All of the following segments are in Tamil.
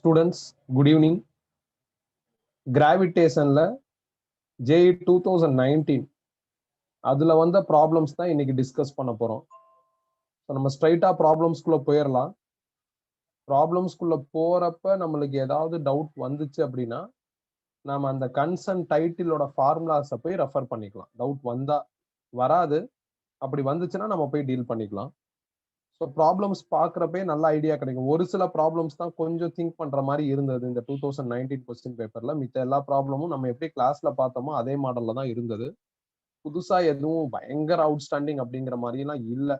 Students, good evening. Gravitationல JEE 2019 அதுல வந்த ப்ராப்ளம்ஸ் தான் இன்னைக்கு டிஸ்கஸ் பண்ண போறோம். நம்ம ஸ்ட்ரைட்டா ப்ராப்ளம்ஸ்குள்ள போயிடலாம். ப்ராப்ளம்ஸ்குள்ள போறப்ப நம்மளுக்கு ஏதாவது டவுட் வந்துச்சு அப்படின்னா நாம அந்த கன்சர்ன் டைட்டிலோட ஃபார்முலாஸை போய் ரெஃபர் பண்ணிக்கலாம். டவுட் வந்தா வராது, அப்படி வந்துச்சுன்னா நம்ம போய் டீல் பண்ணிக்கலாம். ஸோ ப்ராப்ளம்ஸ் பார்க்குறப்பே நல்ல ஐடியா கிடைக்கும். ஒரு சில ப்ராப்ளம்ஸ் தான் கொஞ்சம் திங்க் பண்ற மாதிரி இருந்தது இந்த 2019 கொஸ்டின் பேப்பர்ல. மித்த எல்லா ப்ராப்ளமும் நம்ம எப்படி கிளாஸ்ல பார்த்தோமோ அதே மாடல்ல தான் இருந்தது. புதுசா எதுவும் பயங்கர அவுட்ஸ்டாண்டிங் அப்படிங்கிற மாதிரிலாம் இல்லை.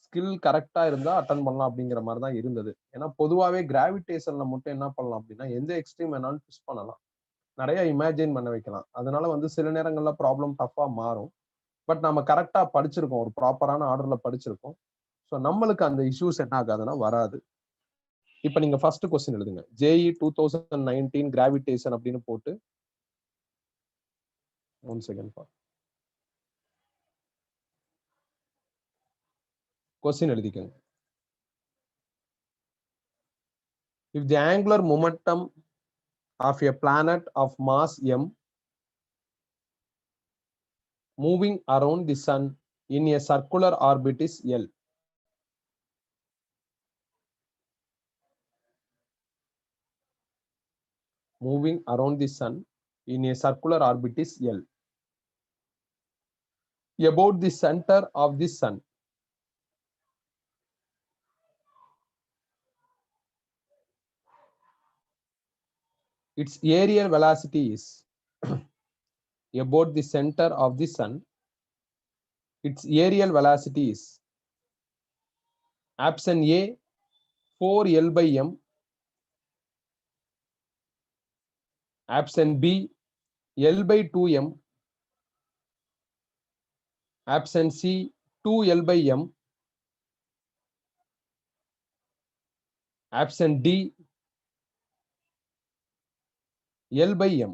ஸ்கில் கரெக்டா இருந்தா அட்டன் பண்ணலாம் அப்படிங்கிற மாதிரி தான் இருந்தது. ஏன்னா பொதுவாகவே கிராவிடேஷன்ல மட்டும் என்ன பண்ணலாம் அப்படின்னா எந்த எக்ஸ்ட்ரீம் வேணாலும் ட்விஸ்ட் பண்ணலாம், நிறைய இமேஜின் பண்ண வைக்கலாம். அதனால சில நேரங்கள்ல ப்ராப்ளம் டஃபா மாறும். பட் நம்ம கரெக்டா படிச்சிருக்கோம், ஒரு ப்ராப்பரான ஆர்டர்ல படிச்சிருக்கோம். ஸோ நம்மளுக்கு அந்த இஷ்யூஸ் என்ன ஆகாதுன்னா வராது. இப்ப நீங்க ஃபர்ஸ்ட் கொஸ்டின் எழுதுங்க. JEE 2019 கிராவிடேஷன் அப்படின்னு போட்டு 1 செகண்ட் பா. Question எழுதிக்கங்க. If the angular momentum of a planet of mass m moving around the sun in a circular orbit is L. Moving around the sun in a circular orbit is L. About the center of the sun. Its aerial velocity is about the center of the sun. Its aerial velocity is option A 4L by m, option B L by 2m, option C 2L by m, option D L by m.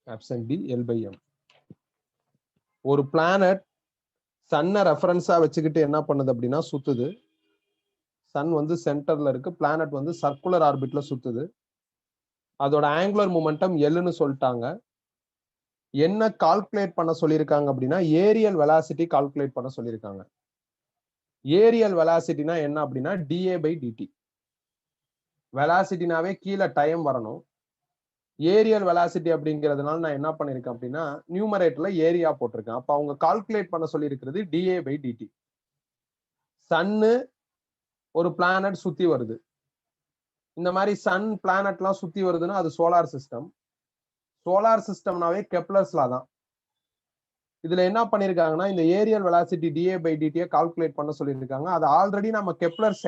Option D L by m. ஒரு பிளானட் சன்னை ரெஃபரன்ஸா வச்சுக்கிட்டு என்ன பண்ணுது அப்படின்னா சுத்துது. சன் சென்டர்ல இருக்கு, பிளானட் சர்க்குலர் ஆர்பிட்ல சுத்துது. அதோட ஆங்குலர் மொமெண்டம் எல்லுன்னு சொல்லிட்டாங்க. என்ன கால்குலேட் பண்ண சொல்லியிருக்காங்க அப்படின்னா ஏரியல் வெலாசிட்டி கால்குலேட் பண்ண சொல்லியிருக்காங்க. ஏரியல் வெலாசிட்டினா என்ன அப்படின்னா DA by DT. வெலாசிட்டினாவே கீழே டைம் வரணும். ஏரியல் வெலாசிட்டி அப்படிங்கிறதுனால நான் என்ன பண்ணிருக்கேன் அப்படின்னா நியூமரேட்டர்ல ஏரியா போட்டிருக்கேன். அப்ப அவங்க கால்குலேட் பண்ண சொல்லி இருக்கிறது DA by DT. சன்னு ஒரு பிளானட் சுத்தி வருது. இந்த மாதிரி சன் பிளானட்லாம் சுத்தி வருதுன்னா அது சோலார் சிஸ்டம். சோலார் சிஸ்டம்னாவே கெப்லர்ஸ் லா தான். இதுல என்ன பண்ணிருக்காங்கன்னா இந்த areal velocity DA by DT calculate பண்ண சொல்லியிருக்காங்க. அது ஆல்ரெடி நம்ம கெப்லர்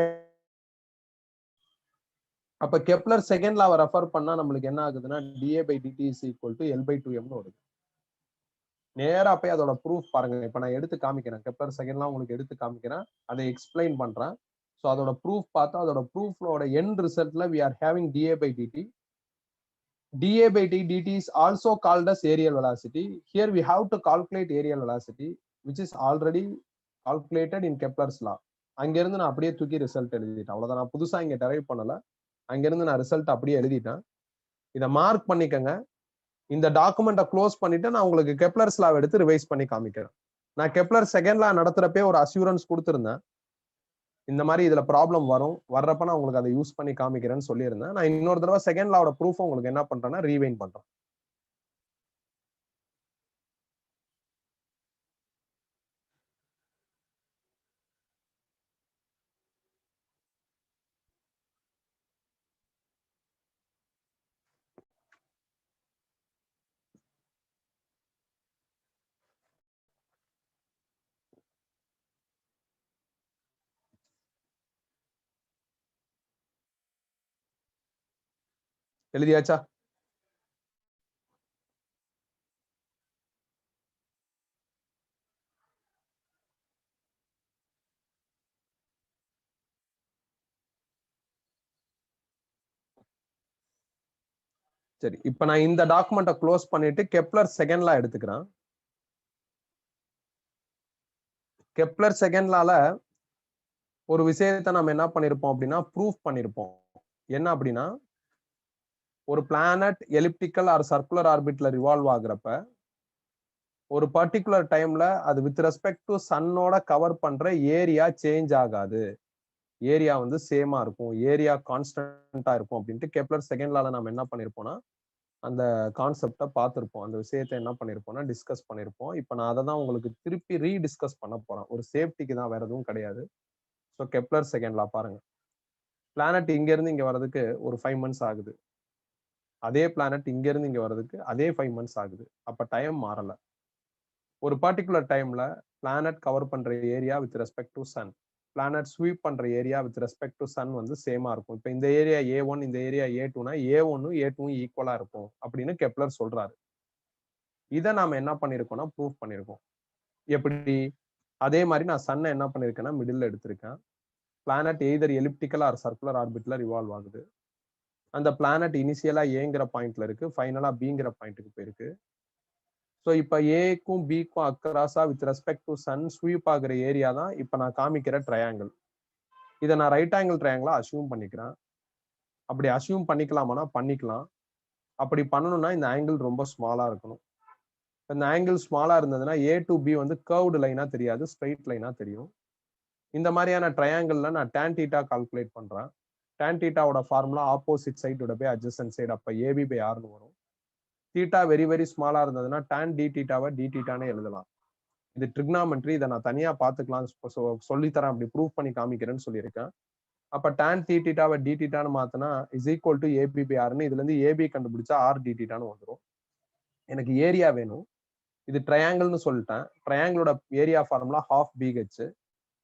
அப்ப கெப்லர் செகண்ட் லாவை ரெஃபர் பண்ணா நம்மளுக்கு என்ன ஆகுதுன்னா DA by DT is equal to L by 2m வருது. நேரா போய் அதோட ப்ரூஃப் பாருங்க. இப்ப நான் எடுத்து காமிக்கிறேன், கெப்லர் செகண்ட் லா உங்களுக்கு எடுத்து காமிக்கிறேன், அதை எக்ஸ்பிளைன் பண்றேன். ஸோ அதோட ப்ரூஃப் பார்த்தா அதோட ப்ரூஃபோட end ரிசல்ட்ல we are having DA by DT. DA by DT is also called as aerial velocity. Here we have to calculate aerial velocity which is already calculated in Kepler's law. அங்கிருந்து நான் அப்படியே தூக்கி ரிசல்ட் எழுதிட்டேன். அவ்வளவுதான், நான் புதுசா இங்க டெரைவ் பண்ணல. அங்கிருந்து நான் ரிசல்ட் அப்படியே எழுதிட்டேன். இதை மார்க் பண்ணிக்கங்க. இந்த டாக்குமெண்ட்டை க்ளோஸ் பண்ணிட்டு நான் உங்களுக்கு கெப்லர்ஸ் லா எடுத்து ரிவைஸ் பண்ணி காமிக்கிறேன். நான் கெப்லர் செகண்ட் லா நடத்துறப்பே ஒரு அஷூரன்ஸ் கொடுத்திருந்தேன். இந்த மாதிரி இதுல ப்ராப்ளம் வர்றப்ப நான் உங்களுக்கு அதை யூஸ் பண்ணி காமிக்கிறேன்னு சொல்லியிருந்தேன். நான் இன்னொரு தடவை செகண்ட் லாவோட ப்ரூஃப் உங்களுக்கு என்ன பண்றேன்னா ரீவைண்ட் பண்றேன். எழுதியாச்சா? சரி, இப்ப நான் இந்த டாக்குமெண்ட்டை க்ளோஸ் பண்ணிட்டு கெப்லர் செகண்ட் லா எடுத்துக்கிறேன். கெப்லர் செகண்ட் லால ஒரு விஷயத்தை நம்ம என்ன பண்ணிருப்போம் அப்படின்னா ப்ரூஃப் பண்ணிருப்போம். என்ன அப்படின்னா, ஒரு பிளானட் எலிப்டிக்கல் ஆர் சர்க்குலர் ஆர்பிட்ல ரிவால்வ் ஆகுறப்ப ஒரு பர்டிகுலர் டைம்ல அது வித் ரெஸ்பெக்ட் டு சன்னோட கவர் பண்ற ஏரியா சேஞ்ச் ஆகாது. ஏரியா வந்து சேமா இருக்கும். ஏரியா கான்ஸ்டன்டா இருக்கும் அப்படின்ட்டு கெப்லர் செகண்ட் லால நம்ம என்ன பண்ணிருப்போம்னா, அந்த கான்செப்ட பார்த்திருப்போம். அந்த விஷயத்த என்ன பண்ணிருப்போம்னா டிஸ்கஸ் பண்ணிருப்போம். இப்ப நான் அத தான் உங்களுக்கு திருப்பி ரீடிஸ்கஸ் பண்ண போறேன். ஒரு சேஃப்டிக்கு தான், வேற எதுவும் கிடையாது. சோ கெப்லர் செகண்ட் லா பாருங்க. பிளானட் இங்க இருந்து இங்க வர்றதுக்கு ஒரு 5 மந்த்ஸ் ஆகுது. அதே பிளானட் இங்க இருந்து இங்க வர்றதுக்கு அதே 5 மந்த்ஸ் ஆகுது. அப்ப டைம் மாறல. ஒரு பர்டிகுலர் டைம்ல பிளானட் கவர் பண்ற area with respect to sun, planet sweep பண்ற area with respect to sun வந்து சேமா இருக்கும். இப்ப இந்த ஏரியா A1, இந்த ஏரியா A2னா A1 A2 ஈக்குவலா இருக்கும் அப்படின்னு கெப்லர் சொல்றாரு. இத நாம என்ன பண்ணிருக்கோம்னா ப்ரூவ் பண்ணிருக்கோம். எப்படி? அதே மாதிரி நான் சன்னை என்ன பண்ணிருக்கேன்னா மிடில் எடுத்திருக்கேன். Planet either elliptical or circular ஆர்பிட்ல ரிவால்வ் ஆகுது. அந்த பிளானட் இனிஷியலா ஏங்கிற பாயிண்ட்ல இருக்கு, ஃபைனலா பிங்கிற பாயிண்ட்டுக்கு போயிருக்கு. ஸோ இப்ப ஏக்கும் பிக்கும் அக்ராஸா with respect to sun sweep ஆகுற ஏரியா தான் இப்ப நான் காமிக்கிற ட்ரையாங்கிள். இதை நான் ரைட் ஆங்கிள் ட்ரையாங்கிளா அசியூம் பண்ணிக்கிறேன். அப்படி அசியூம் பண்ணிக்கலாமானா பண்ணிக்கலாம். அப்படி பண்ணணும்னா இந்த ஆங்கிள் ரொம்ப ஸ்மாலா இருக்கணும். இந்த ஆங்கிள் ஸ்மாலா இருந்ததுன்னா ஏ டு பி வந்து கர்வ்டு லைனா தெரியாது, ஸ்ட்ரெயிட் லைனா தெரியும். இந்த மாதிரியான ட்ரையாங்கிள்ல நான் tan தீட்டா கால்குலேட் பண்றேன். tan தீட்டாவோட ஃபார்முலா ஆப்போசிட் சைடோட பை அட்ஜசன்ட் சைடு, அப்ப ஏபி பை ஆர்னு வரும். தீட்டா வெரி வெரி ஸ்மாலா இருந்ததுன்னா tan டி தீட்டாவை டி தீட்டானே எழுதலாம். இது ட்ரிக்னாமெட்ரி, இதை நான் தனியா பார்த்துக்கலாம், சொல்லித்தரேன், அப்படி ப்ரூவ் பண்ணி காமிக்கிறேன்னு சொல்லியிருக்கேன். அப்ப tan டி தீட்டாவை டி தீட்டான்னு மாத்தினா is equal to AB by ஆர்னு, இதுல இருந்து ஏபி கண்டுபிடிச்சா ஆர் டி தீட்டான்னு வந்துடும். எனக்கு ஏரியா வேணும். இது ட்ரையாங்கிள்னு சொல்லிட்டேன். ட்ரையாங்கிளோட area formula half BH.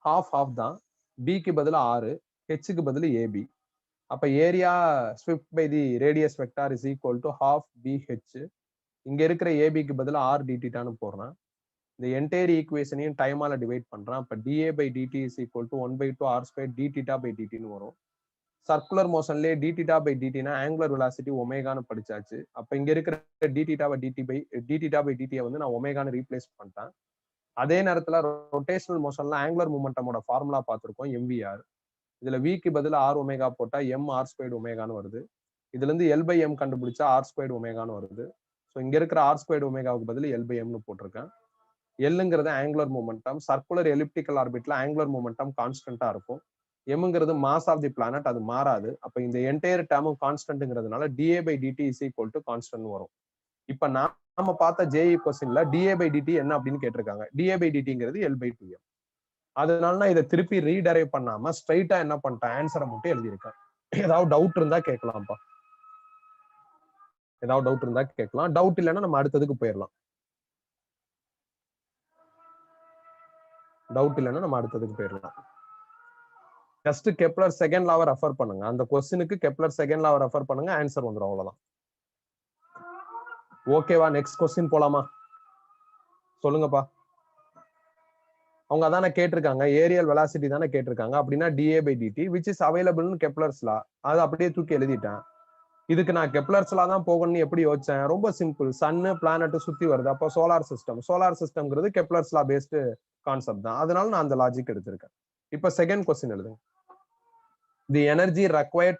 Half half தான். பிக்கு பதில் 6, ஹெச்சுக்கு பதில் ஏபி. அப்ப area swept by the radius vector is equal to half BH. இங்க இருக்கிற ஏபிக்கு பதில் ஆர் டி தீட்டான்னு போடுறேன். இந்த என்டையர் ஈக்குவேஷனையும் டைமால டிவைட் பண்றேன். அப்ப DA by DT is equal to 1/2 R square D theta by டிடின்னு வரும். சர்க்குலர் மோஷன்லயே டி தீட்டா பை டிடினா ஆங்குலர் வெலாசிட்டி ஒமேகான்னு படிச்சாச்சு. அப்ப இங்க இருக்கிற டி தீட்டா பை டிடியை வந்து நான் ஒமேகான்னு ரீப்ளேஸ் பண்ணிட்டேன். அதே நேரத்துல ரொட்டேஷனல் மோஷன்ல ஆங்குலர் மூமெண்டமோட ஃபார்முலா பார்த்திருக்கோம், எம்விஆர். இதுல விக்கு பதில் ஆர் ஒமேகா போட்டா எம் ஆர் ஸ்கொயர்டு ஒமேகான்னு வருது. இதுல இருந்து எல் பை எம் கண்டுபிடிச்சா ஆர் ஸ்கொயர்டு ஒமேகான்னு வருது. ஸோ இங்க இருக்கிற ஆர் ஸ்கொயர்டு ஒமேகாவுக்கு பதில் எல் பை எம்னு போட்டிருக்கேன். எல்லுங்கிறது ஆங்குலர் மூமெண்டம். சர்க்குலர் எலிப்டிக்கல் ஆர்பிட்ல ஆங்குலர் மூமெண்டம் கான்ஸ்டன்டா இருக்கும். எம்ங்கிறது மாஸ் ஆஃப் தி பிளானட், அது மாறாது. அப்ப இந்த என்டையர் டேர்மும் கான்ஸ்டன்ட்ங்கிறதுனால DA by DT is equal to constant வரும். இப்ப நாம பார்த்த ஜேஇ கொஸ்டின்ல டிஏ பை டிடி என்ன அப்படின்னு கேட்டிருக்காங்க. டிஏ பை டிடிங்கிறது எல் பை 2m. அதனால நான் இதை திருப்பி ரீடைரைவ் பண்ணாம ஸ்ட்ரைட்டா என்ன பண்ணிட்டேன், ஆன்சரை மட்டும் எழுதியிருக்கேன். ஏதாவது டவுட் இருந்தா கேட்கலாம்ப்பா. ஏதாவது டவுட் இருந்தா கேட்கலாம். டவுட் இல்லைன்னா நம்ம அடுத்ததுக்கு போயிடலாம். டவுட் இல்லைன்னா நம்ம அடுத்ததுக்கு போயிடலாம். ஜஸ்ட் கெப்லர் செகண்ட் லாவை ரெஃபர் பண்ணுங்க. அந்த கொஸ்டினுக்கு கெப்லர் செகண்ட் லாவை ரெஃபர் பண்ணுங்க, ஆன்சர் வந்துடும், அவ்வளவுதான். ஓகேவா? நெக்ஸ்ட் கொஸ்டின் போலாமா? சொல்லுங்கப்பா. அவங்க அதானே கேட்டிருக்காங்க, ஏரியல் வெலாசிட்டி தானே கேட்டிருக்காங்க. அப்படின்னா DA by DT which is அவைலபிள்னு கெப்லர்ஸ் லா, அது அப்படியே தூக்கி எழுதிட்டேன். இதுக்கு நான் கெப்லர்ஸ் லா தான் போகணும்னு எப்படி யோசிச்சேன்? ரொம்ப சிம்பிள். சன்னு பிளானட் சுத்தி வருது, அப்போ சோலார் சிஸ்டம்ங்கிறது கெப்லர்ஸ் லா பேஸ்டு கான்செப்ட் தான். அதனால நான் அந்த லாஜிக் எடுத்திருக்கேன். இப்ப செகண்ட் கொஸ்டின் எழுதுங்க. தி energy required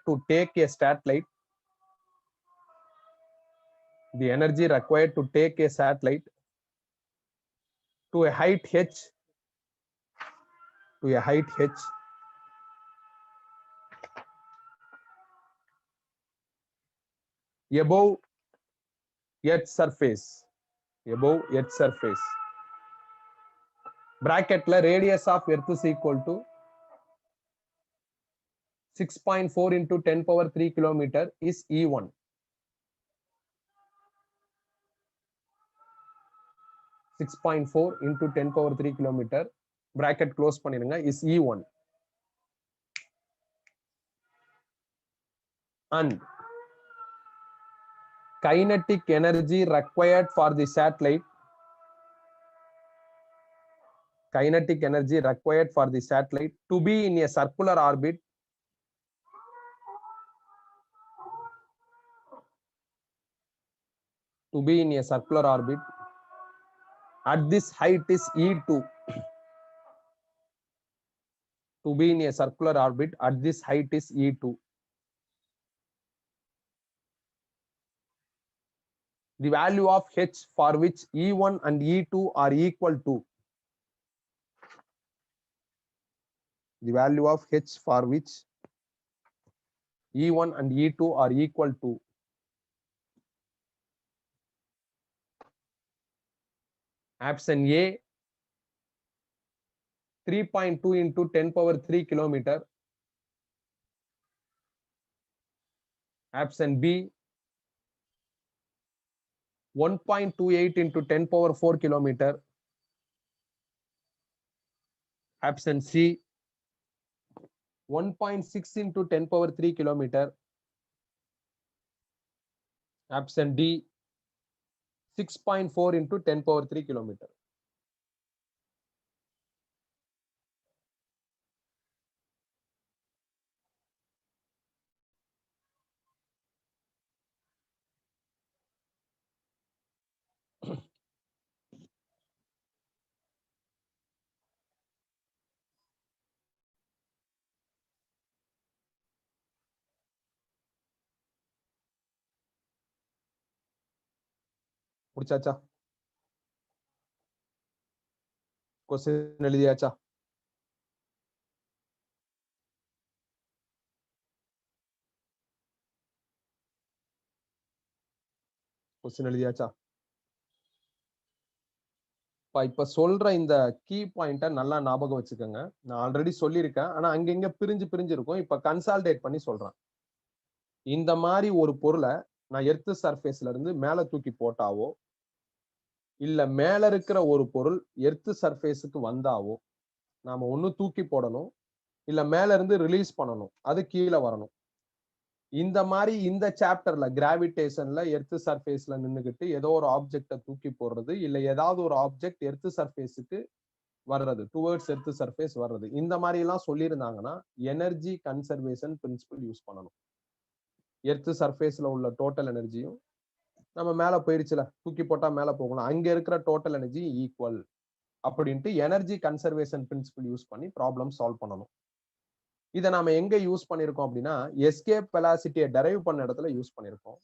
to take a satellite to a height h above earth surface bracketல radius of earth is equal to 6.4 into 10 power 3 kilometer is E1. 6.4 into 10 power 3 kilometer bracket close பண்ணிருங்க is E1. And kinetic energy required for the satellite to be in a circular orbit at this height is E2. To be in a circular orbit at this height is E2. the value of H for which E1 and E2 are equal to. The value of H for which E1 and E2 are equal to. Option A, 3.2 into 10 power 3 kilometer. Option B, 1.28 into 10 power 4 kilometer. Option C, 1.6 into 10 power 3 kilometer. Option D, 6.4 into 10 power 3 kilometer. முடிச்சாச்சா? Question எழுதியாச்சா? क्वेश्चन எழுதியாச்சா? இப்ப சொல்ற இந்த கீ பாயிண்ட நல்லா ஞாபகம் வச்சுக்கோங்க. நான் ஆல்ரெடி சொல்லியிருக்கேன். ஆனா அங்கங்க பிரிஞ்சு இருக்கும். இப்ப கன்சாலிடேட் பண்ணி சொல்றேன். இந்த மாதிரி ஒரு பொருளை நான் எர்த் சர்ஃபேஸ்ல இருந்து மேல தூக்கி போட்டாவோ, இல்ல மேல இருக்கிற ஒரு பொருள் எர்த் சர்ஃபேஸுக்கு வந்தாவோ, நாம ஒண்ணு தூக்கி போடணும், இல்ல மேல இருந்து ரிலீஸ் பண்ணணும். அது கீழே வரணும். இந்த மாதிரி இந்த சாப்டர்ல கிராவிடேஷன்ல எர்த் சர்ஃபேஸ்ல நின்னுகிட்டு ஏதோ ஒரு ஆப்ஜெக்ட தூக்கி போடுறது, இல்ல ஏதாவது ஒரு ஆப்ஜெக்ட் எர்த் சர்ஃபேஸுக்கு வர்றது, டுவர்ட்ஸ் எர்த் சர்ஃபேஸ் வர்றது, இந்த மாதிரி எல்லாம் சொல்லியிருந்தாங்கன்னா எனர்ஜி கன்சர்வேஷன் பிரின்சிபல் யூஸ் பண்ணணும். எர்த் சர்ஃபேஸ்ல உள்ள டோட்டல் எனர்ஜியும் நம்ம மேல போயிடுச்சுல, தூக்கி போட்டா மேல போகணும், அங்க இருக்கிற டோட்டல் எனர்ஜி ஈக்குவல் அப்படின்ட்டு எனர்ஜி கன்சர்வேஷன் பிரின்சிபல் யூஸ் பண்ணி ப்ராப்ளம் சால்வ் பண்ணணும். இதை நாம எங்க யூஸ் பண்ணிருக்கோம் அப்படின்னா, எஸ்கேப் வெலாசிட்டியை டெரைவ் பண்ண இடத்துல யூஸ் பண்ணிருக்கோம்.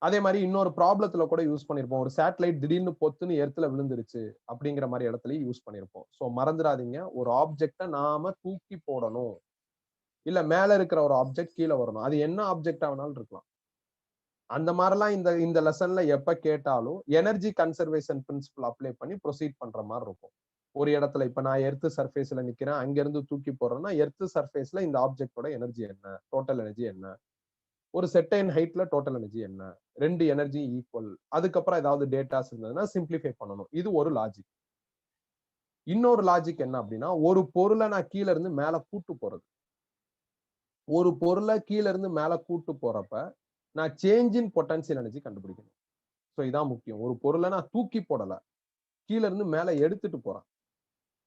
அதே மாதிரி இன்னொரு ப்ராப்ளத்துல கூட யூஸ் பண்ணிருப்போம். ஒரு சேட்டலைட் திடீர்னு பொத்துன்னு எர்த்துல விழுந்துருச்சு அப்படிங்கிற மாதிரி இடத்துலயும் யூஸ் பண்ணிருப்போம். சோ மறந்துடாதீங்க, ஒரு ஆப்ஜெக்ட நாம தூக்கி போடணும், இல்ல மேல இருக்கிற ஒரு ஆப்ஜெக்ட் கீழே வரணும். அது என்ன ஆப்ஜெக்ட் ஆனாலும் இருக்கலாம். அந்த மாதிரிலாம் இந்த லெசன்ல எப்ப கேட்டாலும் எனர்ஜி கன்சர்வேஷன் பிரின்சிபல் அப்ளை பண்ணி ப்ரொசீட் பண்ற மாதிரி இருக்கும். ஒரு இடத்துல இப்ப நான் எர்த் சர்ஃபேஸ்ல நிக்கிறேன், அங்க இருந்து தூக்கி போடுறேன்னா எர்த் சர்ஃபேஸ்ல இந்த ஆப்ஜெக்டோட எனர்ஜி என்ன, டோட்டல் எனர்ஜி என்ன, ஒரு செட்டைன் ஹைட்ல டோட்டல் எனர்ஜி என்ன, ரெண்டு எனர்ஜி ஈக்குவல். அதுக்கப்புறம் ஏதாவது டேட்டாஸ் இருந்ததுன்னா சிம்பிளிஃபை பண்ணணும். இது ஒரு லாஜிக். இன்னொரு லாஜிக் என்ன அப்படின்னா, ஒரு பொருளை நான் கீழ இருந்து மேல கூட்டு போறது. ஒரு பொருளை கீழ இருந்து மேல கூட்டு போறப்ப நான் சேஞ்ச் இன் பொட்டன்சியல் எனர்ஜி கண்டுபிடிக்கணும். சோ இதான் முக்கியம். ஒரு பொருளை நான் தூக்கி போடல, கீழ இருந்து மேல எடுத்துட்டு போறேன்.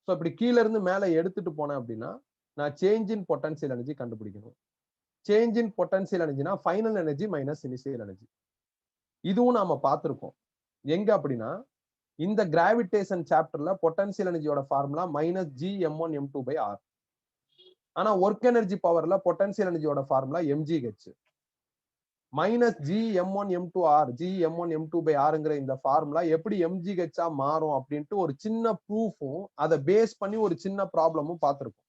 சோ இப்படி கீழ இருந்து மேல எடுத்துட்டு போனேன் அப்படின்னா நான் சேஞ்ச் இன் பொட்டன்சியல் எனர்ஜி கண்டுபிடிக்கணும். சேஞ்ச் இன் பொட்டன்சியல் எனர்ஜினா final energy minus initial energy. இதுவும் நாம பார்த்திருக்கோம். எங்க அப்படின்னா இந்த கிராவிடேஷன் சாப்டர்ல பொட்டன்சியல் எனர்ஜியோட formula minus G m1 m2 by R. ஆனா ஒர்க் எனர்ஜி பவர்ல பொட்டன்சியல் எனர்ஜியோட formula mgh. Minus G m1 m2 R, G m1 m2 by ஆர்ங்கிற இந்த ஃபார்முலா எப்படி mgh மாறும் அப்படின்ட்டு ஒரு சின்ன ப்ரூஃபும் அதை பேஸ் பண்ணி ஒரு சின்ன ப்ராப்ளமும் பார்த்திருப்போம்.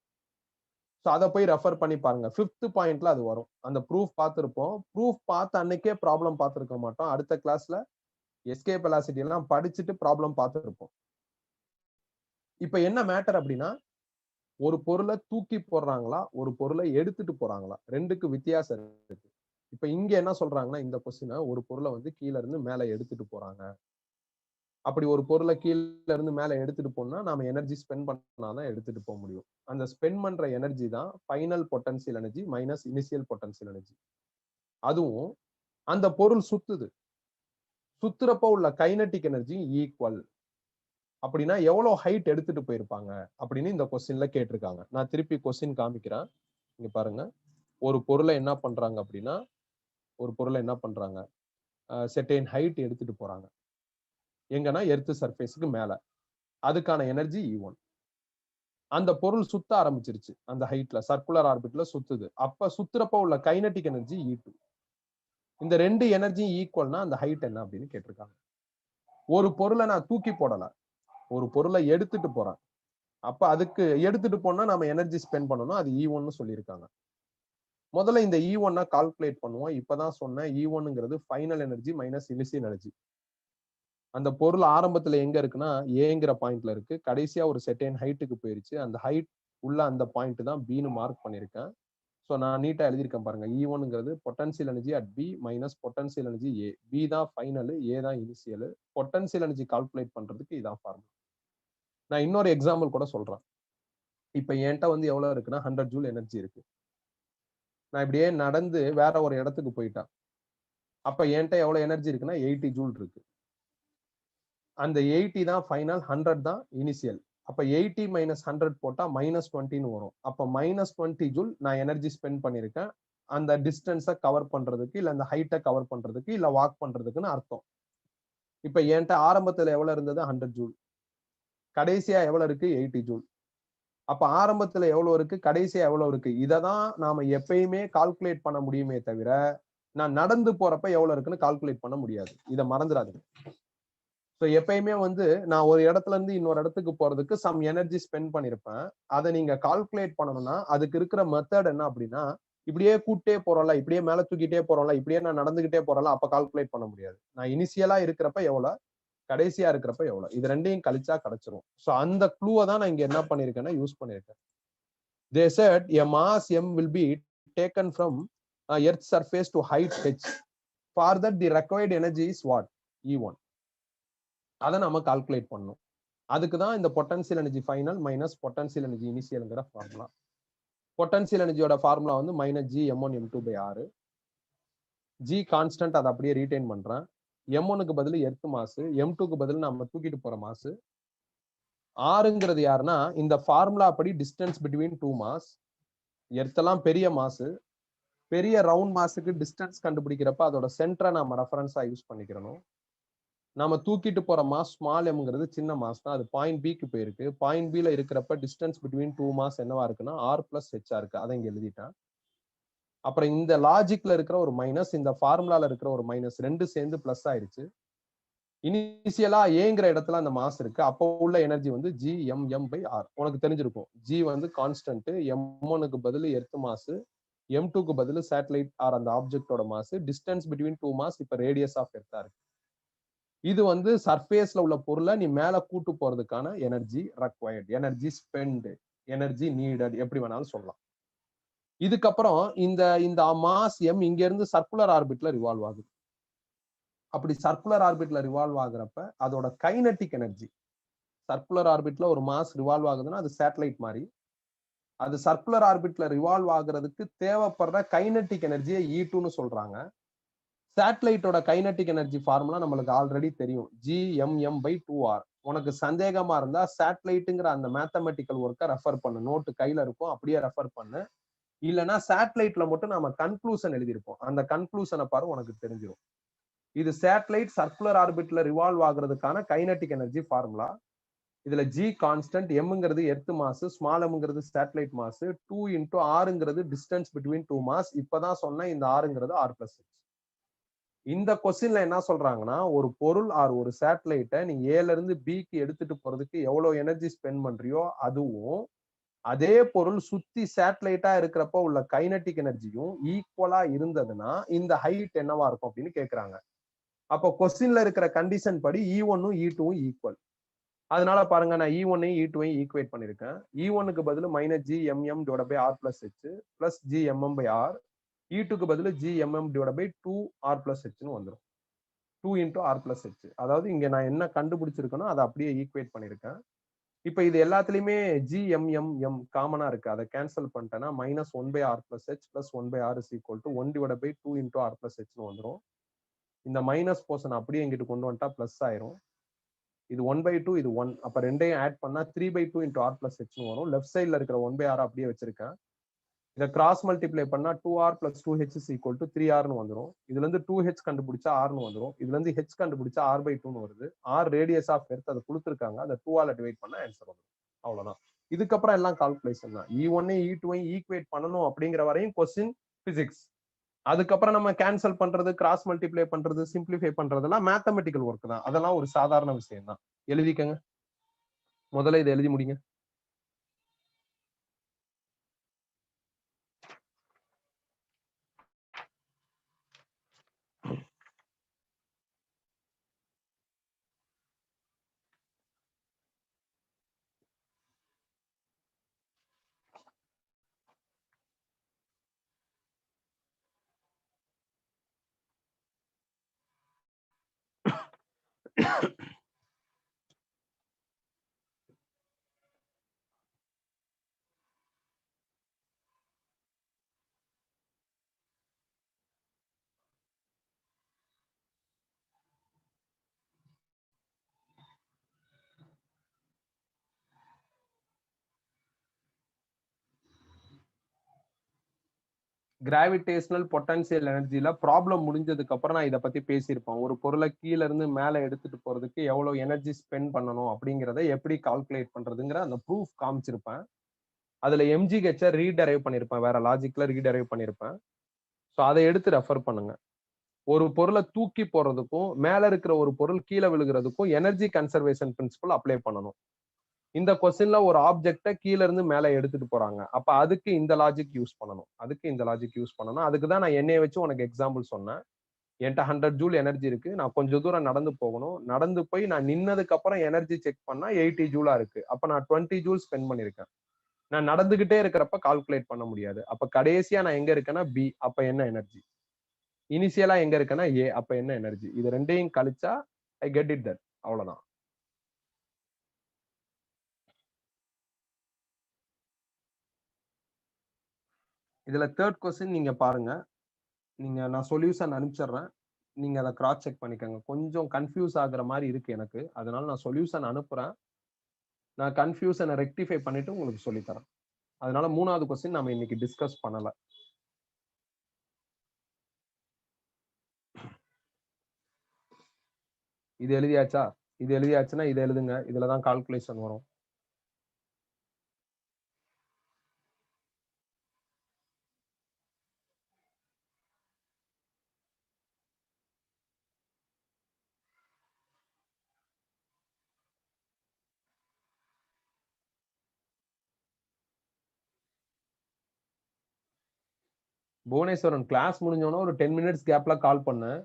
ஸோ அதை போய் ரெஃபர் பண்ணி பாருங்க. 5th பாயிண்ட்ல அது வரும். அந்த ப்ரூஃப் பார்த்திருப்போம். ப்ரூஃப் பார்த்து அன்னைக்கே ப்ராப்ளம் பார்த்திருக்க மாட்டோம். அடுத்த கிளாஸ்ல எஸ்கேப் வெலாசிட்டி எல்லாம் படிச்சுட்டு ப்ராப்ளம் பார்த்திருப்போம். இப்ப என்ன மேட்டர் அப்படின்னா, ஒரு பொருளை தூக்கி போடுறாங்களா, ஒரு பொருளை எடுத்துட்டு போறாங்களா, ரெண்டுக்கு வித்தியாசம் இருக்கு. இப்ப இங்க என்ன சொல்றாங்கன்னா, இந்த கொஸ்டினை ஒரு பொருளை வந்து கீழ இருந்து மேல எடுத்துட்டு போறாங்க. அப்படி ஒரு பொருளை கீழ இருந்து மேல எடுத்துட்டு போனா நாம எனர்ஜி ஸ்பெண்ட் பண்ணாதான் எடுத்துட்டு போக முடியும். அந்த ஸ்பெண்ட் பண்ற எனர்ஜி தான் final potential energy minus initial potential energy. அதுவும் அந்த பொருள் சுத்துது, சுத்துறப்ப உள்ள கைனடிக் எனர்ஜி ஈக்குவல். அப்படின்னா எவ்வளவு ஹைட் எடுத்துட்டு போயிருப்பாங்க அப்படின்னு இந்த கொஸ்டின்ல கேட்டிருக்காங்க. நான் திருப்பி கொஸ்டின் காமிக்கிறேன், இங்க பாருங்க. ஒரு பொருளை என்ன பண்றாங்க அப்படின்னா, ஒரு பொருளை என்ன பண்றாங்க, செட்டைன் ஹைட் எடுத்துட்டு போறாங்க. எங்கன்னா எர்த் சர்ஃபேஸ்க்கு மேல. அதுக்கான எனர்ஜி E1. அந்த பொருள் சுத்த ஆரம்பிச்சிருச்சு, அந்த ஹைட்ல சர்க்குலர் ஆர்பிட்ல சுத்துது. அப்ப சுத்துறப்ப உள்ள கைனடிக் எனர்ஜி E2. இந்த ரெண்டு எனர்ஜியும் ஈக்குவல்னா அந்த ஹைட் என்ன அப்படின்னு கேட்டிருக்காங்க. ஒரு பொருளை நான் தூக்கி போடல, ஒரு பொருளை எடுத்துட்டு போறேன். அப்ப அதுக்கு எடுத்துட்டு போனா நம்ம எனர்ஜி ஸ்பெண்ட் பண்ணணும், அது E1 சொல்லியிருக்காங்க. முதல்ல இந்த E1 கால்குலேட் பண்ணுவோம். இப்பதான் சொன்னேன், E1ங்கிறது final energy minus initial energy. அந்த பொருள் ஆரம்பத்துல எங்க இருக்குன்னா ஏங்கிற பாயிண்ட்ல இருக்கு, கடைசியா ஒரு செர்டைன் ஹைட்டுக்கு போயிருச்சு. அந்த ஹைட் உள்ள அந்த பாயிண்ட் தான் பின்னு மார்க் பண்ணிருக்கேன். ஸோ நான் நீட்டா எழுதியிருக்கேன் பாருங்க. E1ங்கிறது potential energy at B minus potential energy A. B தான் ஃபைனல், ஏ தான் இனிஷியல். பொட்டன்சியல் எனர்ஜி கால்குலேட் பண்றதுக்கு இதான் ஃபார்முலா. நான் இன்னொரு எக்ஸாம்பிள் கூட சொல்றேன். இப்ப என்கிட்ட வந்து எவ்வளவு இருக்குன்னா 100 ஜூல் எனர்ஜி இருக்கு. நான் இப்படியே நடந்து வேற ஒரு இடத்துக்கு போயிட்டேன். அப்ப என்கிட்ட எவ்வளவு எனர்ஜி இருக்குன்னா 80 ஜூல் இருக்கு. அந்த 80 தான் ஃபைனல், 100 தான் இனிஷியல். அப்ப 80 மைனஸ் 100 போட்டா மைனஸ் 20ன்னு வரும். அப்ப மைனஸ் 20 ஜூல் நான் எனர்ஜி ஸ்பெண்ட் பண்ணிருக்கேன் அந்த டிஸ்டன்ஸை கவர் பண்றதுக்கு, இல்ல அந்த ஹைட்டை கவர் பண்றதுக்கு, இல்ல வாக் பண்றதுக்குன்னு அர்த்தம். இப்ப என்கிட்ட ஆரம்பத்துல எவ்வளவு இருந்தது 100 ஜூல், கடைசியா எவ்வளவு இருக்கு 80 ஜூல். அப்ப ஆரம்பத்துல எவ்வளவு இருக்கு, கடைசியா எவ்வளவு இருக்கு, இததான் நாம எப்பயுமே கால்குலேட் பண்ண முடியுமே தவிர நான் நடந்து போறப்ப எவ்வளவு இருக்குன்னு கால்குலேட் பண்ண முடியாது. இதை மறந்துடாதீங்க. ஸோ எப்பயுமே வந்து நான் ஒரு இடத்துல இருந்து இன்னொரு இடத்துக்கு போறதுக்கு சம் எனர்ஜி ஸ்பெண்ட் பண்ணிருப்பேன். அதை நீங்க கால்குலேட் பண்ணணும்னா அதுக்கு இருக்கிற மெத்தட் என்ன அப்படின்னா, இப்படியே கூட்டே போறோம்ல, இப்படியே மேல தூக்கிட்டே போறோம்ல, இப்படியே நான் நடந்துகிட்டே போறோம்ல, அப்ப கால்குலேட் பண்ண முடியாது. நான் இனிஷியலா இருக்கிறப்ப எவ்வளவு, கடைசியா இருக்கிறப்ப எவ்வளவு, இது ரெண்டையும் கழிச்சா கிடைச்சிரும். ஸோ அந்த க்ளூவை தான் நான் இங்க என்ன பண்ணிருக்கேன்னா யூஸ் பண்ணிருக்கேன். They said a mass m will be taken from earth surface to height h. For that the required energy is what? E1. அதை நம்ம கால்குலேட் பண்ணணும். அதுக்கு தான் இந்த potential energy final minus potential energy இனிஷியல்ங்கிற ஃபார்முலா. பொட்டன்சியல் எனர்ஜியோட ஃபார்முலா வந்து minus G M1 M2 by R. G constant, அதை அப்படியே ரீடைன் பண்றேன். M1க்கு பதில் எர்த் மாசு, M2க்கு பதில் நம்ம தூக்கிட்டு போற மாசு. ஆறுங்கிறது யாருன்னா இந்த ஃபார்முலா படி டிஸ்டன்ஸ் பிட்வீன் டூ மாஸ். எர்த்தெல்லாம் பெரிய மாசு, பெரிய ரவுண்ட் மாஸுக்கு டிஸ்டன்ஸ் கண்டுபிடிக்கிறப்ப அதோட சென்டரை நம்ம ரெஃபரன்ஸா யூஸ் பண்ணிக்கிறோம். நம்ம தூக்கிட்டு போற மாஸ் ஸ்மால் எம்ங்கிறது சின்ன மாஸ் தான், அது பாயிண்ட் பிக்கு போயிருக்கு. பாயிண்ட் பில இருக்கிறப்ப டிஸ்டன்ஸ் பிட்வீன் டூ மாஸ் என்னவா இருக்குன்னா R பிளஸ் ஹெச்சா இருக்கு. அதை இங்க எழுதிட்டேன். அப்புறம் இந்த லாஜிக்ல இருக்கிற ஒரு மைனஸ், இந்த ஃபார்முலால இருக்கிற ஒரு மைனஸ், ரெண்டு சேர்ந்து பிளஸ் ஆயிருச்சு. இனிஷியலா ஏங்கிற இடத்துல அந்த மாஸ் இருக்கு. அப்போ உள்ள எனர்ஜி வந்து GMM by R. உனக்கு தெரிஞ்சிருக்கும், G வந்து கான்ஸ்டன்ட், M1க்கு பதில் எர்த் மாஸ், M2க்கு பதில் சேட்டலைட் ஆர் அந்த ஆப்ஜெக்டோட mass, distance between two mass இப்ப ரேடியஸ் ஆஃப் எர்த்தா இருக்கு. இது வந்து சர்ஃபேஸ்ல உள்ள பொருளை நீ மேல கூட்டு போறதுக்கான energy required, energy spend, energy needed, எப்படி வேணாலும் சொல்லலாம். இதுக்கப்புறம் இந்த இந்த மாஸ் M இங்க இருந்து சர்க்குலர் ஆர்பிட்ல ரிவால்வ் ஆகுது. அப்படி சர்க்குலர் ஆர்பிட்ல ரிவால்வ் ஆகுறப்ப அதோட கைனட்டிக் எனர்ஜி, சர்க்குலர் ஆர்பிட்ல ஒரு மாஸ் ரிவால்வ் ஆகுதுன்னா அது சேட்டலைட் மாதிரி. அது சர்க்குலர் ஆர்பிட்ல ரிவால்வ் ஆகுறதுக்கு தேவைப்படுற கைனட்டிக் எனர்ஜியை E2ன்னு சொல்றாங்க. சேட்டலைட்டோட கைனட்டிக் எனர்ஜி ஃபார்முலா நம்மளுக்கு ஆல்ரெடி தெரியும், GMM by 2R. உனக்கு சந்தேகமா இருந்தா சேட்டலைட்டுங்கிற அந்த மேத்தமெட்டிக்கல் ஒர்க்கை ரெஃபர் பண்ணு, நோட்டு கையில இருக்கும், அப்படியே ரெஃபர் பண்ணு. இல்லைன்னா சேட்டலைட்ல மட்டும் நம்ம கன்க்ளூஷன் எழுதியிருப்போம், அந்த கன்க்ளூஷனை பாரு, உனக்கு தெரிஞ்சிடும். இது சேட்டலைட் சர்க்குலர் ஆர்பிட்ல ரிவால்வ் ஆகுறதுக்கான கைனட்டிக் எனர்ஜி ஃபார்முலா. இதுல G கான்ஸ்டன்ட், Mங்கிறது எர்த் மாஸ், ஸ்மால் எம்ங்கிறது சேட்டலைட் மாஸ், 2 into Rங்கிறது டிஸ்டன்ஸ் பிட்வீன் டூ மாஸ். இப்பதான் சொன்ன இந்த Rங்கிறது R plus H. இந்த கொஸ்டின்ல என்ன சொல்றாங்கன்னா, ஒரு பொருள் ஆர் ஒரு சேட்டலைட்டை நீ ஏல இருந்து பிக்கு எடுத்துட்டு போறதுக்கு எவ்வளவு எனர்ஜி ஸ்பெண்ட் பண்றியோ அதுவும், அதே பொருள் சுத்தி சேட்டலைட்டா இருக்கிறப்ப உள்ள கைனட்டிக் எனர்ஜியும் ஈக்குவலா இருந்ததுன்னா இந்த ஹைட் என்னவா இருக்கும் அப்படின்னு கேக்குறாங்க. அப்போ கொஸ்டின்ல இருக்கிற கண்டிஷன் படி E1ம் E2ம் ஈக்குவல். அதனால பாருங்க, நான் E1ஐயும் E2ஐயும் ஈக்குவேட் பண்ணிருக்கேன். E1க்கு பதில் minus GMM divide by R plus H plus GMM by R. E2க்கு பதில் GMM divide by 2R plus Hன்னு வந்துடும். 2 into R plus H. அதாவது இங்க நான் என்ன கண்டுபிடிச்சிருக்கனோ அதை அப்படியே ஈக்குவேட் பண்ணிருக்கேன். இப்ப இது எல்லாத்துலயுமே GMM காமனா இருக்கு, அதை கேன்சல் பண்ணிட்டேன்னா minus 1 by R plus H plus 1 by R is equal to 1 divided by 2 into R plus Hன்னு வந்துடும். இந்த மைனஸ் போர்ஷன் அப்படியே இங்கிட்டு கொண்டு வந்துட்டா பிளஸ் ஆயிரும். இது 1 by 2, இது 1. அப்ப ரெண்டையும் ஆட் பண்ணா 3 by 2 into R plus Hன்னு வரும். லெஃப்ட் சைட்ல இருக்கிற 1 by R அப்படியே வச்சிருக்கேன். இதை கிராஸ் மல்டிப்ளை பண்ணா 2R plus 2H is equal to 3Rன்னு வந்துடும். இதுல இருந்து 2H கண்டுபிடிச்சா Rன்னு வந்துடும். இதுல இருந்து H கண்டுபிடிச்சா R by 2ன்னு வருது. R ரேடியஸ் ஆஃப் எர்த் அதை கொடுத்துருக்காங்க, அதை 2ஆல டிவைட் பண்ணா ஆன்சர் வந்துடும். அவ்வளவுதான். இதுக்கப்புறம் எல்லாம் கால்குலேஷன் தான். E1ஐயும் E2ஐயும் ஈக்குவேட் பண்ணணும் அப்படிங்கிற வரையும் கொஸ்டின் பிசிக்ஸ். அதுக்கப்புறம் நம்ம கேன்சல் பண்றது, கிராஸ் மல்டிப்ளை பண்றது, சிம்பிளிஃபை பண்றதெல்லாம் மேத்தமெட்டிக்கல் ஒர்க் தான். அதெல்லாம் ஒரு சாதாரண விஷயம் தான். எழுதிக்கங்க. முதல்ல இதை எழுதி முடிங்க. கிராவிடேஷனல் பொட்டன்சியல் எனர்ஜில ப்ராப்ளம் முடிஞ்சதுக்கு அப்புறம் நான் இதை பத்தி பேசியிருப்பேன். ஒரு பொருளை கீழ இருந்து மேல எடுத்துட்டு போறதுக்கு எவ்வளவு எனர்ஜி ஸ்பெண்ட் பண்ணணும் அப்படிங்கிறத எப்படி கால்குலேட் பண்றதுங்கிற அந்த ப்ரூஃப் காமிச்சிருப்பேன். அதுல MGH ரீடரைவ் பண்ணிருப்பேன். வேற லாஜிக்ல ரீடரைவ் பண்ணிருப்பேன். சோ அதை எடுத்து ரெஃபர் பண்ணுங்க. ஒரு பொருளை தூக்கி போறதுக்கும் மேல இருக்கிற ஒரு பொருள் கீழே விழுகிறதுக்கும் எனர்ஜி கன்சர்வேஷன் பிரின்சிபல் அப்ளை பண்ணணும். இந்த கொஸ்டின்ல ஒரு ஆப்ஜெக்ட கீழ இருந்து மேல எடுத்துட்டு போறாங்க. அப்ப அதுக்கு இந்த லாஜிக் யூஸ் பண்ணணும். அதுக்கு தான் நான் என்னைய வச்சு உனக்கு எக்ஸாம்பிள் சொன்னேன். என்கிட்ட 100 ஜூல் எனர்ஜி இருக்கு. நான் கொஞ்சம் தூரம் நடந்து போகணும். நடந்து போய் நான் நின்னதுக்கு அப்புறம் எனர்ஜி செக் பண்ணா 80 ஜூலா இருக்கு. அப்ப நான் 20 ஜூல் ஸ்பெண்ட் பண்ணிருக்கேன். நான் நடந்துகிட்டே இருக்கிறப்ப கால்குலேட் பண்ண முடியாது. அப்ப கடைசியா நான் எங்க இருக்கேன்னா பி. அப்ப என்ன எனர்ஜி? இனிஷியலா எங்க இருக்கேன்னா ஏ. அப்ப என்ன எனர்ஜி? இது ரெண்டையும் கழிச்சா ஐ கெட் இட் தட். அவ்வளவுதான். இதுல தேர்ட் கொஸ்டின் நீங்க பாருங்க. நான் சொல்யூஷன் அனுப்பிச்சிடுறேன். நீங்க அதை கிராஸ் செக் பண்ணிக்கோங்க. கொஞ்சம் கன்ஃபியூஸ் ஆகுற மாதிரி இருக்கு எனக்கு. அதனால நான் சொல்யூஷன் அனுப்புறேன். நான் கன்ஃபியூஷனை ரெக்டிஃபை பண்ணிட்டு உங்களுக்கு சொல்லித்தரேன். அதனால 3வது கொஸ்டின் நம்ம இன்னைக்கு டிஸ்கஸ் பண்ணல. இது எழுதியாச்சா? இது எழுதியாச்சுன்னா இதை எழுதுங்க. இதுலதான் கால்குலேஷன் வரும். புவனேஸ்வரன் கிளாஸ் முடிஞ்சோன்னா ஒரு 10 மினிட்ஸ் கேப்ல கால் பண்ணேன்.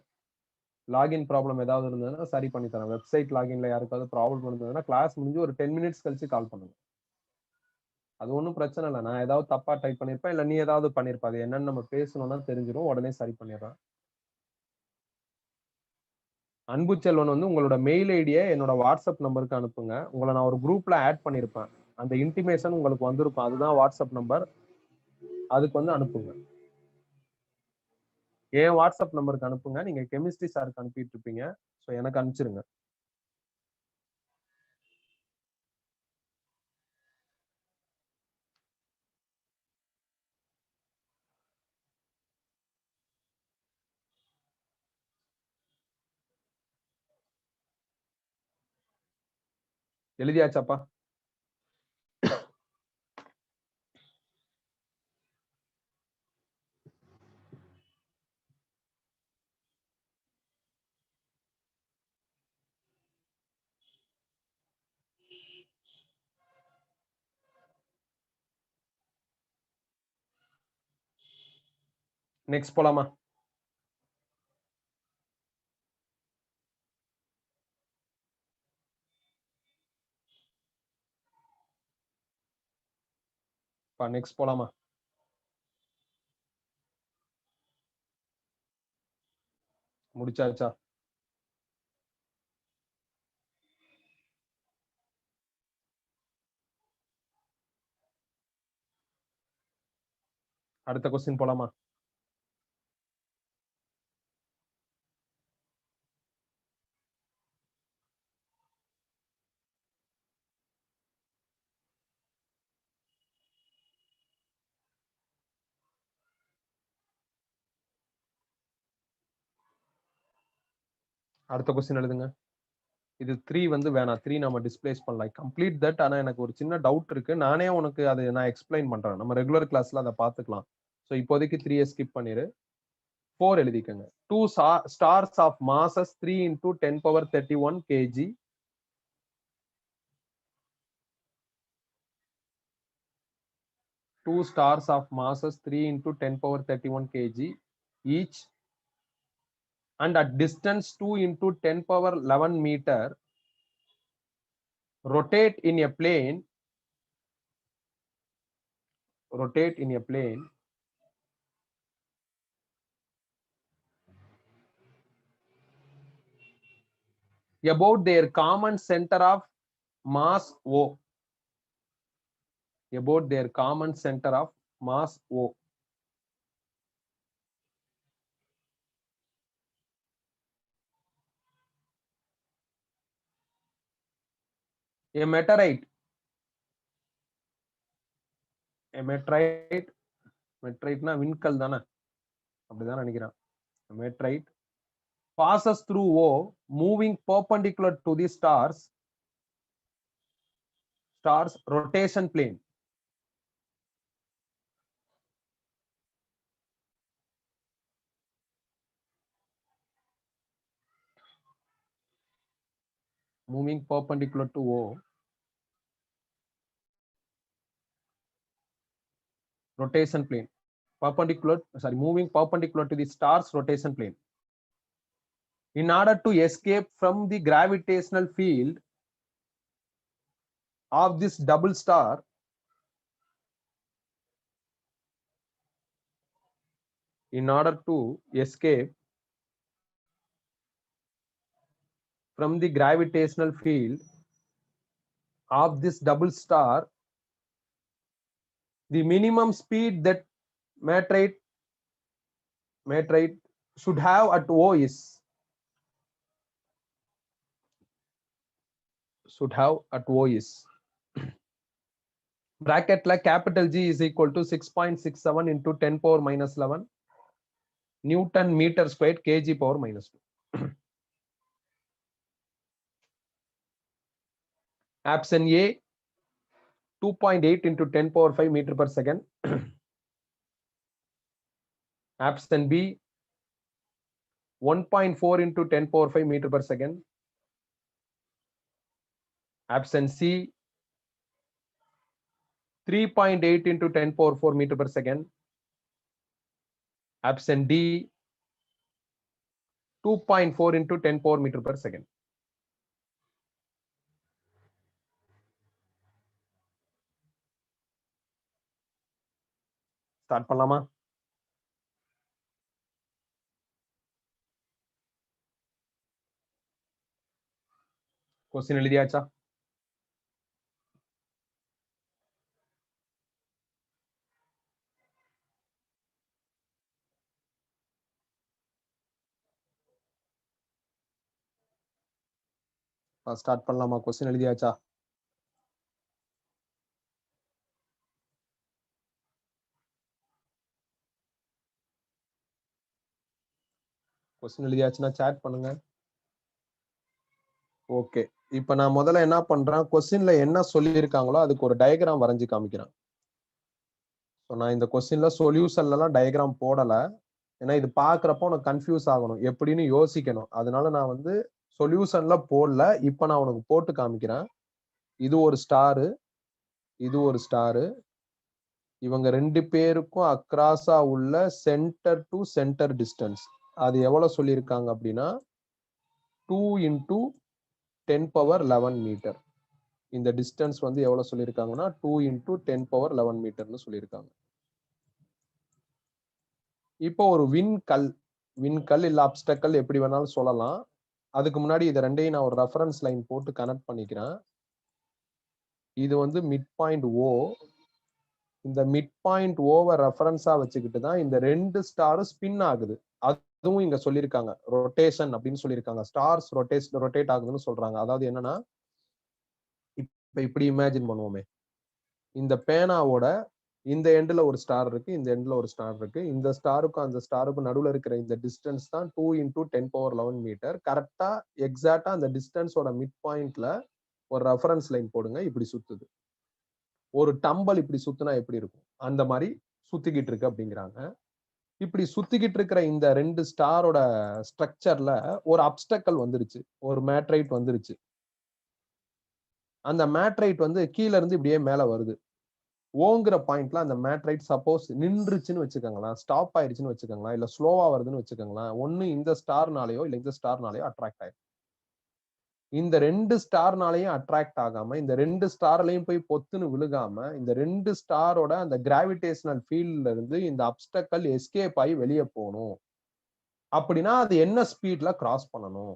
லாகின் ப்ராப்ளம் ஏதாவது இருந்ததுன்னா சரி பண்ணி தரேன். வெப்சைட் லாகின்ல யாருக்காவது ப்ராப்ளம் இருந்ததுன்னா கிளாஸ் முடிஞ்சு ஒரு 10 மினிட்ஸ் கழிச்சு கால் பண்ணுங்க. அது ஒன்றும் பிரச்சனை இல்லை. நான் ஏதாவது தப்பா டைப் பண்ணிருப்பேன், இல்ல நீ ஏதாவது பண்ணிருப்ப. அது என்னன்னு நம்ம பேசணும்னா தெரிஞ்சிடும். உடனே சரி பண்ணிடுறேன். அன்பு செல்வன் வந்து உங்களோட மெயில் ஐடியை என்னோட வாட்ஸ்அப் நம்பருக்கு அனுப்புங்க. உங்களை நான் ஒரு குரூப்ல ஆட் பண்ணிருப்பேன். அந்த இன்டிமேஷன் உங்களுக்கு வந்திருக்கும். அதுதான் வாட்ஸ்அப் நம்பர். அதுக்கு வந்து அனுப்புங்க. என் வாட்ஸ்அப் நம்பருக்கு அனுப்புங்க. நீங்க கெமிஸ்ட்ரி சாருக்கு அனுப்பிட்டு இருப்பீங்க. ஸோ எனக்கு அனுப்பிச்சிருங்க. எழுதியாச்சாப்பா? நெக்ஸ்ட் போலாமா? நெக்ஸ்ட் போலாமா? முடிச்சாச்சா? அடுத்த கொஸ்டின் போலாமா? அடுத்த கொஸ்டின் எழுதுங்க. இது 3 வந்து வேணாம். 3 நம்ம டிஸ்பிளேஸ் பண்ணலாம். Complete that. ஆனா எனக்கு ஒரு சின்ன டவுட் இருக்கு. நானே உனக்கு அது நான் எக்ஸ்பிளைன் பண்றேன். நம்ம ரெகுலர் கிளாஸ்ல அதை பார்த்துக்கலாம். ஸோ இப்போதைக்கு 3 ஸ்கிப் பண்ணிரு. 4 எழுதிக்கங்க. 2 stars of masses 3 into 10 power 31 kg. Two stars of masses 3 into 10 power 31 kg each, and at distance 2 into 10 power 11 meter, rotate in a plane about their common center of mass O. About their common center of mass O. A meteorite meteoriteனா விண்கல் தானே, அப்படிதான் நினைக்கிறேன். meteorite passes through O, moving perpendicular to the stars rotation plane. Moving perpendicular to O, rotation plane. Moving perpendicular to the star's rotation plane. In order to escape from the gravitational field of this double star, in order to escape from the gravitational field of this double star, the minimum speed that meteorite should have at O is bracket la capital G is equal to 6.67 into 10 power minus 11 Newton meter squared kg power minus 2. Option A 2.8 into 10 power 5 meter per second. Option B 1.4 into 10 power 5 meter per second. Option C 3.8 into 10 power 4 meter per second. Option D 2.4 into 10 power meter per second. Start பண்ணலாமா? क्वेश्चन எழுதியாச்சா? ஸ்டார்ட் பண்ணலாமா? क्वेश्चन எழுதியாச்சா? क्वेश्चन எழுதியாச்சுன்னா chat பண்ணுங்க. ஓகே, இப்போ நான் முதல்ல என்ன பண்றேன், क्वेश्चनல என்ன சொல்லியிருக்காங்களோ அதுக்கு ஒரு டயக்ராம் வரைஞ்சு காமிக்கிறேன். நான் இந்த क्वेश्चनல சொல்யூஷன்ல எல்லாம் டயக்ராம் போடல, ஏன்னா இது பாக்குறப்போ உனக்கு கன்ஃபியூஸ் ஆகணும், எப்படின்னு யோசிக்கணும். அதனால நான் வந்து சொல்யூஷன்ல போடல. இப்போ நான் உனக்கு போட்டு காமிக்கிறேன். இது ஒரு ஸ்டாரு, இது ஒரு ஸ்டாரு. இவங்க ரெண்டு பேருக்கும் அக்ராஸா உள்ள சென்டர் டு சென்டர் டிஸ்டன்ஸ் அது எவ்வளவு சொல்லியிருக்காங்க அப்படின்னா 2 into 10 power 11 மீட்டர். இந்த டிஸ்டன்ஸ் வந்து எவ்வளவு சொல்லியிருக்காங்கன்னா 2 into 10 power 11 மீட்டர்னு சொல்லியிருக்காங்க. இப்போ ஒரு விண்கல் இல்ல அப்டக்கல் எப்படி வேணாலும் சொல்லலாம். அதுக்கு முன்னாடி இதை ரெண்டையும் நான் ஒரு ரெஃபரன்ஸ் லைன் போட்டு கனெக்ட் பண்ணிக்கிறேன். இது வந்து மிட் பாயிண்ட் ஓ. இந்த மிட் பாயிண்ட் ஓவர் ரெஃபரன்ஸா வச்சுக்கிட்டு தான் இந்த ரெண்டு ஸ்டாரும் ஸ்பின் ஆகுது. அதுவும் இங்க சொல்லியிருக்காங்க, ரொட்டேஷன் அப்படின்னு சொல்லியிருக்காங்க. ஸ்டார்ஸ் ரொட்டேட் ஆகுதுன்னு சொல்றாங்க. அதாவது என்னன்னா, இப்ப இப்படி இமேஜின் பண்ணுவோமே, இந்த பேனாவோட இந்த எண்ட்ல ஒரு ஸ்டார் இருக்கு, இந்த எண்ட்ல ஒரு ஸ்டார் இருக்கு. இந்த ஸ்டாருக்கும் அந்த ஸ்டாருக்கும் நடுவுல இருக்கிற இந்த டிஸ்டன்ஸ் தான் 2 into 10 power 11 மீட்டர். கரெக்டா எக்ஸாக்டா அந்த டிஸ்டன்ஸோட மிட் பாயிண்ட்ல ஒரு ரெஃபரன்ஸ் லைன் போடுங்க. இப்படி சுத்துது. ஒரு டம்பல் இப்படி சுத்துனா எப்படி இருக்கும், அந்த மாதிரி சுத்திக்கிட்டு இருக்கு அப்படிங்கிறாங்க. இப்படி சுத்திக்கிட்டு இருக்கிற இந்த 2 ஸ்டாரோட ஸ்ட்ரக்சர்ல ஒரு அப்டக்கல் வந்துருச்சு, ஒரு மேட்ரைட் வந்துருச்சு. அந்த மேட்ரைட் வந்து கீழ இருந்து இப்படியே மேல வருது. ஓங்கிற பாயிண்ட்ல அந்த மேட்ரைட் சப்போஸ் நின்றுச்சுன்னு வச்சுக்கோங்களேன், ஸ்டாப் ஆயிடுச்சுன்னு வச்சுக்கோங்களேன், இல்ல ஸ்லோவா வருதுன்னு வச்சுக்கோங்களேன், ஒண்ணு இந்த ஸ்டார்னாலயோ இல்ல இந்த ஸ்டார்னாலயோ அட்ராக்ட் ஆயிடும். இந்த 2 ஸ்டார்னாலயும் அட்ராக்ட் ஆகாம, இந்த 2 ஸ்டார்லயும் போய் பொத்துன்னு விழுகாம, இந்த 2 ஸ்டாரோட அந்த கிராவிடேஷனல் ஃபீல்ட்ல இருந்து இந்த அப்டக்கல் எஸ்கேப் ஆகி வெளிய போணும். அப்படின்னா அது என்ன ஸ்பீட்ல கிராஸ் பண்ணணும்?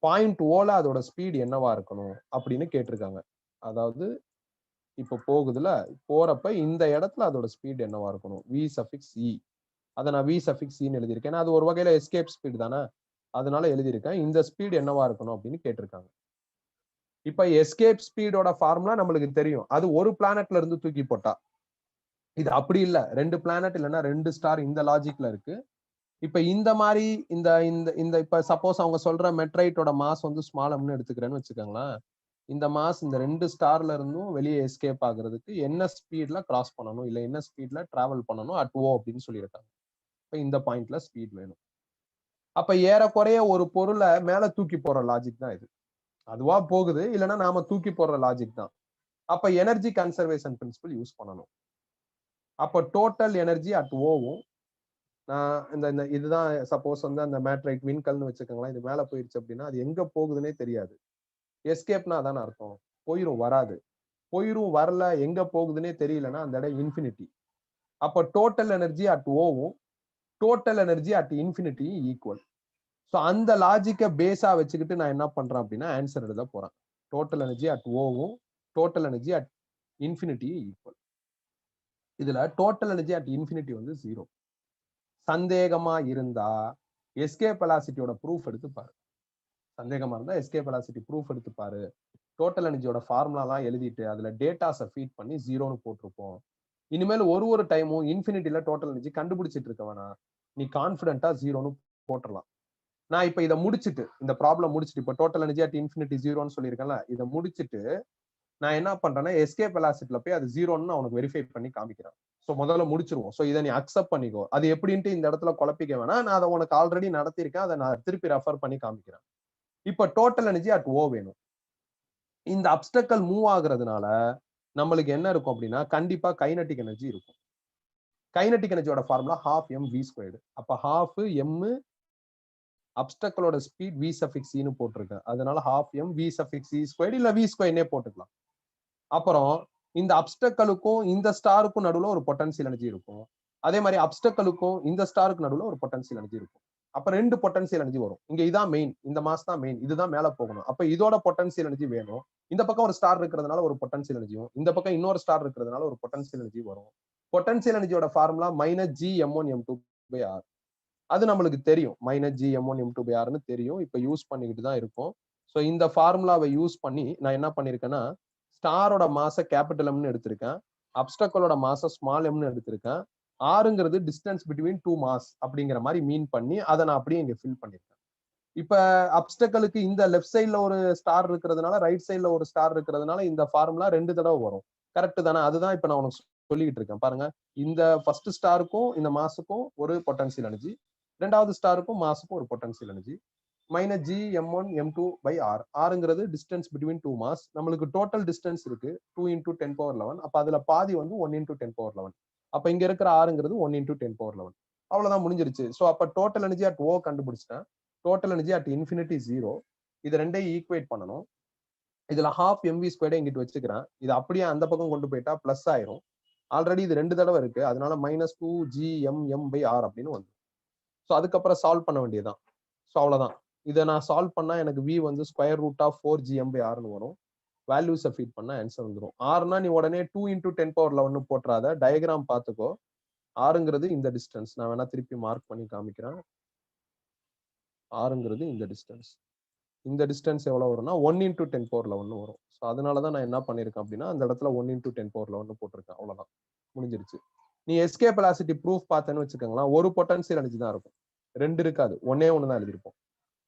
பாயிண்ட் ஓல அதோட ஸ்பீட் என்னவா இருக்கணும்? அப்படின்னு கேட்டிருக்காங்க. அதாவது இப்ப போகுதுல, போறப்ப இந்த இடத்துல அதோட ஸ்பீட் என்னவா இருக்கணும்? வி சஃபிக்ஸ் இ. அத நான் வி சஃபிக்ஸ் இன்னு எழுதியிருக்கேன். ஏன்னா அது ஒரு வகையில எஸ்கேப் ஸ்பீட் தானே. அதனால எழுதியிருக்கேன். இந்த ஸ்பீட் என்னவா இருக்கணும் அப்படின்னு கேட்டிருக்காங்க. இப்ப எஸ்கேப் ஸ்பீடோட ஃபார்முலா நம்மளுக்கு தெரியும். அது ஒரு பிளானட்ல இருந்து தூக்கி போட்டா. இது அப்படி இல்ல. 2 பிளானட் இல்லன்னா 2 ஸ்டார் இந்த லாஜிக்ல இருக்கு. இப்ப இந்த மாரி இந்த இந்த இந்த இப்ப சப்போஸ் அவங்க சொல்ற மெட்ரைட்டோட மாஸ் வந்து ஸ்மால் எம்னு எடுத்துக்கிறேன்னு வச்சுக்கோங்களேன். இந்த மாஸ் இந்த 2 ஸ்டார்ல இருந்தும் வெளியே எஸ்கேப் ஆகுறதுக்கு என்ன ஸ்பீட்ல கிராஸ் பண்ணணும், இல்ல என்ன ஸ்பீட்ல டிராவல் பண்ணணும் அட் ஓ அப்படின்னு சொல்லியிருக்காங்க. இப்ப இந்த பாயிண்ட்ல ஸ்பீட் வேணும். அப்ப ஏறக்குறைய ஒரு பொருள மேல தூக்கி போற லாஜிக் தான் இது. அதுவா போகுது, இல்லன்னா நாம தூக்கி போடுற லாஜிக் தான். அப்ப எனர்ஜி கன்சர்வேஷன் பிரின்சிபல் யூஸ் பண்ணணும். அப்ப டோட்டல் எனர்ஜி அட் ஓவும் நான் இந்த இந்த இதுதான் சப்போஸ் வந்து அந்த மேட்ரைட் விண்கல்னு வச்சுக்கோங்களேன். இது மேல போயிருச்சு அப்படின்னா அது எங்க போகுதுன்னே தெரியாது. எஸ்கேப்னா அதான அர்த்தம். போயிரும், வராது. போயிரும், வரல, எங்க போகுதுன்னே தெரியலன்னா அந்த இடம் இன்ஃபினிட்டி. அப்ப டோட்டல் எனர்ஜி அட் ஓவும் total energy at infinity equal. So அந்த லாஜிக்க பேஸா வச்சுக்கிட்டு நான் என்ன பண்றேன் அப்படின்னா ஆன்சர் எழுத போறேன். டோட்டல் எனர்ஜி அட் ஓவும் total energy at infinity equal. இதுல டோட்டல் எனர்ஜி அட் இன்ஃபினிட்டி வந்து 0. சந்தேகமா இருந்தா எஸ்கேப் வெலாசிட்டியோட ப்ரூஃப் எடுத்து பாரு. சந்தேகமா இருந்தா எஸ்கேப் வெலாசிட்டி ப்ரூஃப் எடுத்து பாரு. டோட்டல் எனர்ஜியோட ஃபார்முலாலாம் எழுதிட்டு அதுல டேட்டாஸை ஃபீட் பண்ணி 0ன்னு போட்டிருப்போம். இனிமேல் ஒரு டைமும் இன்ஃபினிட்டில டோட்டல் எனர்ஜி கண்டுபிடிச்சிட்டு இருக்க வேணாம். நீ கான்பிடென்ட்டா 0ன்னு போட்டுறலாம். நான் இப்ப இதை முடிச்சுட்டு இந்த ப்ராப்ளம் முடிச்சுட்டு இப்ப டோட்டல் எனர்ஜி அட் இன்ஃபினிட்டி 0ன்னு சொல்லியிருக்கேன்ல, இதை முடிச்சுட்டு நான் என்ன பண்றேன்னா எஸ்கேப் வெலாசிட்டில போய் அது 0ன்னு அவனுக்கு வெரிஃபை பண்ணி காமிக்கிறேன். சோ முதல்ல முடிச்சிருவோம். சோ இதை நீ அக்செப்ட் பண்ணிக்கோ. அது எப்படின்ட்டு இந்த இடத்துல குழப்பிக்க வேணாம். நான் அதை உனக்கு ஆல்ரெடி நடத்திருக்கேன். அதை நான் திருப்பி ரெஃபர் பண்ணி காமிக்கிறேன். இப்ப டோட்டல் எனர்ஜி அட் ஓ வேணும். இந்த அப்டக்கல் மூவ் ஆகுறதுனால நம்மளுக்கு என்ன இருக்கும் அப்படின்னா கண்டிப்பா கைனடிக் எனர்ஜி இருக்கும். கைனடிக் எனர்ஜியோட ஃபார்முலா ½ mv². அப்ப ½ m அப்டக்கலோட ஸ்பீட் v சஃபிக்ஸ் ன்னு போட்டிருக்கேன். அதனால ½ mv², இல்ல v²னே போட்டுக்கலாம். அப்புறம் இந்த அப்டக்கலுக்கும் இந்த ஸ்டாருக்கும் நடுவுல ஒரு பொட்டன்சியல் எனர்ஜி இருக்கும். அதே மாதிரி அப்டக்கலுக்கும் இந்த ஸ்டாருக்கு நடுவுல ஒரு பொட்டன்சியல் எனர்ஜி இருக்கும். அப்ப 2 பொட்டன்சியல் எனர்ஜி வரும். இங்க இதான் மெயின். இந்த மாஸ் தான் மெயின். இதுதான் மேல போகணும். அப்ப இதோட பொட்டன்சியல் எனர்ஜி வேணும். இந்த பக்கம் ஒரு ஸ்டார் இருக்கிறதுனால ஒரு பொட்டன்சியல் எனர்ஜியும், இந்த பக்கம் இன்னொரு ஸ்டார் இருக்கிறதுனால ஒரு பொட்டன்சியல் எனர்ஜி வரும். பொட்டன்சியல் எனர்ஜியோட ஃபார்முலா -gm1m2/r. அது நம்மளுக்கு தெரியும். -gm1m2/rன்னு தெரியும். இப்ப யூஸ் பண்ணிக்கிட்டு தான் இருக்கோம். சோ இந்த ஃபார்முலாவை யூஸ் பண்ணி நான் என்ன பண்ணிருக்கேன்னா ஸ்டாரோட மாச கேபிட்டல் எம்னு எடுத்திருக்கேன். அப்டக்கலோட மாச ஸ்மால் எம்னு எடுத்திருக்கேன். ஆறுங்கிறது டிஸ்டன்ஸ் பிட்வீன் 2 மாஸ் அப்படிங்கிற மாதிரி மீன் பண்ணி அதை நான் அப்படியே இங்க ஃபில் பண்ணிருக்கேன். இப்ப அப்டக்கலுக்கு இந்த லெஃப்ட் சைட்ல ஒரு ஸ்டார் இருக்கிறதுனால ரைட் சைட்ல ஒரு ஸ்டார் இருக்கிறதுனால இந்த ஃபார்முலா 2 தடவை வரும். கரெக்ட் தானே? அதுதான் இப்ப நான் உனக்கு சொல்லிக்கிட்டு இருக்கேன். பாருங்க, இந்த ஃபர்ஸ்ட் ஸ்டாருக்கும் இந்த மாசுக்கும் ஒரு பொட்டன்சியல் எனர்ஜி, ரெண்டாவது ஸ்டாருக்கும் மாசுக்கும் ஒரு பொட்டன்சியல் எனர்ஜி. -gm1m2/r. ஆறுங்கிறது டிஸ்டன்ஸ் பிட்வீன் 2 மாஸ். நம்மளுக்கு டோட்டல் டிஸ்டன்ஸ் இருக்கு 2 × 10⁻11. அப்ப அதுல பாதி வந்து 1 × 10⁻11. அப்ப இங்க இருக்கிற ஆறுங்கிறது 1 × 10⁻11. அவ்வளவுதான், முடிஞ்சிருச்சு. சோ அப்ப டோட்டல் எனர்ஜி அட் ஓ கண்டுபிடிச்சிட்டேன். Total energy at infinity 0. இது ரெண்டையும் ஈக்குவேட் பண்ணணும். இதுல ½ mv² இங்கிட்டு வச்சுக்கிறேன். இது அப்படியே அந்த பக்கம் கொண்டு போயிட்டா பிளஸ் ஆயிரும். ஆல்ரெடி இது 2 தடவை இருக்கு. அதனால -2gmm/r அப்படின்னு வந்து. சோ அதுக்கப்புறம் சால்வ் பண்ண வேண்டியதுதான். சோ அவ்வளவுதான். இதை நான் சால்வ் பண்ணா எனக்கு v வந்து √4gm/rன்னு வரும். வேல்யூஸை ஃபீட் பண்ணா ஆன்சர் வந்துடும். ஆர்னா நீ உடனே 2 × 10⁻11 போட்டுறாத. டயக்ராம் பார்த்துக்கோ. ஆறுங்கிறது இந்த டிஸ்டன்ஸ். நான் வேணா திருப்பி மார்க் பண்ணி காமிக்கிறேன். ஆறுங்கிறது இந்த டிஸ்டன்ஸ். இந்த டிஸ்டன்ஸ் எவ்வளவு வரும்னா 1 × 10⁻11 வரும். ஸோ அதனாலதான் நான் என்ன பண்ணிருக்கேன் அப்படின்னா அந்த இடத்துல 1 × 10⁻11 போட்டிருக்கேன். அவ்வளவுதான், முடிஞ்சிருச்சு. நீ எஸ்கேப் வெலாசிட்டி ப்ரூஃப் பார்த்தேன்னு வச்சுக்கோங்களேன், ஒரு பொட்டன்சியல் எனர்ஜி தான் இருக்கும். 2 இருக்காது. ஒன்னே தான் எழுதியிருப்போம்.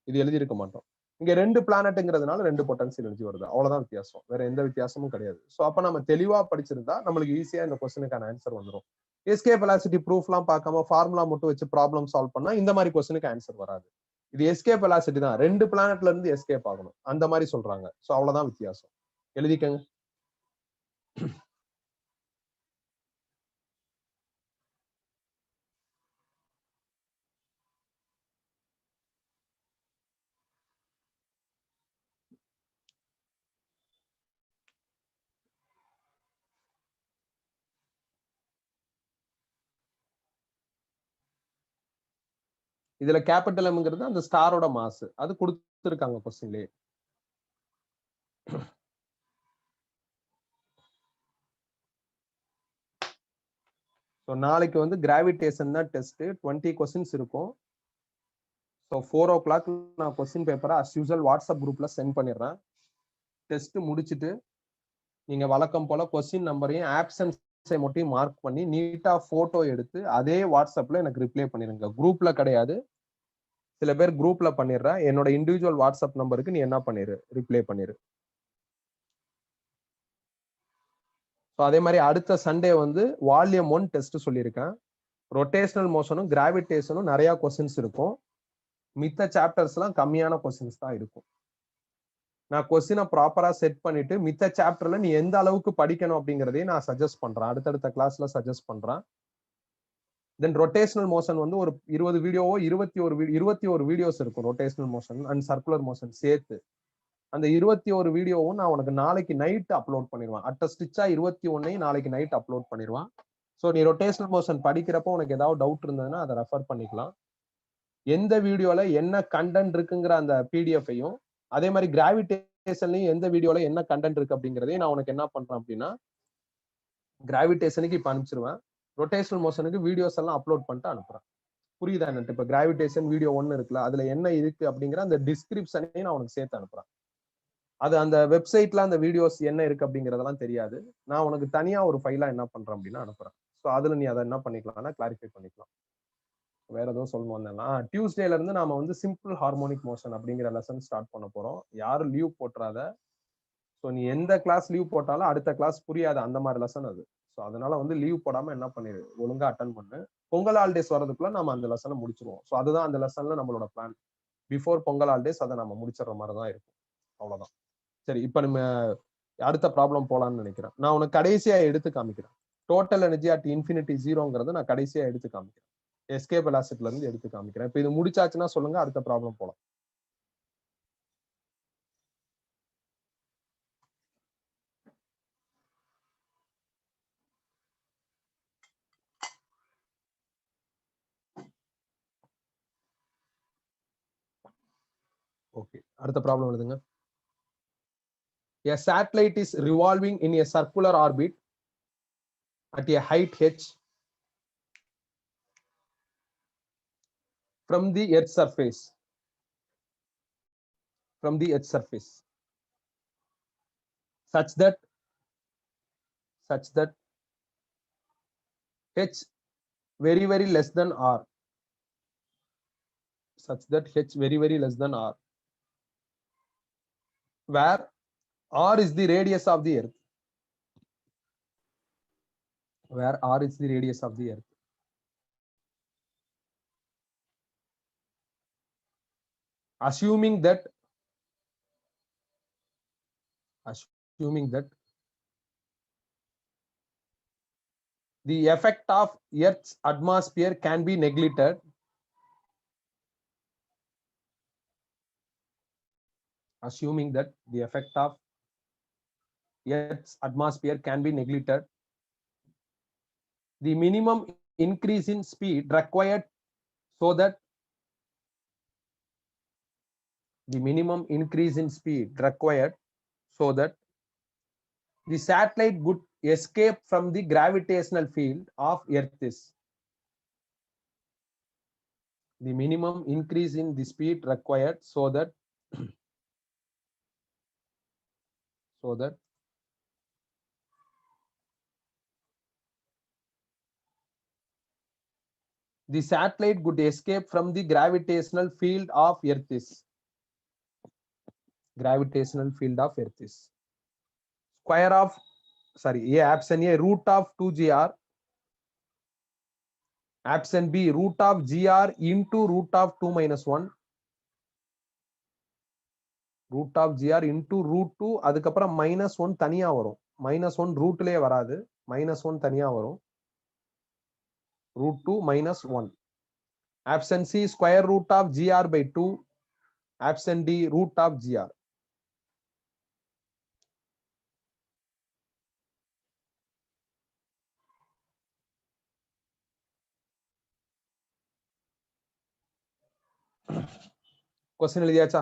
இது எழுதியிருக்க மாட்டோம். இங்க 2 பிளானட்ங்கிறதுனால 2 பொட்டன்சியல் எனர்ஜி வருது. அவ்வளவுதான் வித்தியாசம். வேற எந்த வித்தியாசமும் கிடையாது. சோ அப்ப நம்ம தெளிவா படிச்சிருந்தா நம்மளுக்கு ஈஸியா இந்த கொஸ்டினுக்கான ஆன்சர் வந்துடும். எஸ்கேப் வெலாசிட்டி ப்ரூஃப்லாம் பார்க்காம ஃபார்முலா மட்டும் வச்சு ப்ராப்ளம் சால்வ் பண்ணா இந்த மாதிரி கொஸ்டினுக்கு ஆன்சர் வராது. இது எஸ்கேப் வெலாசிட்டி தான், 2 பிளானட்ல இருந்து எஸ்கேப் ஆகணும் அந்த மாதிரி சொல்றாங்க. சோ அவ்வளவுதான் வித்தியாசம். எழுதிக்கங்க. இதுல கேபிட்டல் எம்ங்கிறது அந்த ஸ்டாரோட மாஸ், அது கொடுத்திருக்காங்க கொஸ்டின்லயே. ஸோ நாளைக்கு வந்து கிராவிடேஷன் தான் டெஸ்ட், 20 கொஸ்டின்ஸ் இருக்கும். ஸோ 4 o'clock நான் கொஸ்டின் பேப்பரை அஸ் யூஸ்வல் வாட்ஸ்அப் குரூப்ல சென்ட் பண்ணிடுறேன். டெஸ்ட் முடிச்சுட்டு நீங்க வழக்கம் போல கொஸ்டின் நம்பரையும் ஆப்சன்ஸை மட்டும் மார்க் பண்ணி நீட்டா போட்டோ எடுத்து அதே வாட்ஸ்அப்ல எனக்கு ரிப்ளை பண்ணிருங்க. குரூப்ல கிடையாது, சில பேர் குரூப்ல பண்ணிடுறேன். என்னோட இண்டிவிஜுவல் வாட்ஸ்அப் நம்பருக்கு நீ என்ன பண்ணிரு, ரிப்ளை பண்ணிரு. ஸோ அதே மாதிரி அடுத்த சண்டே வந்து வால்யூம் 1 டெஸ்ட் சொல்லியிருக்கேன். ரொட்டேஷனல் மோஷனும் கிராவிடேஷனும் நிறைய கொஸ்டின்ஸ் இருக்கும். மித்த சாப்டர்ஸ் எல்லாம் கம்மியான கொஸ்டின்ஸ் தான் இருக்கும். நான் கொஸ்டினை ப்ராப்பரா செட் பண்ணிட்டு மித்த சாப்டர்ல நீ எந்த அளவுக்கு படிக்கணும் அப்படிங்கிறதையும் நான் சஜஸ்ட் பண்றேன், அடுத்தடுத்த கிளாஸ்ல சஜஸ்ட் பண்றேன். தென் ரொட்டேஷனல் மோஷன் வந்து ஒரு 20 வீடியோவோ 21 வீடியோஸ் இருக்கும். Rotational motion and circular motion சேர்த்து அந்த 21 வீடியோவும் நான் உனக்கு நாளைக்கு நைட் அப்லோட் பண்ணிடுவேன். அட்ட ஸ்டிச்சா 21 நாளைக்கு நைட் அப்லோட் பண்ணிடுவேன். ஸோ நீ ரொட்டேஷனல் மோஷன் படிக்கிறப்போ உனக்கு ஏதாவது டவுட் இருந்ததுன்னா அதை ரெஃபர் பண்ணிக்கலாம். எந்த வீடியோல என்ன கண்டென்ட் இருக்குங்கிற அந்த பிடிஎஃப்ஐயும், அதே மாதிரி கிராவிடேஷன்லயும் எந்த வீடியோல என்ன கண்டென்ட் இருக்கு அப்படிங்கிறதையும் நான் உனக்கு என்ன பண்றேன் அப்படின்னா கிராவிடேஷனுக்கு இப்ப அனுப்பிச்சிருவேன். ரொட்டேஷனல் மோஷனுக்கு வீடியோஸ் எல்லாம் அப்லோட் பண்ணிட்டு அனுப்புறேன். புரியுதா என்னட்டு? இப்ப கிராவிடேஷன் வீடியோ 1 இருக்குல்ல, அதுல என்ன இருக்கு அப்படிங்கிற அந்த டிஸ்கிரிப்ஷனையும் நான் உனக்கு சேர்த்து அனுப்புறேன். அது அந்த வெப்சைட்ல அந்த வீடியோஸ் என்ன இருக்கு அப்படிங்கறதெல்லாம் தெரியாது. நான் உனக்கு தனியா ஒரு ஃபைலா என்ன பண்றேன் அப்படின்னா அனுப்புறேன். ஸோ அதுல நீ அதை என்ன பண்ணிக்கலாம்னா கிளாரிஃபை பண்ணிக்கலாம். வேற எதுவும் சொல்லணும் வந்தேன்னா டியூஸ்டேல இருந்து நாம வந்து சிம்பிள் ஹார்மோனிக் மோஷன் அப்படிங்கிற லெசன் ஸ்டார்ட் பண்ண போறோம். யாரும் லீவ் போட்டுறாத. ஸோ நீ எந்த கிளாஸ் லீவ் போட்டாலும் அடுத்த கிளாஸ் புரியாது, அந்த மாதிரி லெசன் அது. ஸோ அதனால வந்து லீவ் போடாம என்ன பண்ணிரு, ஒழுங்கா அட்டன் பண்ணு. பொங்கல் ஹாலிடேஸ் வரதுக்குள்ள நம்ம அந்த லெசனை முடிச்சிருவோம். ஸோ அதுதான் அந்த லெசன்ல நம்மளோட பிளான். பிஃபோர் பொங்கல் ஹாலிடேஸ் அதை நம்ம முடிச்சிடற மாதிரி தான் இருக்கும். அவ்வளவுதான். சரி, இப்ப நம்ம அடுத்த ப்ராப்ளம் போலான்னு நினைக்கிறேன். நான் உனக்கு கடைசியா எடுத்து காமிக்கிறேன். டோட்டல் எனர்ஜி அட் இன்ஃபினிட்டி ஜீரோங்கிறத நான் கடைசியா எடுத்து காமிக்கிறேன். எஸ்கேப் வெலாசிட்டில இருந்து எடுத்து காமிக்கிறேன். இப்ப இது முடிச்சாச்சுன்னா சொல்லுங்க, அடுத்த ப்ராப்ளம் போலாம். ஓகே, அடுத்த ப்ராப்ளம் எழுதுங்க. A satellite is revolving in a circular orbit at a height h from the Earth's surface. From the Earth's surface, such that h very very less than r. Such that h very very less than r, where r is the radius of the Earth. Where r is the radius of the Earth. Assuming that the effect of Earth's atmosphere can be neglected. Assuming that the effect of Earth's atmosphere can be neglected, the minimum increase in speed required so that the satellite would escape from the gravitational field of Earth is. The minimum increase in the speed required so that the satellite could escape from the gravitational field of Earth is. Gravitational field of Earth is square of, sorry, A option A, root of 2gr Option B, root of gr into root of 2 minus 1. root of gr into root 2, அதுக்கப்புறம் minus 1 தனியா வரும். minus 1 ரூட்லயே வராது, minus 1 தனியா வரும். root 2 minus 1. Option C, square root of gr by 2. Option D, root of gr. Question எழுதியாச்சா?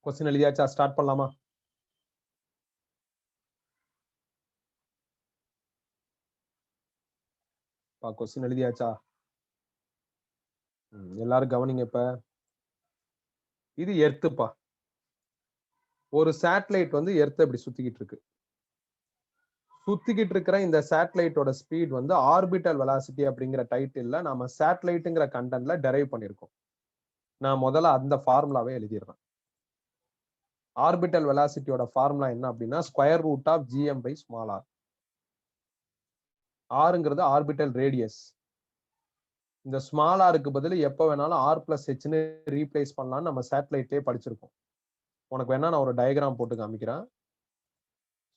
क्वेश्चन எழுதியாச்சா? ஸ்டார்ட் பண்ணலாமா? क्वेश्चन எழுதியாச்சா? எல்லாரும் கவனிங்க. இப்ப இது எர்த்துப்பா. ஒரு சேட்டலைட் வந்து எர்த் இப்படி சுத்திக்கிட்டு இருக்கு. சுத்திக்கிட்டு இருக்கிற இந்த சேட்டலைட்டோட ஸ்பீட் வந்து ஆர்பிட்டல் வெலாசிட்டி அப்படிங்கிற டைட்டில்ல நாம சேட்டலைட்டுங்கிற கண்டென்ட்ல டெரைவ் பண்ணிருக்கோம். நான் முதல்ல அந்த ஃபார்முலாவே எழுதிடுறேன். ஆர்பிட்டல் வெலாசிட்டியோட ஃபார்முலா என்ன அப்படின்னா square root of GM by small R. ஆறுங்கிறது ஆர்பிட்டல் ரேடியஸ். இந்த ஸ்மால் ஆருக்கு பதில் எப்ப வேணாலும் ஆர் பிளஸ் ஹெச்னு ரீப்ளேஸ் பண்ணலாம்னு நம்ம சேட்டலைட்லயே படிச்சிருக்கோம். உனக்கு வேணா நான் ஒரு டயக்ராம் போட்டு காமிக்கிறேன்.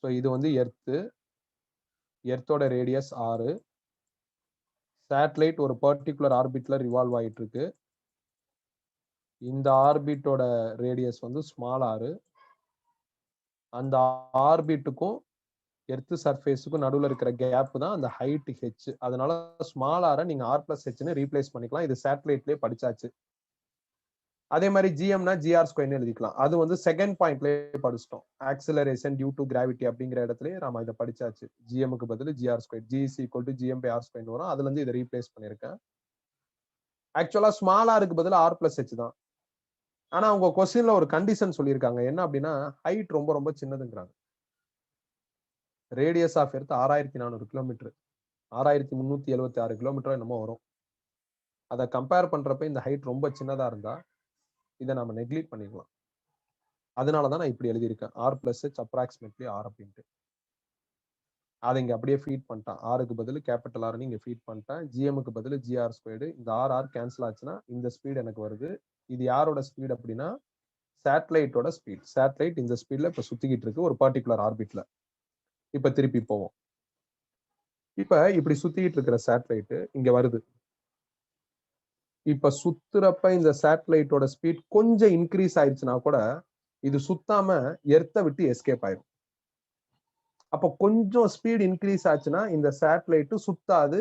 ஸோ இது வந்து எர்த்து, எர்த்தோட ரேடியஸ் 6. சேட்டலைட் ஒரு பர்டிகுலர் ஆர்பிட்ல ரிவால்வ் ஆயிட்டு இருக்கு. இந்த ஆர்பிட்டோட ரேடியஸ் வந்து ஸ்மால் ஆர். அந்த ஆர்பிட்டுக்கும் எர்த் சர்ஃபேஸுக்கும் நடுவில் இருக்கிற கேப் தான் அந்த ஹைட் ஹெச். அதனால ஸ்மால் ஆரை நீங்க ஆர் பிளஸ் ஹெச்னு ரீப்ளேஸ் பண்ணிக்கலாம். இது சேட்டலைட்லயே படிச்சாச்சு. அதே மாதிரி ஜிஎம்னா ஜிஆர் ஸ்கொயர்னு எழுதிக்கலாம். அது வந்து செகண்ட் பாயிண்ட்லயே படிச்சிட்டோம். ஆக்சிலரேஷன் டியூ டு கிராவிட்டி அப்படிங்கிற இடத்துல நாம இதை படிச்சாச்சு. ஜிஎம்க்கு பதில் GR square, G is equal to GM by R square வரும். அதுல இருந்து இதை ரீப்ளேஸ் பண்ணிருக்கேன். ஆக்சுவலா ஸ்மால் ஆருக்கு பதில் ஆர் பிளஸ் ஹெச் தான். ஆனா உங்க கொஸ்டின்ல ஒரு கண்டிஷன் சொல்லியிருக்காங்க. என்ன அப்படின்னா ஹைட் ரொம்ப ரொம்ப சின்னதுங்கிறாங்க. Radius of earth 6400 kilometre, 6376 kilometre என்னமோ வரும். அதை கம்பேர் பண்றப்ப இந்த ஹைட் ரொம்ப சின்னதா இருந்தா இதை நம்ம நெக்லெக்ட் பண்ணிக்கலாம். அதனாலதான் நான் இப்படி எழுதியிருக்கேன், R plus H approximately R அப்படின்ட்டு. அதை இங்க அப்படியே ஃபீட் பண்ணிட்டான். ஆருக்கு பதில் கேபிட்டல் ஆர் இங்க ஃபீட் பண்ணிட்டேன். ஜிஎம்க்கு பதில் ஜிஆர் ஸ்கொயர்டு. இந்த ஆர் கேன்சல் ஆச்சுன்னா இந்த ஸ்பீட் எனக்கு வருது. இது யாரோட ஸ்பீட் அப்படின்னா சேட்டலைட்டோட ஸ்பீட். சேட்டலைட் இந்த ஸ்பீட்ல இப்ப சுத்திக்கிட்டு இருக்கு ஒரு பர்டிகுலர் ஆர்பிட்ல. இப்ப திருப்பி போவோம். இப்ப இப்படி சுத்திட்டு இருக்கிற சேட்டலைட் இங்க வருது. இப்ப சுத்துறப்ப இந்த சேட்டலைட்டோட ஸ்பீட் கொஞ்சம் இன்க்ரீஸ் ஆயிடுச்சுன்னா கூட இது சுத்தாம எர்த்தை விட்டு எஸ்கேப் ஆயிடும். அப்ப கொஞ்சம் ஸ்பீட் இன்க்ரீஸ் ஆச்சுன்னா இந்த சேட்டலைட் சுத்தாது,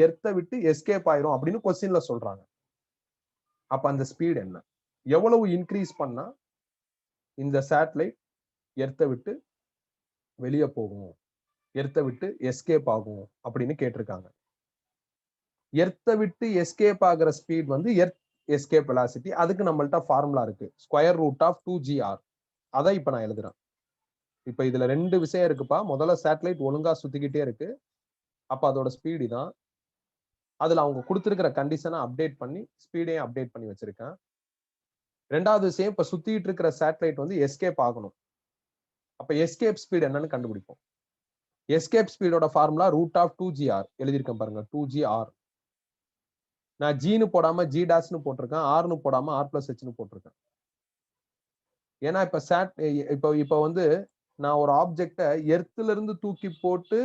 எர்த்தை விட்டு எஸ்கேப் ஆயிரும் அப்படின்னு கொஸ்டின்ல சொல்றாங்க. அப்ப அந்த ஸ்பீட் என்ன, எவ்வளவு இன்க்ரீஸ் பண்ணா இந்த சேட்டலைட் எர்த்தை விட்டு வெளியே போகும், எர்த்தை விட்டு எஸ்கேப் ஆகும் அப்படின்னு கேட்டிருக்காங்க. எர்த்தை விட்டு எஸ்கேப் ஆகிற ஸ்பீட் வந்து எர்த் எஸ்கேப் வெலாசிட்டி. அதுக்கு நம்மள்ட்ட ஃபார்முலா இருக்கு, ஸ்கொயர் ரூட் ஆஃப் 2gr. அதை இப்ப நான் எழுதுறேன். இப்ப இதுல ரெண்டு விஷயம் இருக்குப்பா. முதல்ல சேட்டலைட் ஒழுங்கா சுத்திக்கிட்டே இருக்கு, அப்ப அதோட ஸ்பீடு தான். அதுல அவங்க கொடுத்திருக்கிற கண்டிஷனை அப்டேட் பண்ணி ஸ்பீடையும் அப்டேட் பண்ணி வச்சிருக்கேன். ரெண்டாவது விஷயம், இப்ப சுத்திட்டு இருக்கிற சேட்டலைட் வந்து எஸ்கேப் ஆகணும். அப்ப எஸ்கேப் ஸ்பீட் என்னன்னு கண்டுபிடிப்போம். எஸ்கேப் ஸ்பீடோட ஃபார்முலா ரூட் ஆஃப் 2gr எழுதியிருக்கேன் பாருங்க, 2gr. நான் ஜின்னு போடாம ஜி டாஷ்னு போட்டிருக்கேன், ஆர்னு போடாம ஆர் பிளஸ் ஹெச்னு போட்டிருக்கேன். ஏன்னா இப்ப வந்து நான் ஒரு ஆப்ஜெக்ட எர்த்துல இருந்து தூக்கி போட்டு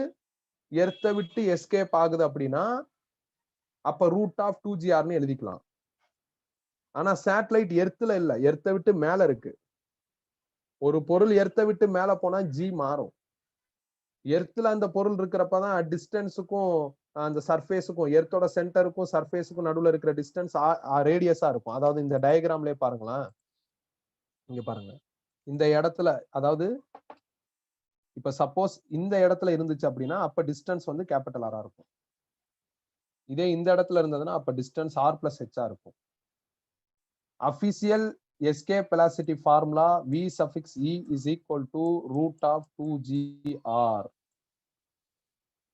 எர்த்தை விட்டு எஸ்கேப் ஆகுது அப்படின்னா அப்ப ரூட் ஆஃப் 2gr எழுதிக்கலாம். ஆனா சேட்டலைட் எர்த்துல இல்ல, எர்த்தை விட்டு மேல இருக்கு. ஒரு பொருள் எர்த்தை விட்டு மேல போனா ஜி மாறும். எர்த்துல அந்த பொருள் இருக்கிறப்பதான் டிஸ்டன்ஸுக்கும் அந்த சர்ஃபேஸுக்கும், எர்த்தோட சென்டருக்கும் சர்ஃபேஸுக்கும் நடுவுல இருக்கிற டிஸ்டன்ஸ் ரேடியஸா இருக்கும். அதாவது இந்த டயக்ராம்லயே பாருங்களேன், இங்க பாருங்க, இந்த இடத்துல, அதாவது இப்ப சப்போஸ் இந்த இடத்துல இருந்துச்சு அப்படின்னா அப்ப டிஸ்டன்ஸ் வந்து கேபிட்டல் ஆரா இருக்கும். இதே இந்த இடத்துல இருந்ததுன்னா அப்ப டிஸ்டன்ஸ் ஆர் பிளஸ் ஹெச்சா இருக்கும். Official escape velocity formula V suffix E is equal to root of 2GR.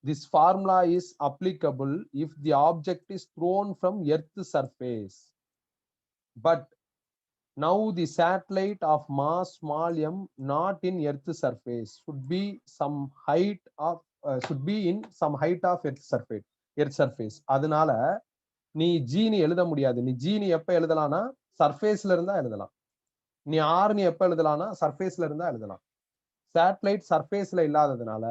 This formula is applicable if the object is thrown from Earth's surface. But now the satellite of mass small m not in Earth's surface should be some height of in some height of Earth's surface. அதனால நீ ஜீனி எழுத முடியாது. நீ ஜீனி எப்ப எழுதலாம்னா சர்ஃபேஸ்ல இருந்தா எழுதலாம். நீ ஆர் நீ எப்ப எழுதலாம்னா சர்ஃபேஸ்ல இருந்தா எழுதலாம். சேட்டலைட் சர்ஃபேஸ்ல இல்லாததுனால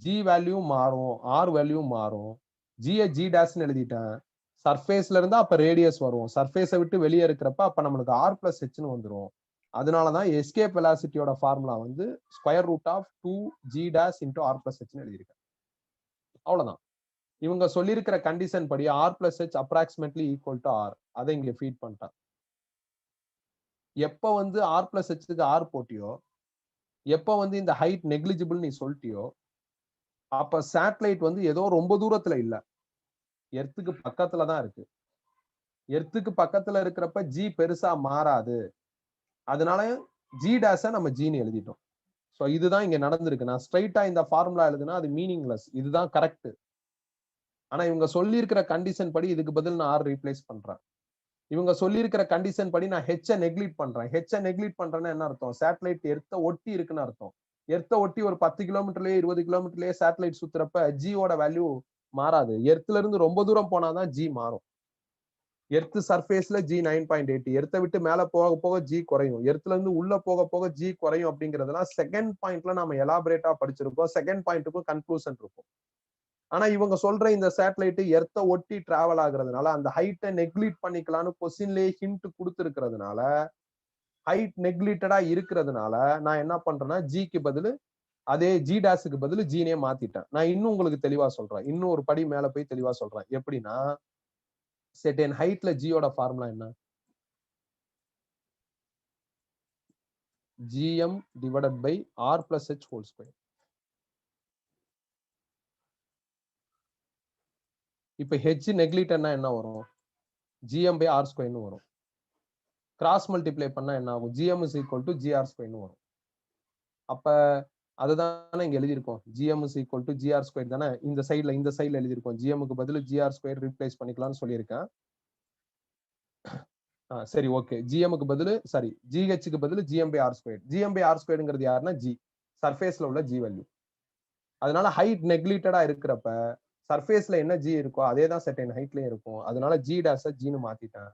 ஜி வேல்யூ மாறும், ஆர் வேல்யூ மாறும். ஜியை ஜி டேஷ்னு எழுதிட்டேன். சர்ஃபேஸ்ல இருந்தா அப்ப ரேடியஸ் வரும். சர்ஃபேஸை விட்டு வெளியே இருக்கிறப்ப அப்ப நம்மளுக்கு ஆர் பிளஸ் ஹெச்னு வந்துடும். அதனாலதான் எஸ்கேப் வெலாசிட்டியோட ஃபார்முலா வந்து square root of 2G dash into R plus ஹெச்னு எழுதியிருக்கேன். அவ்வளவுதான். இவங்க சொல்லியிருக்கிற கண்டிஷன் படி R plus H approximately equal to R. அதை இங்க ஃபீட் பண்ணிட்டான். எப்ப வந்து ஆர் பிளஸ் ஹெச்சுக்கு ஆர் போட்டியோ, எப்ப வந்து இந்த ஹைட் நெக்லிஜிபிள் நீ சொல்லிட்டியோ, அப்ப சேட்டலைட் வந்து ஏதோ ரொம்ப தூரத்துல இல்ல, எர்த்துக்கு பக்கத்துல தான் இருக்கு. எர்த்துக்கு பக்கத்துல இருக்கிறப்ப ஜி பெருசா மாறாது. அதனால ஜி டேஷ நம்ம ஜின்னு எழுதிட்டோம். சோ இதுதான் இங்க நடந்திருக்கு. நான் ஸ்ட்ரைட்டா இந்த ஃபார்முலா எழுதுனா அது மீனிங்லெஸ். இதுதான் கரெக்ட். ஆனா இவங்க சொல்லி இருக்கிற கண்டிஷன் படி இதுக்கு பதில் நான் ஆர் ரீப்ளேஸ் பண்றேன். இவங்க சொல்லி இருக்கிற கண்டிஷன் படி நான் ஹெச்ச நெக்லிட் பண்றேன். ஹெச்ச நெக்லிட் பண்றேன்னா என்ன அர்த்தம்? சேட்டலைட் எர்த்த ஒட்டி இருக்குன்னு அர்த்தம். எர்த்த ஒட்டி ஒரு 10 கிலோமீட்டர்லயே 20 கிலோமீட்டர்லயே சேட்டலைட் சுத்துறப்ப ஜியோட வேல்யூ மாறாது. எர்த்துல இருந்து ரொம்ப தூரம் போனாதான் ஜி மாறும். எர்த் சர்ஃபேஸ்ல ஜி 9.8, எர்த்தை விட்டு மேல போக போக ஜி குறையும், எர்த்துல இருந்து உள்ள போக போக ஜி குறையும். அப்படிங்கறதெல்லாம் செகண்ட் பாயிண்ட்ல நம்ம எலாபரேட்டா படிச்சிருக்கோம். செகண்ட் பாயிண்ட்டுக்கும் கன்க்ளூஷன் இருக்கும். ஆனா இவங்க சொல்ற இந்த சேட்டலைட் எர்த்த ஒட்டி டிராவல் ஆகுறதுனால அந்த ஹைட்டை நெக்லிட் பண்ணிக்கலாம்னு கொஸ்டின்லயே ஹிண்ட் கொடுத்துருக்கிறதுனால, ஹைட் நெக்லிட்டடா இருக்கிறதுனால நான் என்ன பண்றேன்னா ஜிக்கு பதில் அதே ஜி டேஸுக்கு பதில் ஜீனே மாத்திட்டேன். நான் இன்னும் உங்களுக்கு தெளிவா சொல்றேன். இன்னும் ஒரு படி மேல போய் தெளிவா சொல்றேன். எப்படின்னா, செர்டைன் ஹைட்ல ஜியோட ஃபார்முலா என்ன? GM divided by R plus H whole square. இப்ப ஹெச் நெக்லிட்டட்னா என்ன வரும்? ஜிஎம் பை ஆர் ஸ்கொயர்னு வரும். கிராஸ் மல்டிப்ளை பண்ணா என்ன ஆகும்? GM is equal to GR ஸ்கொயர்னு வரும். அப்ப அதுதானே இங்க எழுதியிருக்கோம். GM is equal to GR square தானே இந்த சைட்ல எழுதியிருக்கோம். ஜிஎம்க்கு பதில் ஜிஆர் ஸ்கொயர் ரீப்ளேஸ் பண்ணிக்கலாம்னு சொல்லியிருக்கேன். சரி, ஓகே. ஜிஎம்க்கு பதில் சாரி ஜிஹெச்சுக்கு பதில் GM by R square. GM by R ஸ்கொயர்ங்கிறது யாருன்னா ஜி, சர்ஃபேஸ்ல உள்ள ஜி வேல்யூ. அதனால ஹைட் நெக்லிட்டடா இருக்கிறப்ப சர்ஃபேஸ்ல என்ன ஜி இருக்கோ அதே தான் செர்டைன் ஹைட்லயும் இருக்கும். அதனால ஜி டேஷ ஜின்னு மாத்திட்டேன்.